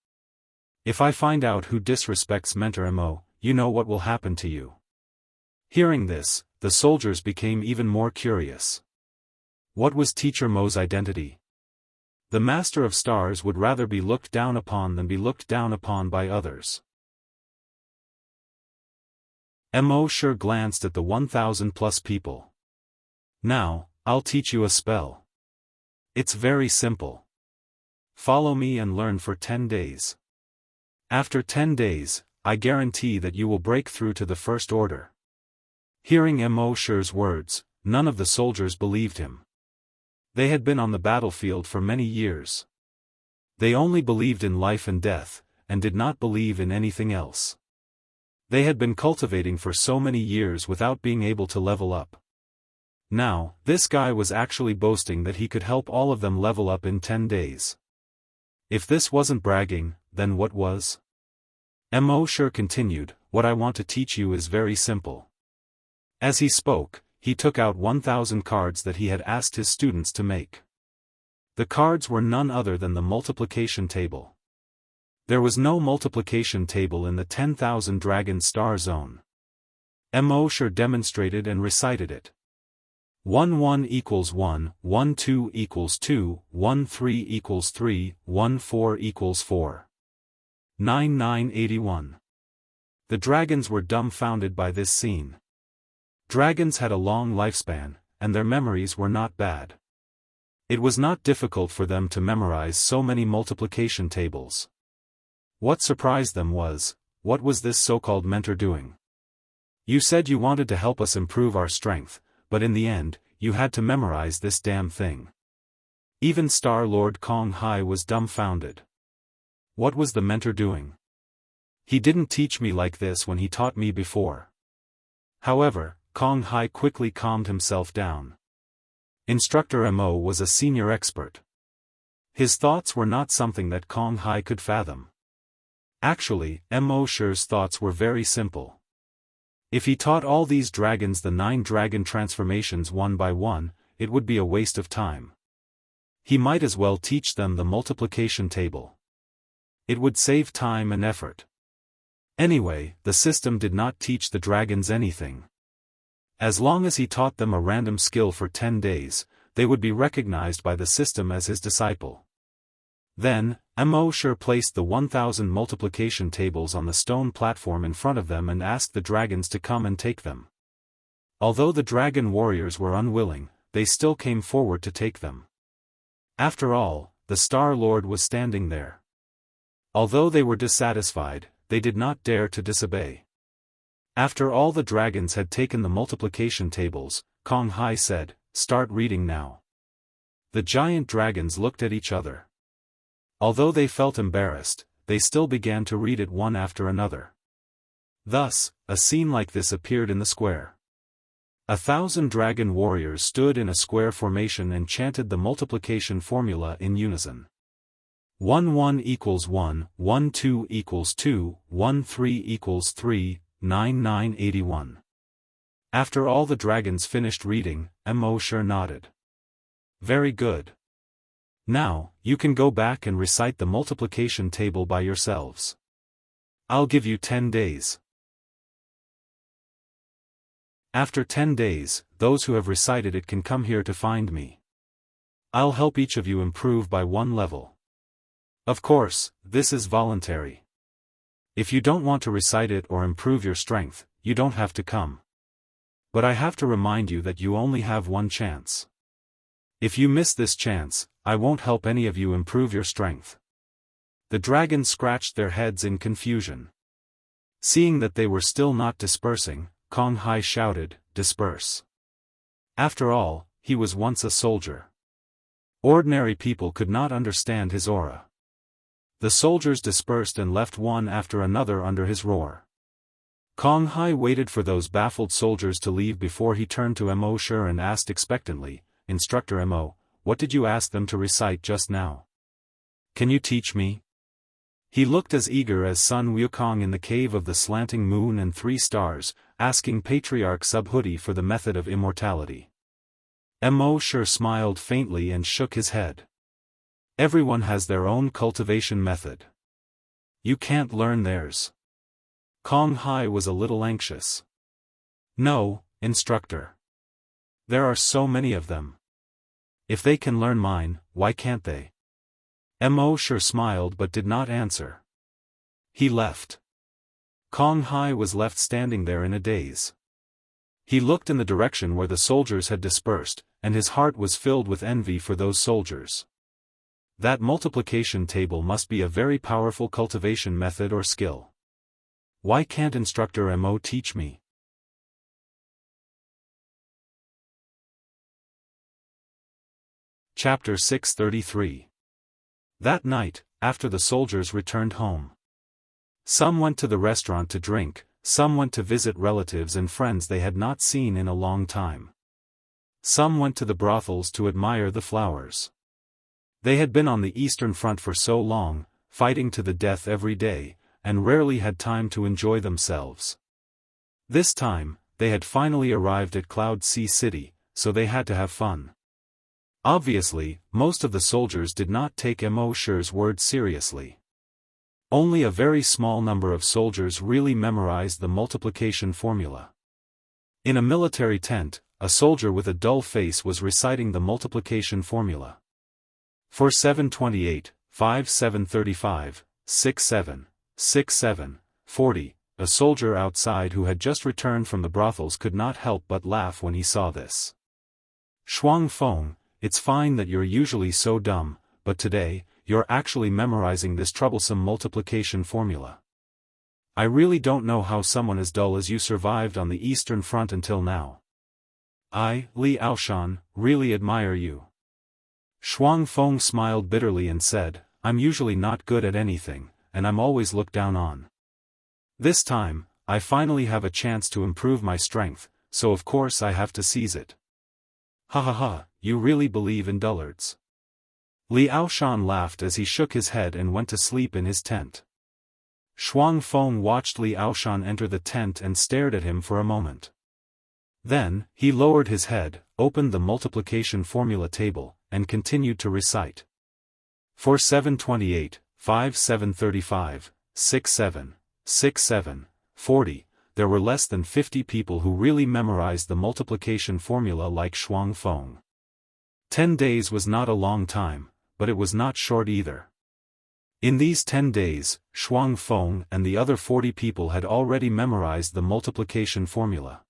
S1: If I find out who disrespects Mentor Mo, you know what will happen to you." Hearing this, the soldiers became even more curious. What was Teacher Mo's identity? The Master of Stars would rather be looked down upon than be looked down upon by others. Mo Shi glanced at the 1,000+ people. "Now, I'll teach you a spell. It's very simple. Follow me and learn for 10 days. After 10 days, I guarantee that you will break through to the First Order." Hearing Mo Shi's words, none of the soldiers believed him. They had been on the battlefield for many years. They only believed in life and death, and did not believe in anything else. They had been cultivating for so many years without being able to level up. Now, this guy was actually boasting that he could help all of them level up in 10 days. If this wasn't bragging, then what was? Mo Shi continued, "What I want to teach you is very simple." As he spoke, he took out 1,000 cards that he had asked his students to make. The cards were none other than the multiplication table. There was no multiplication table in the 10,000 dragon star zone. Mosher demonstrated and recited it. 1 1 equals 1, 1 2 equals 2, 1 3 equals 3, 1 4 equals 4. 9981. The dragons were dumbfounded by this scene. Dragons had a long lifespan, and their memories were not bad. It was not difficult for them to memorize so many multiplication tables. What surprised them was, what was this so-called mentor doing? You said you wanted to help us improve our strength, but in the end, you had to memorize this damn thing. Even Star Lord Kong Hai was dumbfounded. What was the mentor doing? He didn't teach me like this when he taught me before. However, Kong Hai quickly calmed himself down. Instructor Mo was a senior expert. His thoughts were not something that Kong Hai could fathom. Actually, Mosher's thoughts were very simple. If he taught all these dragons the 9 dragon transformations one by one, it would be a waste of time. He might as well teach them the multiplication table. It would save time and effort. Anyway, the system did not teach the dragons anything. As long as he taught them a random skill for 10 days, they would be recognized by the system as his disciple. Then, Mosher placed the 1,000 multiplication tables on the stone platform in front of them and asked the dragons to come and take them. Although the dragon warriors were unwilling, they still came forward to take them. After all, the Star Lord was standing there. Although they were dissatisfied, they did not dare to disobey. After all the dragons had taken the multiplication tables, Kong Hai said, "Start reading now." The giant dragons looked at each other. Although they felt embarrassed, they still began to read it one after another. Thus, a scene like this appeared in the square. 1,000 dragon warriors stood in a square formation and chanted the multiplication formula in unison. 1 1 equals 1, 1 2 equals 2, 1 3 equals 3, 9981. After all the dragons finished reading, Mosher nodded. Very good. Now, you can go back and recite the multiplication table by yourselves. I'll give you 10 days. After 10 days, those who have recited it can come here to find me. I'll help each of you improve by 1 level. Of course, this is voluntary. If you don't want to recite it or improve your strength, you don't have to come. But I have to remind you that you only have 1 chance. If you miss this chance, I won't help any of you improve your strength. The dragons scratched their heads in confusion. Seeing that they were still not dispersing, Kong Hai shouted, "Disperse." After all, he was once a soldier. Ordinary people could not understand his aura. The soldiers dispersed and left one after another under his roar. Kong Hai waited for those baffled soldiers to leave before he turned to Mosher and asked expectantly, "Instructor Mo, what did you ask them to recite just now? Can you teach me?" He looked as eager as Sun Wukong in the cave of the slanting moon and 3 stars, asking Patriarch Subhuti for the method of immortality. Mosher smiled faintly and shook his head. Everyone has their own cultivation method. You can't learn theirs. Kong Hai was a little anxious. "No, instructor. There are so many of them. If they can learn mine, why can't they?" Mosher smiled but did not answer. He left. Kong Hai was left standing there in a daze. He looked in the direction where the soldiers had dispersed, and his heart was filled with envy for those soldiers. That multiplication table must be a very powerful cultivation method or skill. Why can't Instructor Mo teach me? Chapter 633. That night, after the soldiers returned home, some went to the restaurant to drink, some went to visit relatives and friends they had not seen in a long time. Some went to the brothels to admire the flowers. They had been on the Eastern Front for so long, fighting to the death every day, and rarely had time to enjoy themselves. This time, they had finally arrived at Cloud Sea City, so they had to have fun. Obviously, most of the soldiers did not take Mosher's words seriously. Only a very small number of soldiers really memorized the multiplication formula. In a military tent, a soldier with a dull face was reciting the multiplication formula. 4 7 28, 5 7 35, 6 7, 6 7, 40. A soldier outside who had just returned from the brothels could not help but laugh when he saw this. Shuang Feng, it's fine that you're usually so dumb, but today, you're actually memorizing this troublesome multiplication formula. I really don't know how someone as dull as you survived on the Eastern Front until now. I, Li Aoshan, really admire you. Shuang Feng smiled bitterly and said, I'm usually not good at anything, and I'm always looked down on. This time, I finally have a chance to improve my strength, so of course I have to seize it. Ha ha ha, you really believe in dullards. Li Aoshan laughed as he shook his head and went to sleep in his tent. Shuang Feng watched Li Aoshan enter the tent and stared at him for a moment. Then, he lowered his head, opened the multiplication formula table, and continued to recite. 4 7 28, 5 7 35, 6 7, 6 7, 40. There were less than 50 people who really memorized the multiplication formula like Shuang Feng. 10 days was not a long time, but it was not short either. In these 10 days, Shuang Feng and the other 40 people had already memorized the multiplication formula.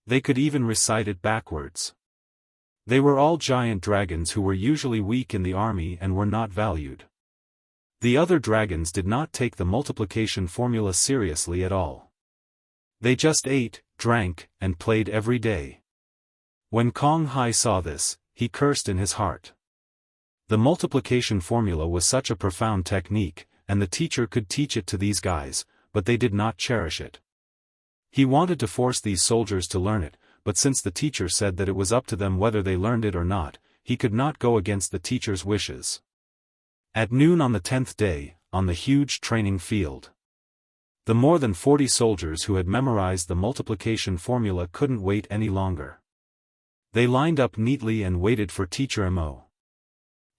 S1: They could even recite it backwards. They were all giant dragons who were usually weak in the army and were not valued. The other dragons did not take the multiplication formula seriously at all. They just ate, drank, and played every day. When Kong Hai saw this, he cursed in his heart. The multiplication formula was such a profound technique, and the teacher could teach it to these guys, but they did not cherish it. He wanted to force these soldiers to learn it, but since the teacher said that it was up to them whether they learned it or not, he could not go against the teacher's wishes. At noon on the 10th day, on the huge training field, the more than 40 soldiers who had memorized the multiplication formula couldn't wait any longer. They lined up neatly and waited for Teacher Mo.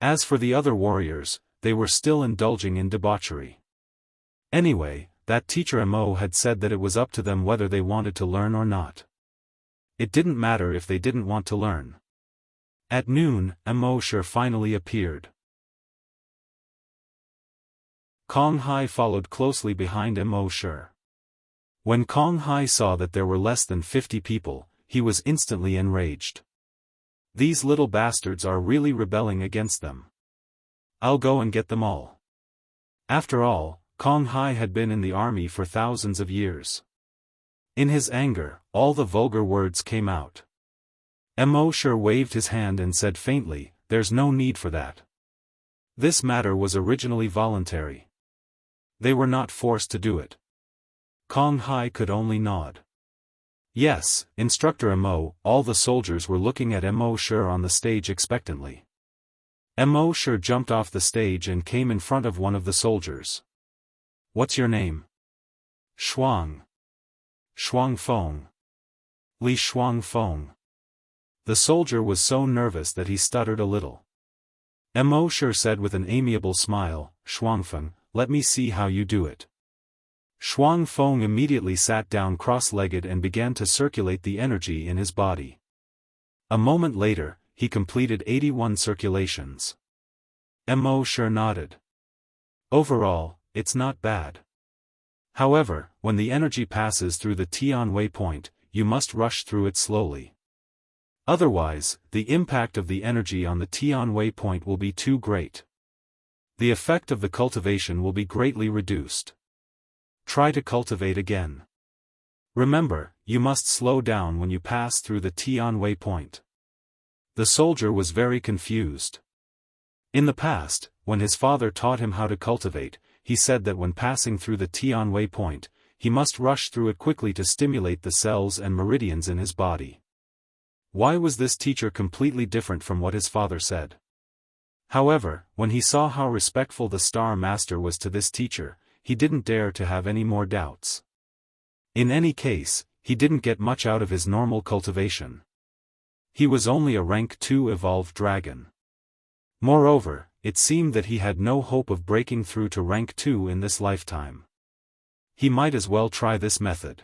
S1: As for the other warriors, they were still indulging in debauchery. Anyway, that Teacher Mo had said that it was up to them whether they wanted to learn or not. It didn't matter if they didn't want to learn. At noon, Mo finally appeared. Kong Hai followed closely behind Mo. When Kong Hai saw that there were less than 50 people, he was instantly enraged. These little bastards are really rebelling against them. I'll go and get them all. After all, Kong Hai had been in the army for thousands of years. In his anger, all the vulgar words came out. Mo waved his hand and said faintly, "There's no need for that. This matter was originally voluntary. They were not forced to do it." Kong Hai could only nod. Yes, Instructor Mo. All the soldiers were looking at Mo on the stage expectantly. Mo jumped off the stage and came in front of one of the soldiers. "What's your name?" "Shuang." "Shuang Feng." "Li Shuang Feng." The soldier was so nervous that he stuttered a little. Mo said with an amiable smile, "Shuang Feng, let me see how you do it." Shuang Feng immediately sat down cross-legged and began to circulate the energy in his body. A moment later, he completed 81 circulations. Mo nodded. Overall, it's not bad. However, when the energy passes through the Tianwei point, you must rush through it slowly. Otherwise, the impact of the energy on the Tianwei point will be too great. The effect of the cultivation will be greatly reduced. Try to cultivate again. Remember, you must slow down when you pass through the Tianwei point. The soldier was very confused. In the past, when his father taught him how to cultivate, he said that when passing through the Tianwei point, he must rush through it quickly to stimulate the cells and meridians in his body. Why was this teacher completely different from what his father said? However, when he saw how respectful the Star Master was to this teacher, he didn't dare to have any more doubts. In any case, he didn't get much out of his normal cultivation. He was only a rank 2 evolved dragon. Moreover, it seemed that he had no hope of breaking through to rank 2 in this lifetime. He might as well try this method.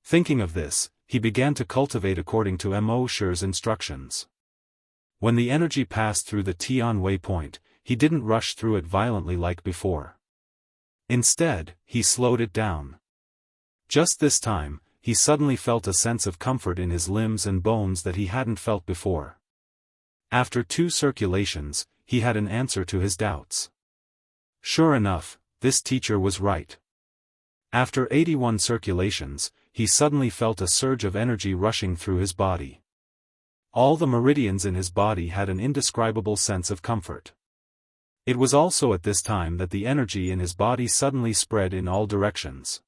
S1: Thinking of this, he began to cultivate according to Mo Shi's instructions. When the energy passed through the Tian waypoint, he didn't rush through it violently like before. Instead, he slowed it down. Just this time, he suddenly felt a sense of comfort in his limbs and bones that he hadn't felt before. After 2 circulations, he had an answer to his doubts. Sure enough, this teacher was right. After 81 circulations, he suddenly felt a surge of energy rushing through his body. All the meridians in his body had an indescribable sense of comfort. It was also at this time that the energy in his body suddenly spread in all directions.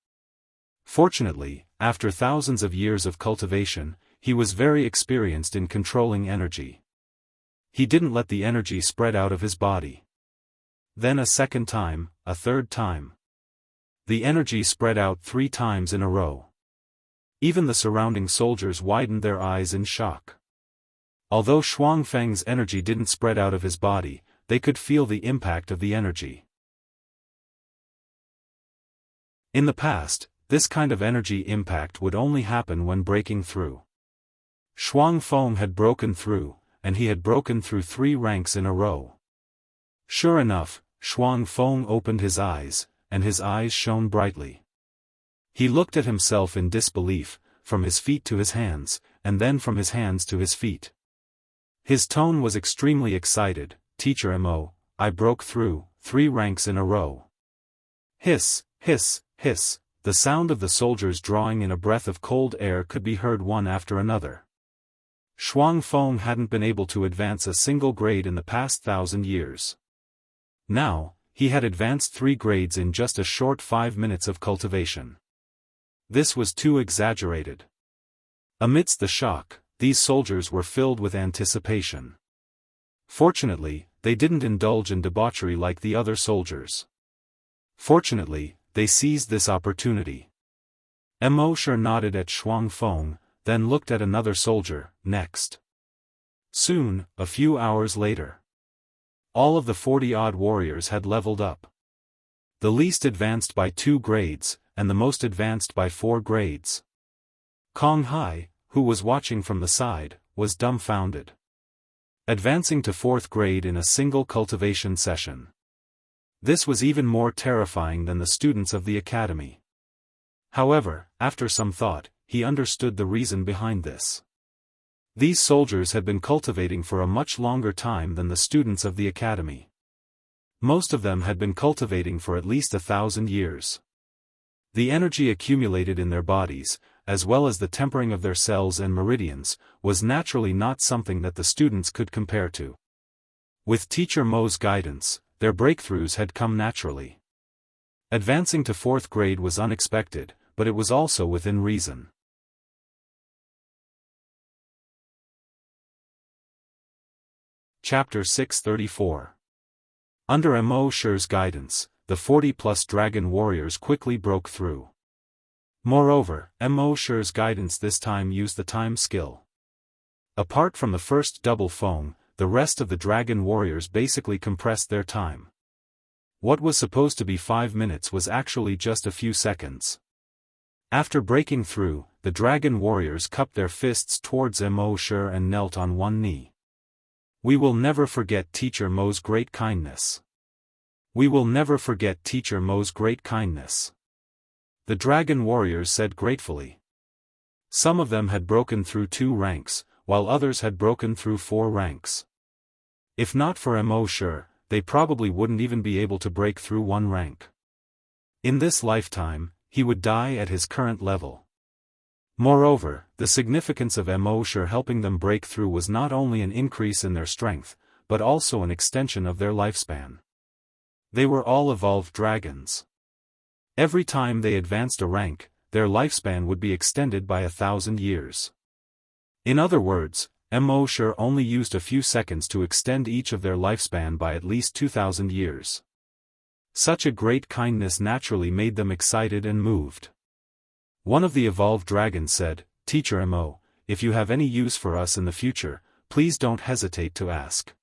S1: Fortunately, after thousands of years of cultivation, he was very experienced in controlling energy. He didn't let the energy spread out of his body. Then a second time, a third time. The energy spread out 3 times in a row. Even the surrounding soldiers widened their eyes in shock. Although Shuang Feng's energy didn't spread out of his body, they could feel the impact of the energy. In the past, this kind of energy impact would only happen when breaking through. Shuang Feng had broken through, and he had broken through 3 ranks in a row. Sure enough, Shuang Feng opened his eyes, and his eyes shone brightly. He looked at himself in disbelief, from his feet to his hands, and then from his hands to his feet. His tone was extremely excited. "Teacher Mo, I broke through 3 ranks in a row." Hiss, hiss, hiss, the sound of the soldiers drawing in a breath of cold air could be heard one after another. Shuang Feng hadn't been able to advance a single grade in the past 1,000 years. Now, he had advanced 3 grades in just a short 5 minutes of cultivation. This was too exaggerated. Amidst the shock, these soldiers were filled with anticipation. Fortunately, they didn't indulge in debauchery like the other soldiers. Fortunately, they seized this opportunity. Mo Shi nodded at Shuang Feng, then looked at another soldier, next. Soon, a few hours later, all of the 40-odd warriors had leveled up. The least advanced by 2 grades, and the most advanced by 4 grades. Kong Hai, who was watching from the side, was dumbfounded. Advancing to 4th grade in a single cultivation session. This was even more terrifying than the students of the academy. However, after some thought, he understood the reason behind this. These soldiers had been cultivating for a much longer time than the students of the academy. Most of them had been cultivating for at least 1,000 years. The energy accumulated in their bodies, as well as the tempering of their cells and meridians, was naturally not something that the students could compare to. With Teacher Mo's guidance, their breakthroughs had come naturally. Advancing to 4th grade was unexpected, but it was also within reason. Chapter 634. Under Mo Shi's guidance, the 40-plus dragon warriors quickly broke through. Moreover, Mo Shi's guidance this time used the time skill. Apart from the first double Feng, the rest of the dragon warriors basically compressed their time. What was supposed to be 5 minutes was actually just a few seconds. After breaking through, the dragon warriors cupped their fists towards Mo Shi and knelt on one knee. "We will never forget Teacher Mo's great kindness. We will never forget Teacher Mo's great kindness," the dragon warriors said gratefully. Some of them had broken through 2 ranks, while others had broken through 4 ranks. If not for Mo Shi, they probably wouldn't even be able to break through 1 rank. In this lifetime, he would die at his current level. Moreover, the significance of Mo Shi helping them break through was not only an increase in their strength, but also an extension of their lifespan. They were all evolved dragons. Every time they advanced a rank, their lifespan would be extended by 1,000 years. In other words, Mo Shi only used a few seconds to extend each of their lifespan by at least 2,000 years. Such a great kindness naturally made them excited and moved. One of the evolved dragons said, "Teacher Mo, if you have any use for us in the future, please don't hesitate to ask."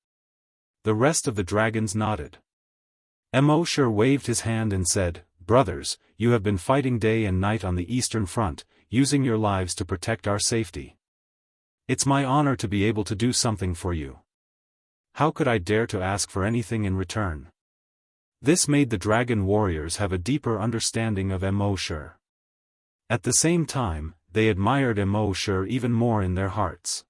S1: The rest of the dragons nodded. Immortal waved his hand and said, "Brothers, you have been fighting day and night on the Eastern Front, using your lives to protect our safety. It's my honor to be able to do something for you. How could I dare to ask for anything in return?" This made the dragon warriors have a deeper understanding of Immortal. At the same time, they admired Immortal even more in their hearts.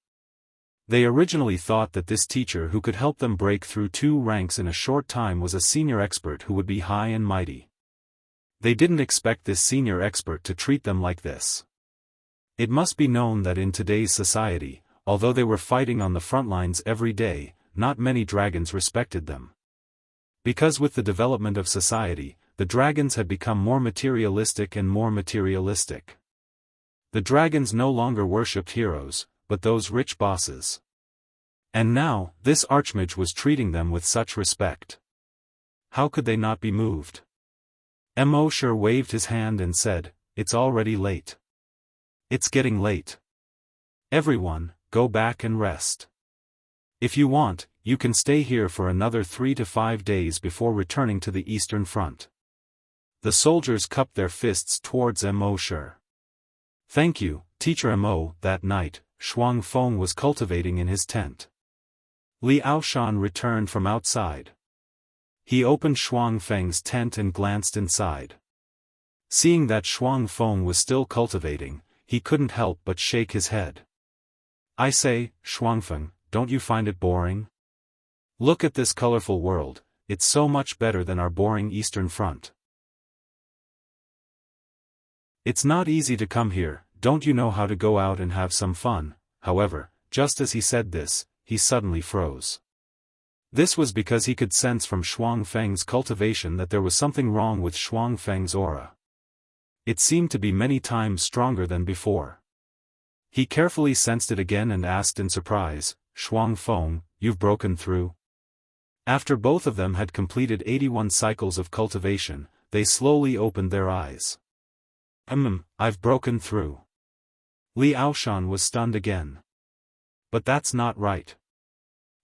S1: They originally thought that this teacher who could help them break through 2 ranks in a short time was a senior expert who would be high and mighty. They didn't expect this senior expert to treat them like this. It must be known that in today's society, although they were fighting on the front lines every day, not many dragons respected them. Because with the development of society, the dragons had become more materialistic and more materialistic. The dragons no longer worshipped heroes, but those rich bosses. And now, this archmage was treating them with such respect. How could they not be moved? Immortal waved his hand and said, "It's already late. It's getting late. Everyone, go back and rest. If you want, you can stay here for another 3 to 5 days before returning to the Eastern Front." The soldiers cupped their fists towards Immortal. "Thank you, Teacher Mo." That night, Shuang Feng was cultivating in his tent. Li Aoshan returned from outside. He opened Shuang Feng's tent and glanced inside. Seeing that Shuang Feng was still cultivating, he couldn't help but shake his head. "I say, Shuang Feng, don't you find it boring? Look at this colorful world, it's so much better than our boring Eastern Front. It's not easy to come here, don't you know how to go out and have some fun?" However, just as he said this, he suddenly froze. This was because he could sense from Shuang Feng's cultivation that there was something wrong with Shuang Feng's aura. It seemed to be many times stronger than before. He carefully sensed it again and asked in surprise, "Shuang Feng, you've broken through?" After both of them had completed 81 cycles of cultivation, they slowly opened their eyes. I've broken through." Li Aoshan was stunned again. "But that's not right.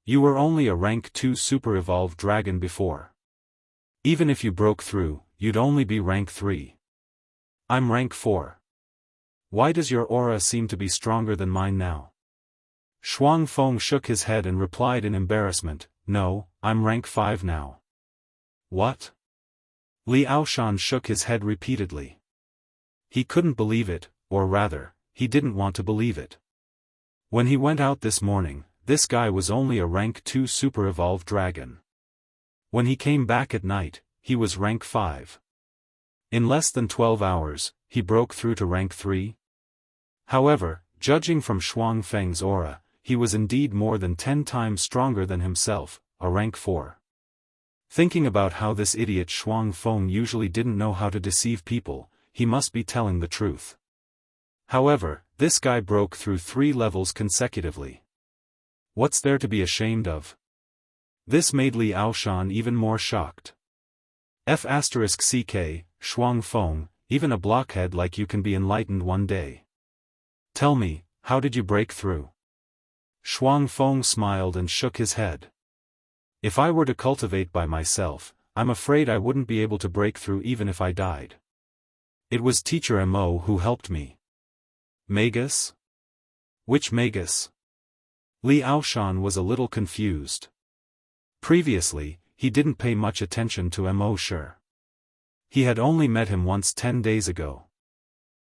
S1: You were only a rank 2 super-evolved dragon before. Even if you broke through, you'd only be rank 3. I'm rank 4. Why does your aura seem to be stronger than mine now?" Shuang Feng shook his head and replied in embarrassment, "No, I'm rank 5 now." "What?" Li Aoshan shook his head repeatedly. He couldn't believe it, or rather, he didn't want to believe it. When he went out this morning, this guy was only a rank 2 super-evolved dragon. When he came back at night, he was rank 5. In less than 12 hours, he broke through to rank 3. However, judging from Shuang Feng's aura, he was indeed more than 10 times stronger than himself, a rank 4. Thinking about how this idiot Shuang Feng usually didn't know how to deceive people, he must be telling the truth. However, this guy broke through 3 levels consecutively. What's there to be ashamed of? This made Li Aoshan even more shocked. F***ck, Shuang Feng, even a blockhead like you can be enlightened one day. Tell me, how did you break through? Shuang Feng smiled and shook his head. If I were to cultivate by myself, I'm afraid I wouldn't be able to break through even if I died. It was Teacher Mo who helped me. Magus? Which Magus? Li Aoshan was a little confused. Previously, he didn't pay much attention to Immortal. He had only met him once 10 days ago.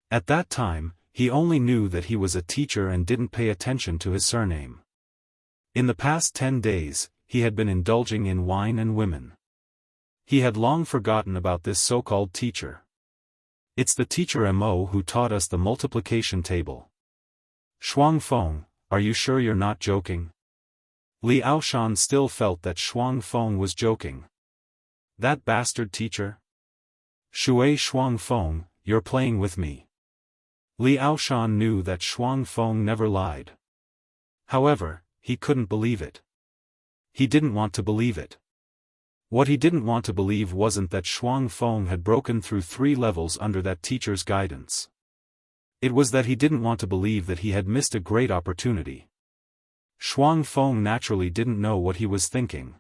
S1: At that time, he only knew that he was a teacher and didn't pay attention to his surname. In the past 10 days, he had been indulging in wine and women. He had long forgotten about this so-called teacher. It's the Teacher Mo who taught us the multiplication table. Shuang Feng, are you sure you're not joking? Li Aoshan still felt that Shuang Feng was joking. That bastard teacher? Shui Shuang Feng, you're playing with me. Li Aoshan knew that Shuang Feng never lied. However, he couldn't believe it. He didn't want to believe it. What he didn't want to believe wasn't that Shuang Feng had broken through 3 levels under that teacher's guidance. It was that he didn't want to believe that he had missed a great opportunity. Shuang Feng naturally didn't know what he was thinking.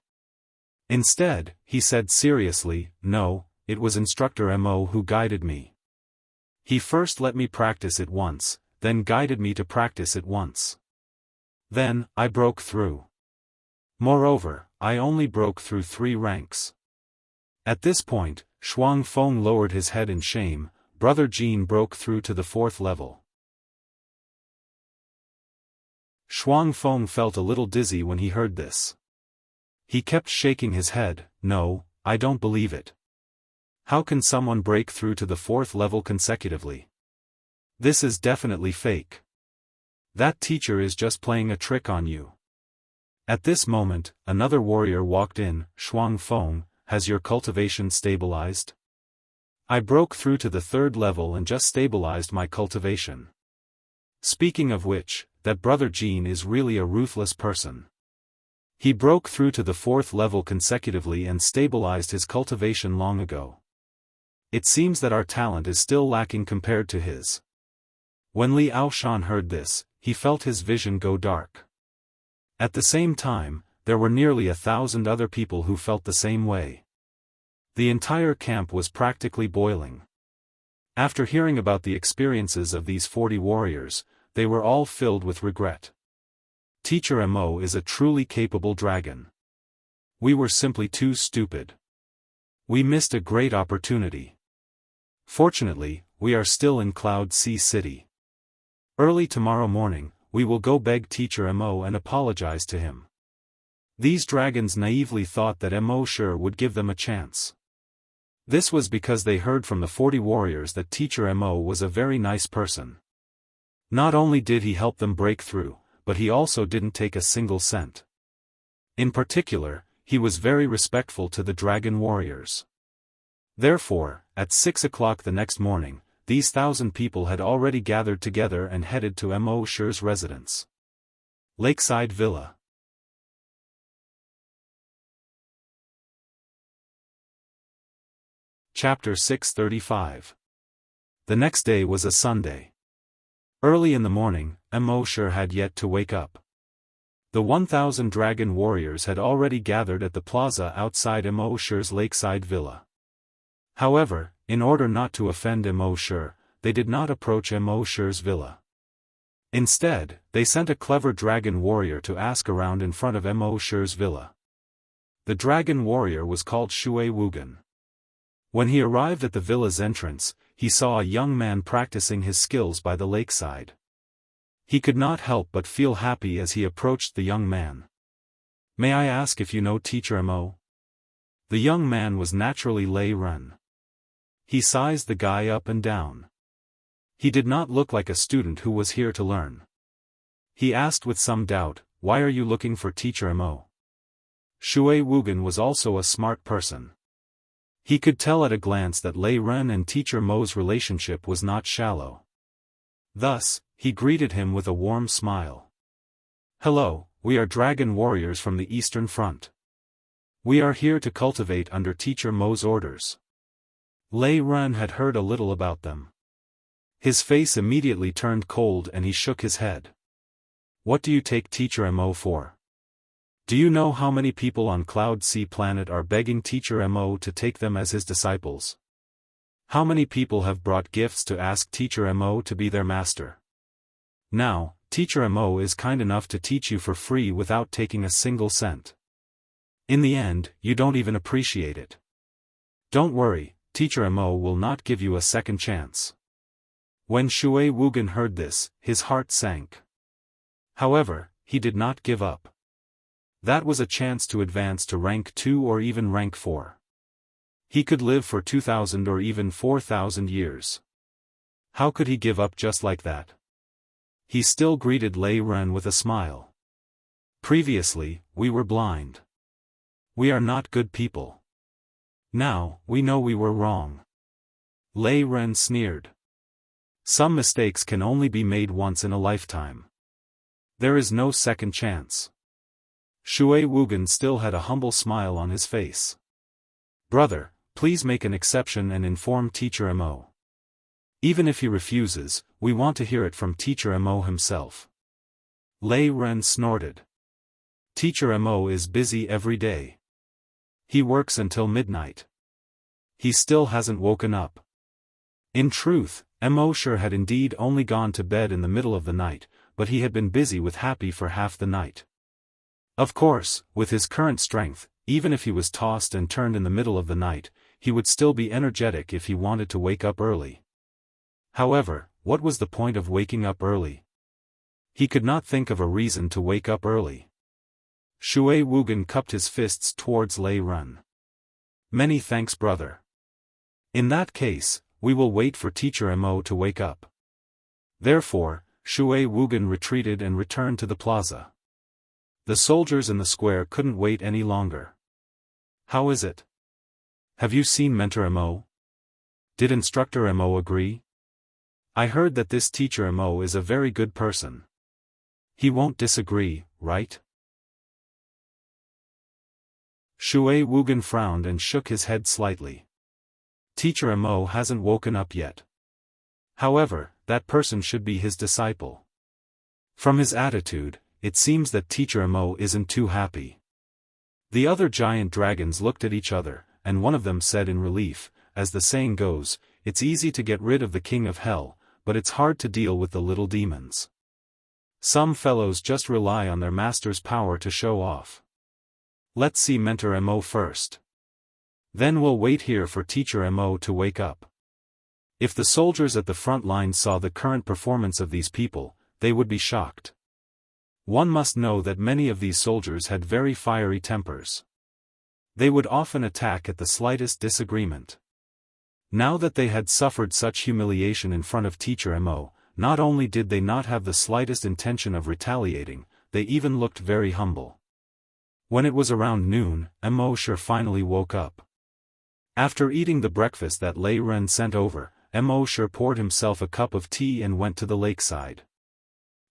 S1: Instead, he said seriously, "No, it was Instructor Mo who guided me. He first let me practice it once, then guided me to practice it once. Then, I broke through. Moreover, I only broke through 3 ranks." At this point, Shuang Feng lowered his head in shame. Brother Jin broke through to the 4th level. Shuang Feng felt a little dizzy when he heard this. He kept shaking his head. "No, I don't believe it. How can someone break through to the 4th level consecutively? This is definitely fake. That teacher is just playing a trick on you." At this moment, another warrior walked in. "Shuang Feng, has your cultivation stabilized?" "I broke through to the 3rd level and just stabilized my cultivation." Speaking of which, that Brother Jin is really a ruthless person. He broke through to the 4th level consecutively and stabilized his cultivation long ago. It seems that our talent is still lacking compared to his. When Li Aoshan heard this, he felt his vision go dark. At the same time, there were nearly 1,000 other people who felt the same way. The entire camp was practically boiling. After hearing about the experiences of these 40 warriors, they were all filled with regret. Teacher Mo is a truly capable dragon. We were simply too stupid. We missed a great opportunity. Fortunately, we are still in Cloud Sea City. Early tomorrow morning, we will go beg Teacher Mo and apologize to him. These dragons naively thought that Mo sure would give them a chance. This was because they heard from the 40 warriors that Teacher Mo was a very nice person. Not only did he help them break through, but he also didn't take a single cent. In particular, he was very respectful to the dragon warriors. Therefore, at 6 o'clock the next morning, these 1,000 people had already gathered together and headed to Mo Shi's residence. Lakeside Villa. Chapter 635. The next day was a Sunday. Early in the morning, Mo Shi had yet to wake up. The 1,000 dragon warriors had already gathered at the plaza outside Mo Shi's lakeside villa. However, in order not to offend Mo Shi, they did not approach Mo Shi's villa. Instead, they sent a clever dragon warrior to ask around in front of Mo Shi's villa. The dragon warrior was called Shui Wugan. When he arrived at the villa's entrance, he saw a young man practicing his skills by the lakeside. He could not help but feel happy as he approached the young man. "May I ask if you know Teacher Mo?" The young man was naturally Lei Ren. He sized the guy up and down. He did not look like a student who was here to learn. He asked with some doubt, "Why are you looking for Teacher Mo?" Shui Wugan was also a smart person. He could tell at a glance that Lei Ren and Teacher Mo's relationship was not shallow. Thus, he greeted him with a warm smile. "Hello, we are dragon warriors from the Eastern Front. We are here to cultivate under Teacher Mo's orders." Lei Ren had heard a little about them. His face immediately turned cold and he shook his head. "What do you take Teacher Mo for? Do you know how many people on Cloud Sea Planet are begging Teacher Mo to take them as his disciples? How many people have brought gifts to ask Teacher Mo to be their master? Now, Teacher Mo is kind enough to teach you for free without taking a single cent. In the end, you don't even appreciate it. Don't worry, Teacher Mo will not give you a second chance." When Shui Wugan heard this, his heart sank. However, he did not give up. That was a chance to advance to rank 2 or even rank 4. He could live for 2,000 or even 4,000 years. How could he give up just like that? He still greeted Lei Ren with a smile. "Previously, we were blind. We are not good people. Now, we know we were wrong." Lei Ren sneered. "Some mistakes can only be made once in a lifetime. There is no second chance." Shui Wugan still had a humble smile on his face. "Brother, please make an exception and inform Teacher Mo. Even if he refuses, we want to hear it from Teacher Mo himself." Lei Ren snorted. "Teacher Mo is busy every day. He works until midnight. He still hasn't woken up. In truth, Immortal had indeed only gone to bed in the middle of the night, but he had been busy with Happy for half the night. Of course, with his current strength, even if he was tossed and turned in the middle of the night, he would still be energetic if he wanted to wake up early. However, what was the point of waking up early? He could not think of a reason to wake up early. Shui Wugen cupped his fists towards Lei Run. Many thanks, brother. In that case, we will wait for Teacher Mo to wake up. Therefore, Shui Wugen retreated and returned to the plaza. The soldiers in the square couldn't wait any longer. How is it? Have you seen Mentor Mo? Did Instructor Mo agree? I heard that this Teacher Mo is a very good person. He won't disagree, right? Shui Wugen frowned and shook his head slightly. Teacher Mo hasn't woken up yet. However, that person should be his disciple. From his attitude, it seems that Teacher Mo isn't too happy. The other giant dragons looked at each other, and one of them said in relief, as the saying goes, it's easy to get rid of the king of hell, but it's hard to deal with the little demons. Some fellows just rely on their master's power to show off. Let's see Mentor Mo first. Then we'll wait here for Teacher Mo to wake up. If the soldiers at the front lines saw the current performance of these people, they would be shocked. One must know that many of these soldiers had very fiery tempers. They would often attack at the slightest disagreement. Now that they had suffered such humiliation in front of Teacher Mo, not only did they not have the slightest intention of retaliating, they even looked very humble. When it was around noon, Immortal finally woke up. After eating the breakfast that Lei Ren sent over, Immortal poured himself a cup of tea and went to the lakeside.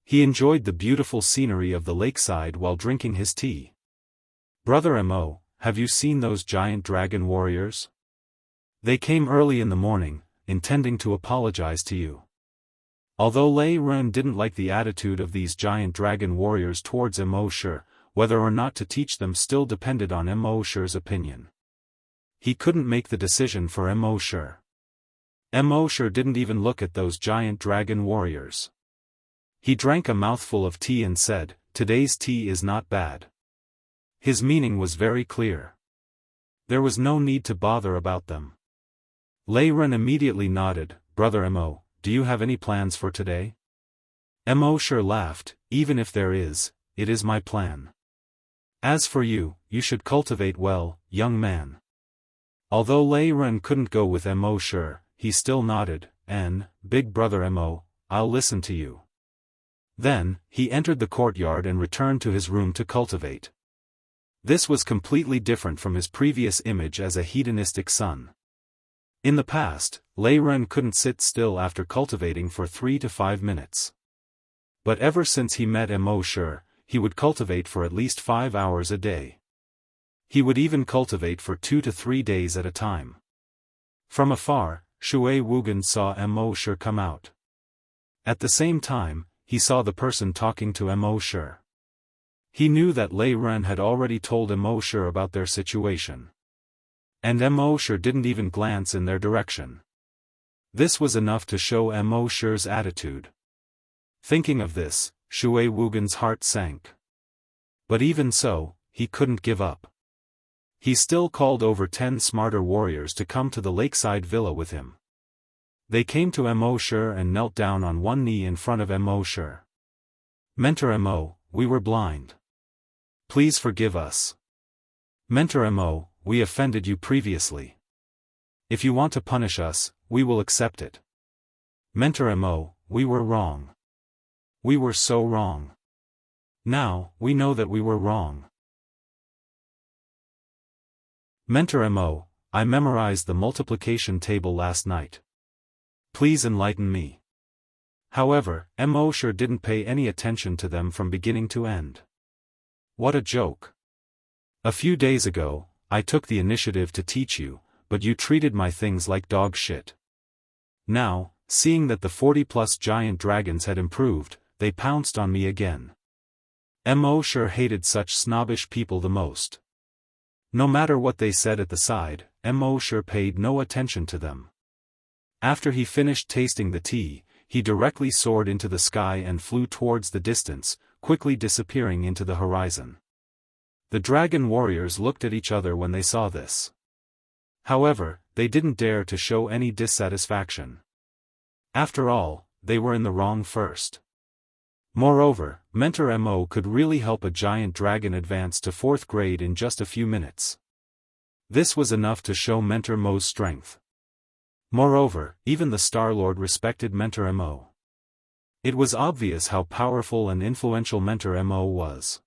S1: He enjoyed the beautiful scenery of the lakeside while drinking his tea. Brother Mo, have you seen those giant dragon warriors? They came early in the morning, intending to apologize to you. Although Lei Ren didn't like the attitude of these giant dragon warriors towards Immortal, whether or not to teach them still depended on Immortal's opinion. He couldn't make the decision for Immortal. Immortal didn't even look at those giant dragon warriors. He drank a mouthful of tea and said, "Today's tea is not bad." His meaning was very clear. There was no need to bother about them. Lei Ren immediately nodded. Brother Mo, do you have any plans for today? Immortal laughed. Even if there is, it is my plan. As for you, you should cultivate well, young man. Although Lei Ren couldn't go with Immortal, he still nodded, and, big brother Mo, I'll listen to you. Then, he entered the courtyard and returned to his room to cultivate. This was completely different from his previous image as a hedonistic son. In the past, Lei Ren couldn't sit still after cultivating for 3 to 5 minutes. But ever since he met Immortal, he would cultivate for at least 5 hours a day. He would even cultivate for 2 to 3 days at a time. From afar, Shui Wugen saw Immortal come out. At the same time, he saw the person talking to Immortal. He knew that Lei Ren had already told Immortal about their situation. And Immortal didn't even glance in their direction. This was enough to show Immortal's attitude. Thinking of this, Shui Wugen's heart sank. But even so, he couldn't give up. He still called over 10 smarter warriors to come to the lakeside villa with him. They came to Immortal and knelt down on one knee in front of Immortal. Mentor Mo, we were blind. Please forgive us. Mentor Mo, we offended you previously. If you want to punish us, we will accept it. Mentor Mo, we were wrong. We were so wrong. Now, we know that we were wrong. Mentor Mo, I memorized the multiplication table last night. Please enlighten me. However, Immortal didn't pay any attention to them from beginning to end. What a joke. A few days ago, I took the initiative to teach you, but you treated my things like dog shit. Now, seeing that the 40+ giant dragons had improved, they pounced on me again. Immortal hated such snobbish people the most. No matter what they said at the side, Mo paid no attention to them. After he finished tasting the tea, he directly soared into the sky and flew towards the distance, quickly disappearing into the horizon. The dragon warriors looked at each other when they saw this. However, they didn't dare to show any dissatisfaction. After all, they were in the wrong first. Moreover, Mentor Mo could really help a giant dragon advance to 4th grade in just a few minutes. This was enough to show Mentor Mo's strength. Moreover, even the Star-Lord respected Mentor Mo. It was obvious how powerful and influential Mentor Mo was.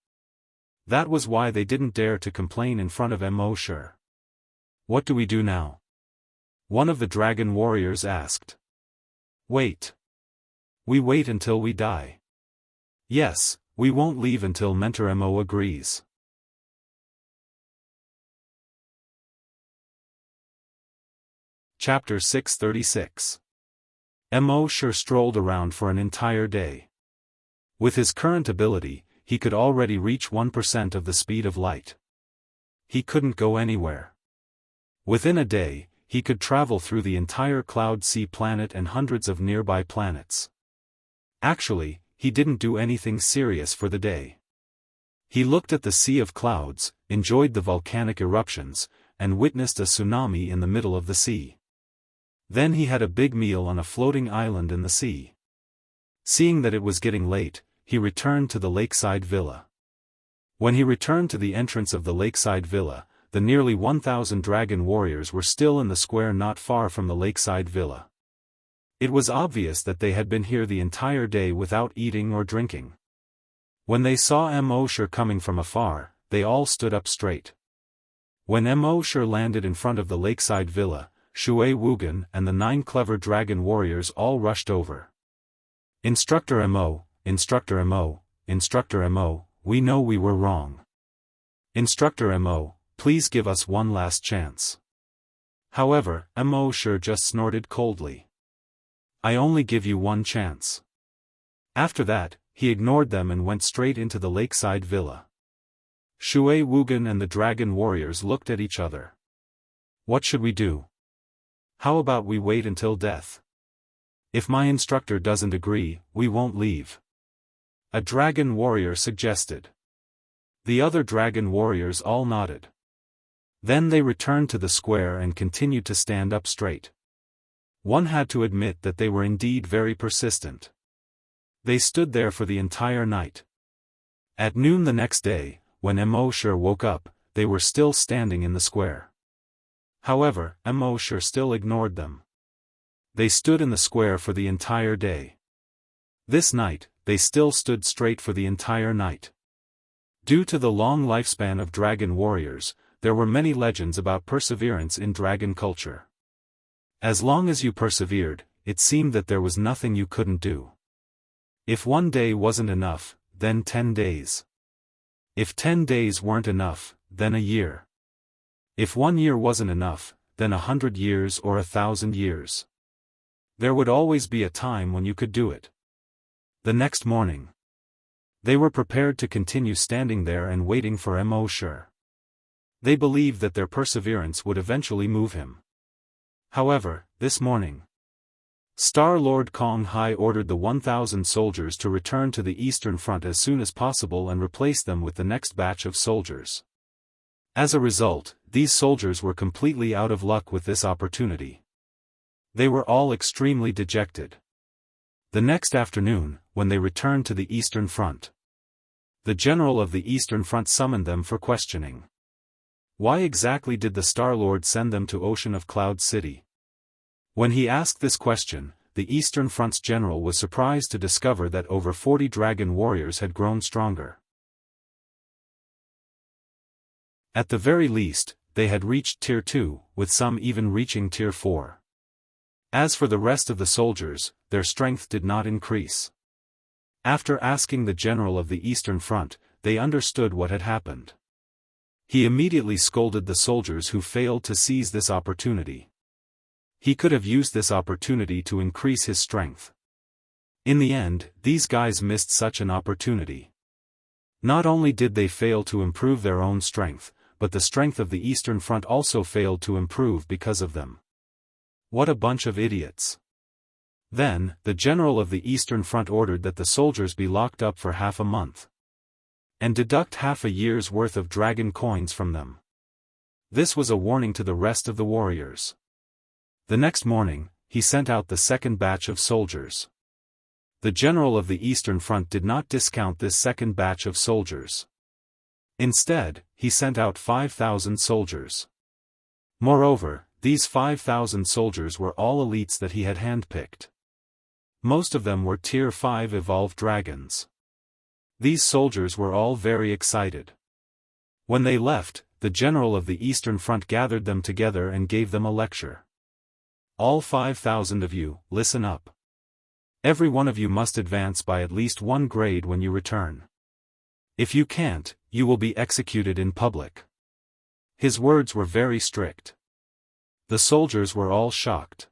S1: That was why they didn't dare to complain in front of Mo. What do we do now? One of the dragon warriors asked. Wait. We wait until we die. Yes, we won't leave until Mentor Mo agrees. Chapter 636. Mo strolled around for an entire day. With his current ability, he could already reach 1% of the speed of light. He couldn't go anywhere. Within a day, he could travel through the entire Cloud Sea planet and hundreds of nearby planets. Actually, he didn't do anything serious for the day. He looked at the sea of clouds, enjoyed the volcanic eruptions, and witnessed a tsunami in the middle of the sea. Then he had a big meal on a floating island in the sea. Seeing that it was getting late, he returned to the lakeside villa. When he returned to the entrance of the lakeside villa, the nearly 1,000 dragon warriors were still in the square not far from the lakeside villa. It was obvious that they had been here the entire day without eating or drinking. When they saw Mo coming from afar, they all stood up straight. When Mo landed in front of the lakeside villa, Shui Wugen and the 9 clever dragon warriors all rushed over. Instructor Mo, Instructor Mo, Instructor Mo, we know we were wrong. Instructor Mo, please give us one last chance. However, Mo just snorted coldly. I only give you one chance. After that, he ignored them and went straight into the lakeside villa. Shui Wugen and the dragon warriors looked at each other. What should we do? How about we wait until death? If my instructor doesn't agree, we won't leave. A dragon warrior suggested. The other dragon warriors all nodded. Then they returned to the square and continued to stand up straight. One had to admit that they were indeed very persistent. They stood there for the entire night. At noon the next day, when Mo woke up, they were still standing in the square. However, Mo still ignored them. They stood in the square for the entire day. This night, they still stood straight for the entire night. Due to the long lifespan of dragon warriors, there were many legends about perseverance in dragon culture. As long as you persevered, it seemed that there was nothing you couldn't do. If one day wasn't enough, then 10 days. If 10 days weren't enough, then a year. If 1 year wasn't enough, then 100 years or 1,000 years. There would always be a time when you could do it. The next morning, they were prepared to continue standing there and waiting for Mo. They believed that their perseverance would eventually move him. However, this morning, Star-Lord Kong Hai ordered the 1,000 soldiers to return to the Eastern Front as soon as possible and replace them with the next batch of soldiers. As a result, these soldiers were completely out of luck with this opportunity. They were all extremely dejected. The next afternoon, when they returned to the Eastern Front, the general of the Eastern Front summoned them for questioning. Why exactly did the Star-Lord send them to Ocean of Cloud City? When he asked this question, the Eastern Front's general was surprised to discover that over 40 dragon warriors had grown stronger. At the very least, they had reached Tier 2, with some even reaching Tier 4. As for the rest of the soldiers, their strength did not increase. After asking the general of the Eastern Front, they understood what had happened. He immediately scolded the soldiers who failed to seize this opportunity. He could have used this opportunity to increase his strength. In the end, these guys missed such an opportunity. Not only did they fail to improve their own strength, but the strength of the Eastern Front also failed to improve because of them. What a bunch of idiots. Then, the general of the Eastern Front ordered that the soldiers be locked up for half a month, and deduct half a year's worth of dragon coins from them. This was a warning to the rest of the warriors. The next morning, he sent out the second batch of soldiers. The general of the Eastern Front did not discount this second batch of soldiers. Instead, he sent out 5,000 soldiers. Moreover, these 5,000 soldiers were all elites that he had handpicked. Most of them were Tier 5 evolved dragons. These soldiers were all very excited. When they left, the general of the Eastern Front gathered them together and gave them a lecture. All 5,000 of you, listen up. Every one of you must advance by at least 1 grade when you return. If you can't, you will be executed in public. His words were very strict. The soldiers were all shocked.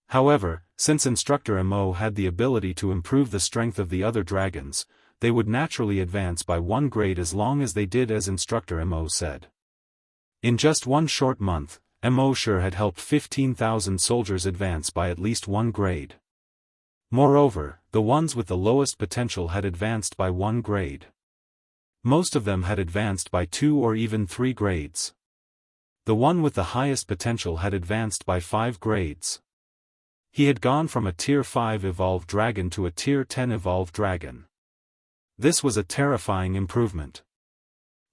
S1: However, since Instructor Mo had the ability to improve the strength of the other dragons, they would naturally advance by 1 grade as long as they did as Instructor Mo said. In just 1 short month, Mo sure had helped 15,000 soldiers advance by at least 1 grade. Moreover, the ones with the lowest potential had advanced by 1 grade. Most of them had advanced by 2 or even 3 grades. The one with the highest potential had advanced by 5 grades. He had gone from a Tier 5 evolved dragon to a Tier 10 evolved dragon. This was a terrifying improvement.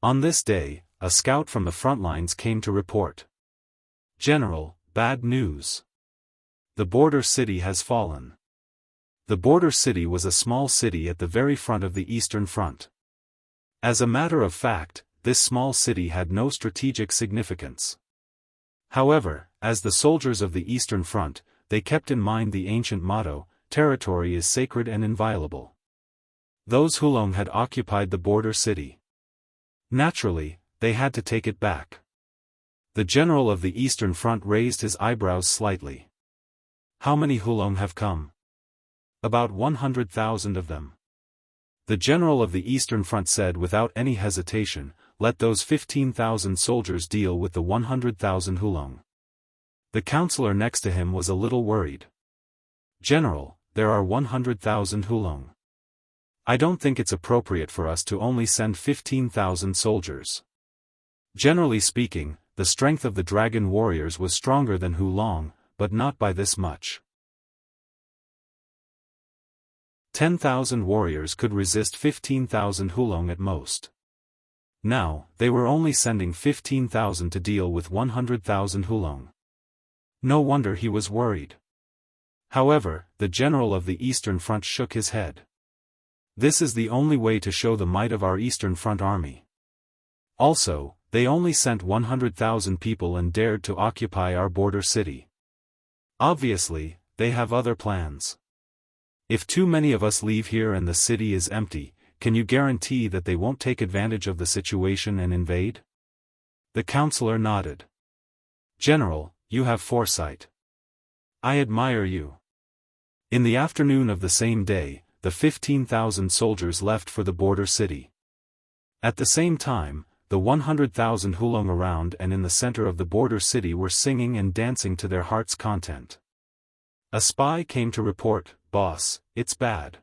S1: On this day, a scout from the front lines came to report. General, bad news. The border city has fallen. The border city was a small city at the very front of the Eastern Front. As a matter of fact, this small city had no strategic significance. However, as the soldiers of the Eastern Front, they kept in mind the ancient motto, territory is sacred and inviolable. Those Hulong had occupied the border city. Naturally, they had to take it back. The general of the Eastern Front raised his eyebrows slightly. How many Hulong have come? About 100,000 of them. The general of the Eastern Front said without any hesitation, let those 15,000 soldiers deal with the 100,000 Hulong. The counselor next to him was a little worried. General, there are 100,000 Hulong. I don't think it's appropriate for us to only send 15,000 soldiers. Generally speaking, the strength of the dragon warriors was stronger than Hulong, but not by this much. 10,000 warriors could resist 15,000 Hulong at most. Now, they were only sending 15,000 to deal with 100,000 Hulong. No wonder he was worried. However, the general of the Eastern Front shook his head. This is the only way to show the might of our Eastern Front army. Also, they only sent 100,000 people and dared to occupy our border city. Obviously, they have other plans. If too many of us leave here and the city is empty, can you guarantee that they won't take advantage of the situation and invade? The counselor nodded. General, you have foresight. I admire you. In the afternoon of the same day, the 15,000 soldiers left for the border city. At the same time, the 100,000 Hulong around and in the center of the border city were singing and dancing to their heart's content. A spy came to report, "Boss, it's bad.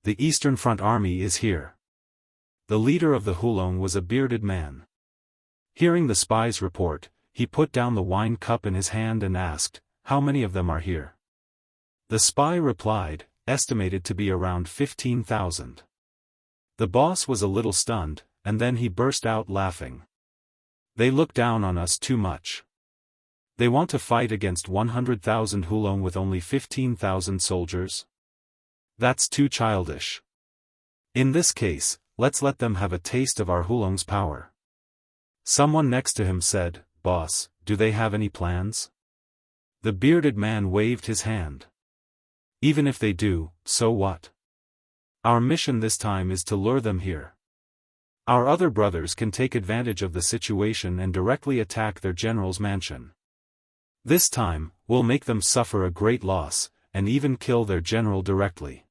S1: The Eastern Front army is here." The leader of the Hulong was a bearded man. Hearing the spy's report, he put down the wine cup in his hand and asked, "How many of them are here?" The spy replied, "Estimated to be around 15,000. The boss was a little stunned, and then he burst out laughing. "They look down on us too much. They want to fight against 100,000 Hulong with only 15,000 soldiers? That's too childish. In this case, let's let them have a taste of our Hulong's power." Someone next to him said, "Boss, do they have any plans?" The bearded man waved his hand. "Even if they do, so what? Our mission this time is to lure them here. Our other brothers can take advantage of the situation and directly attack their general's mansion. This time, we'll make them suffer a great loss, and even kill their general directly."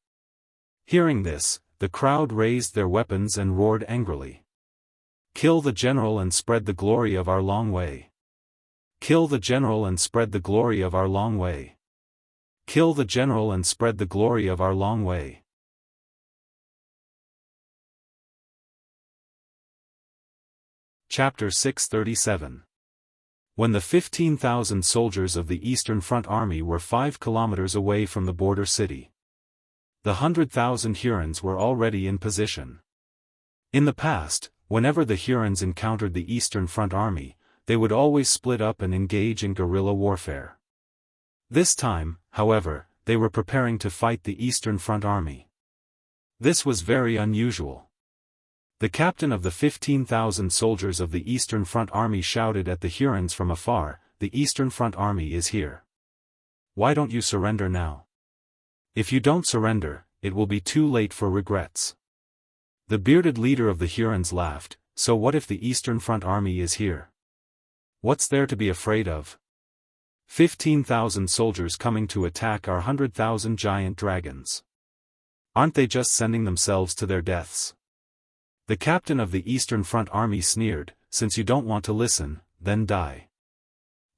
S1: Hearing this, the crowd raised their weapons and roared angrily. Kill the general and spread the glory of our long way. Kill the general and spread the glory of our long way. Kill the general and spread the glory of our long way. Chapter 637. When the 15,000 soldiers of the Eastern Front Army were 5 kilometers away from the border city, the 100,000 Hurons were already in position. In the past, whenever the Hurons encountered the Eastern Front Army, they would always split up and engage in guerrilla warfare. This time, however, they were preparing to fight the Eastern Front Army. This was very unusual. The captain of the 15,000 soldiers of the Eastern Front Army shouted at the Hurons from afar, "The Eastern Front Army is here. Why don't you surrender now? If you don't surrender, it will be too late for regrets." The bearded leader of the Hurons laughed, "So what if the Eastern Front Army is here? What's there to be afraid of? 15,000 soldiers coming to attack our 100,000 giant dragons. Aren't they just sending themselves to their deaths?" The captain of the Eastern Front Army sneered, "Since you don't want to listen, then die."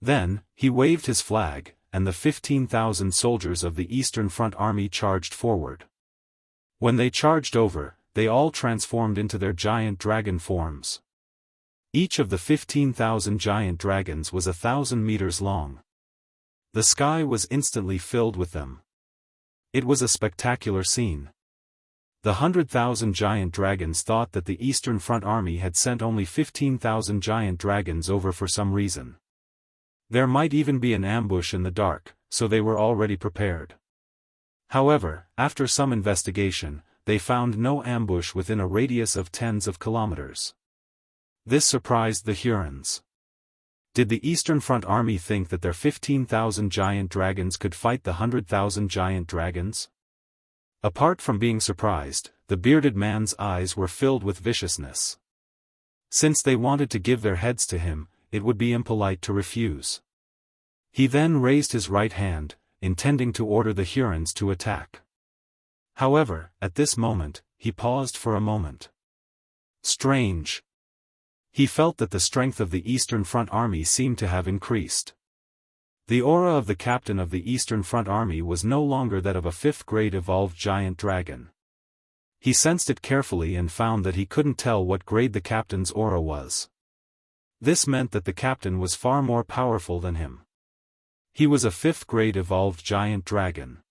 S1: Then, he waved his flag, and the 15,000 soldiers of the Eastern Front Army charged forward. When they charged over, they all transformed into their giant dragon forms. Each of the 15,000 giant dragons was 1,000 meters long. The sky was instantly filled with them. It was a spectacular scene. The 100,000 giant dragons thought that the Eastern Front Army had sent only 15,000 giant dragons over for some reason. There might even be an ambush in the dark, so they were already prepared. However, after some investigation, they found no ambush within a radius of tens of kilometers. This surprised the Hurons. Did the Eastern Front Army think that their 15,000 giant dragons could fight the 100,000 giant dragons? Apart from being surprised, the bearded man's eyes were filled with viciousness. Since they wanted to give their heads to him, it would be impolite to refuse. He then raised his right hand, intending to order the Hurons to attack. However, at this moment, he paused for a moment. Strange. He felt that the strength of the Eastern Front Army seemed to have increased. The aura of the captain of the Eastern Front Army was no longer that of a 5th-grade evolved giant dragon. He sensed it carefully and found that he couldn't tell what grade the captain's aura was. This meant that the captain was far more powerful than him. He was a 5th-grade evolved giant dragon.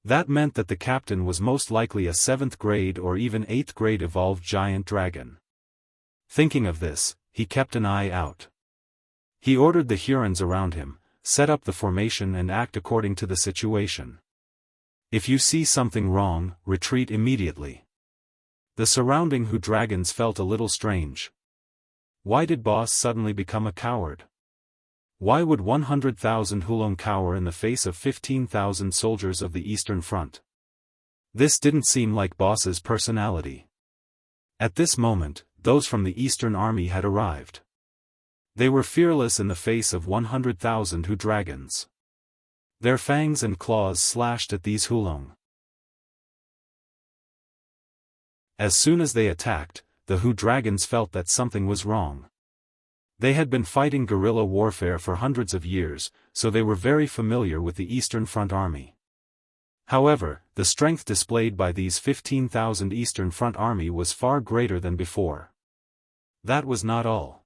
S1: That meant that the captain was most likely a 7th-grade or even 8th-grade evolved giant dragon. Thinking of this, he kept an eye out. He ordered the Hurons around him, set up the formation and act according to the situation. If you see something wrong, retreat immediately. The surrounding Hu dragons felt a little strange. Why did Boss suddenly become a coward? Why would 100,000 Hulong cower in the face of 15,000 soldiers of the Eastern Front? This didn't seem like Boss's personality. At this moment, those from the Eastern Army had arrived. They were fearless in the face of 100,000 Hu dragons. Their fangs and claws slashed at these Hulong. As soon as they attacked, the Hu dragons felt that something was wrong. They had been fighting guerrilla warfare for hundreds of years, so they were very familiar with the Eastern Front Army. However, the strength displayed by these 15,000 Eastern Front Army was far greater than before. That was not all.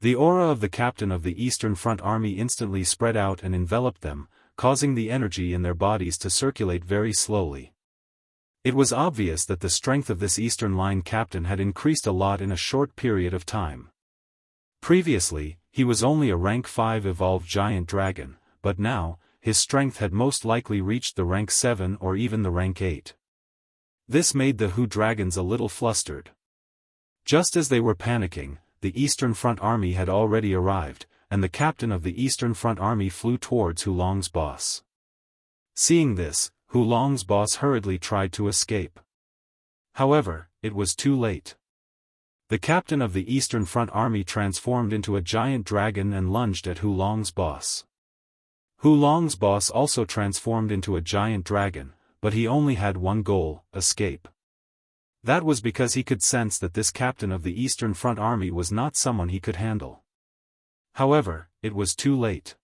S1: The aura of the captain of the Eastern Front Army instantly spread out and enveloped them, causing the energy in their bodies to circulate very slowly. It was obvious that the strength of this Eastern Line captain had increased a lot in a short period of time. Previously, he was only a rank 5 evolved giant dragon, but now, his strength had most likely reached the rank 7 or even the rank 8. This made the Hu dragons a little flustered. Just as they were panicking, the Eastern Front Army had already arrived, and the captain of the Eastern Front Army flew towards Hulong's boss. Seeing this, Hulong's boss hurriedly tried to escape. However, it was too late. The captain of the Eastern Front Army transformed into a giant dragon and lunged at Hulong's boss. Hulong's boss also transformed into a giant dragon, but he only had one goal: escape. That was because he could sense that this captain of the Eastern Front Army was not someone he could handle. However, it was too late.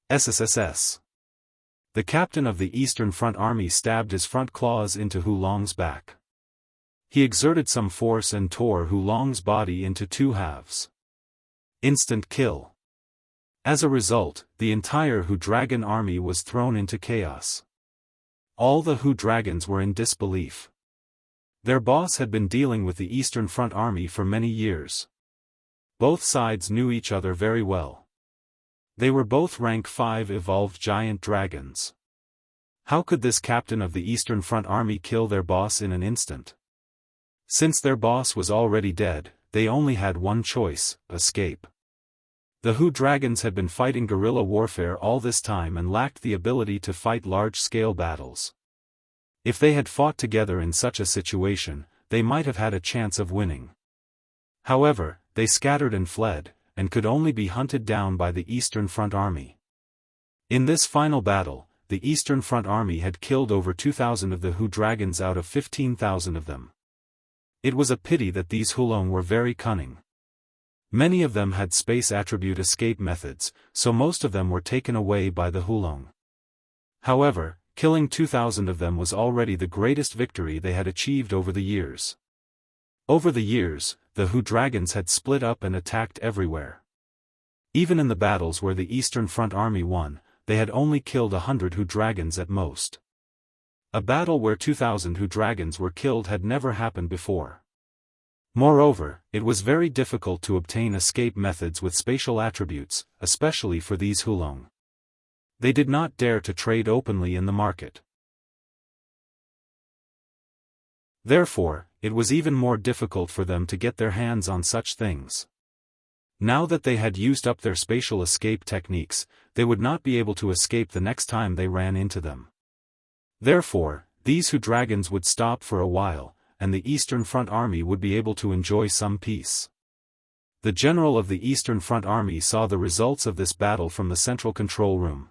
S1: SSSS. The captain of the Eastern Front Army stabbed his front claws into Hulong's back. He exerted some force and tore Hulong's body into two halves. Instant kill. As a result, the entire Hu Dragon army was thrown into chaos. All the Hu Dragons were in disbelief. Their boss had been dealing with the Eastern Front Army for many years. Both sides knew each other very well. They were both rank 5 evolved giant dragons. How could this captain of the Eastern Front Army kill their boss in an instant? Since their boss was already dead, they only had one choice: escape. The Hu Dragons had been fighting guerrilla warfare all this time and lacked the ability to fight large-scale battles. If they had fought together in such a situation, they might have had a chance of winning. However, they scattered and fled, and could only be hunted down by the Eastern Front Army. In this final battle, the Eastern Front Army had killed over 2,000 of the Hu Dragons out of 15,000 of them. It was a pity that these Hulong were very cunning. Many of them had space attribute escape methods, so most of them were taken away by the Hulong. However, killing 2,000 of them was already the greatest victory they had achieved over the years. Over the years, the Hu Dragons had split up and attacked everywhere. Even in the battles where the Eastern Front Army won, they had only killed 100 Hu Dragons at most. A battle where 2,000 Hu Dragons were killed had never happened before. Moreover, it was very difficult to obtain escape methods with spatial attributes, especially for these Hulong. They did not dare to trade openly in the market. Therefore, it was even more difficult for them to get their hands on such things. Now that they had used up their spatial escape techniques, they would not be able to escape the next time they ran into them. Therefore, these Hu Dragons would stop for a while, and the Eastern Front Army would be able to enjoy some peace. The general of the Eastern Front Army saw the results of this battle from the central control room.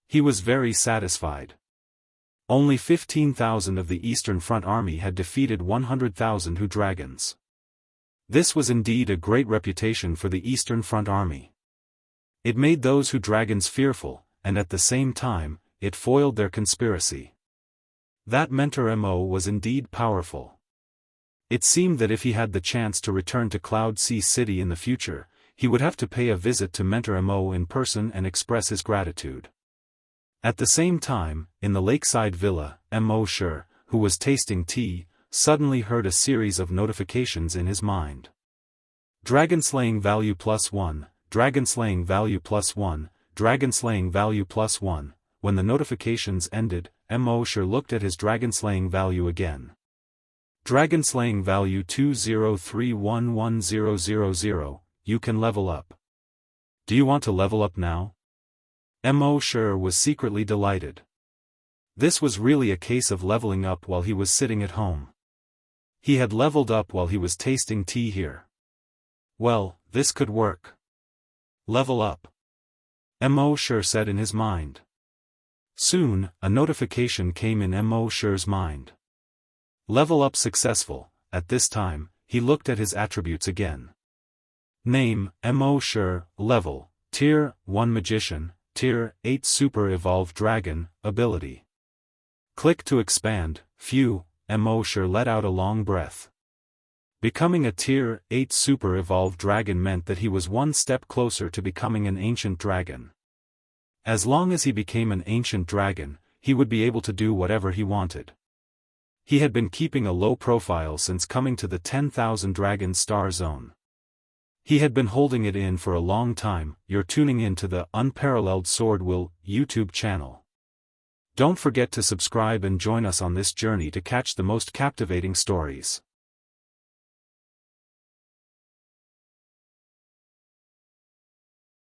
S1: He was very satisfied. Only 15,000 of the Eastern Front Army had defeated 100,000 Hu Dragons. This was indeed a great reputation for the Eastern Front Army. It made those Hu Dragons fearful, and at the same time, it foiled their conspiracy. That mentor Mo was indeed powerful. It seemed that if he had the chance to return to Cloud Sea City in the future, he would have to pay a visit to mentor Mo in person and express his gratitude. At the same time, in the lakeside villa, Mo Shi, who was tasting tea, suddenly heard a series of notifications in his mind. Dragon slaying value +1, dragon slaying value +1, dragon slaying value +1. When the notifications ended, Mo Shi looked at his dragon slaying value again. Dragon slaying value 203110000, you can level up. Do you want to level up now? Mo Shi was secretly delighted. This was really a case of leveling up while he was sitting at home. He had leveled up while he was tasting tea here. Well, this could work. Level up. Mo Shi said in his mind. Soon, a notification came in Mo Shi's mind. Level up successful. At this time, he looked at his attributes again. Name, Mo Shi, level, Tier 1 Magician, Tier 8 Super Evolved Dragon, Ability. Click to expand. Phew, Mo Shi let out a long breath. Becoming a Tier 8 Super Evolved Dragon meant that he was one step closer to becoming an ancient dragon. As long as he became an ancient dragon, he would be able to do whatever he wanted. He had been keeping a low profile since coming to the 10,000 Dragon Star Zone. He had been holding it in for a long time. You're tuning in to the UnparalleledSwordWill YouTube channel. Don't forget to subscribe and join us on this journey to catch the most captivating stories.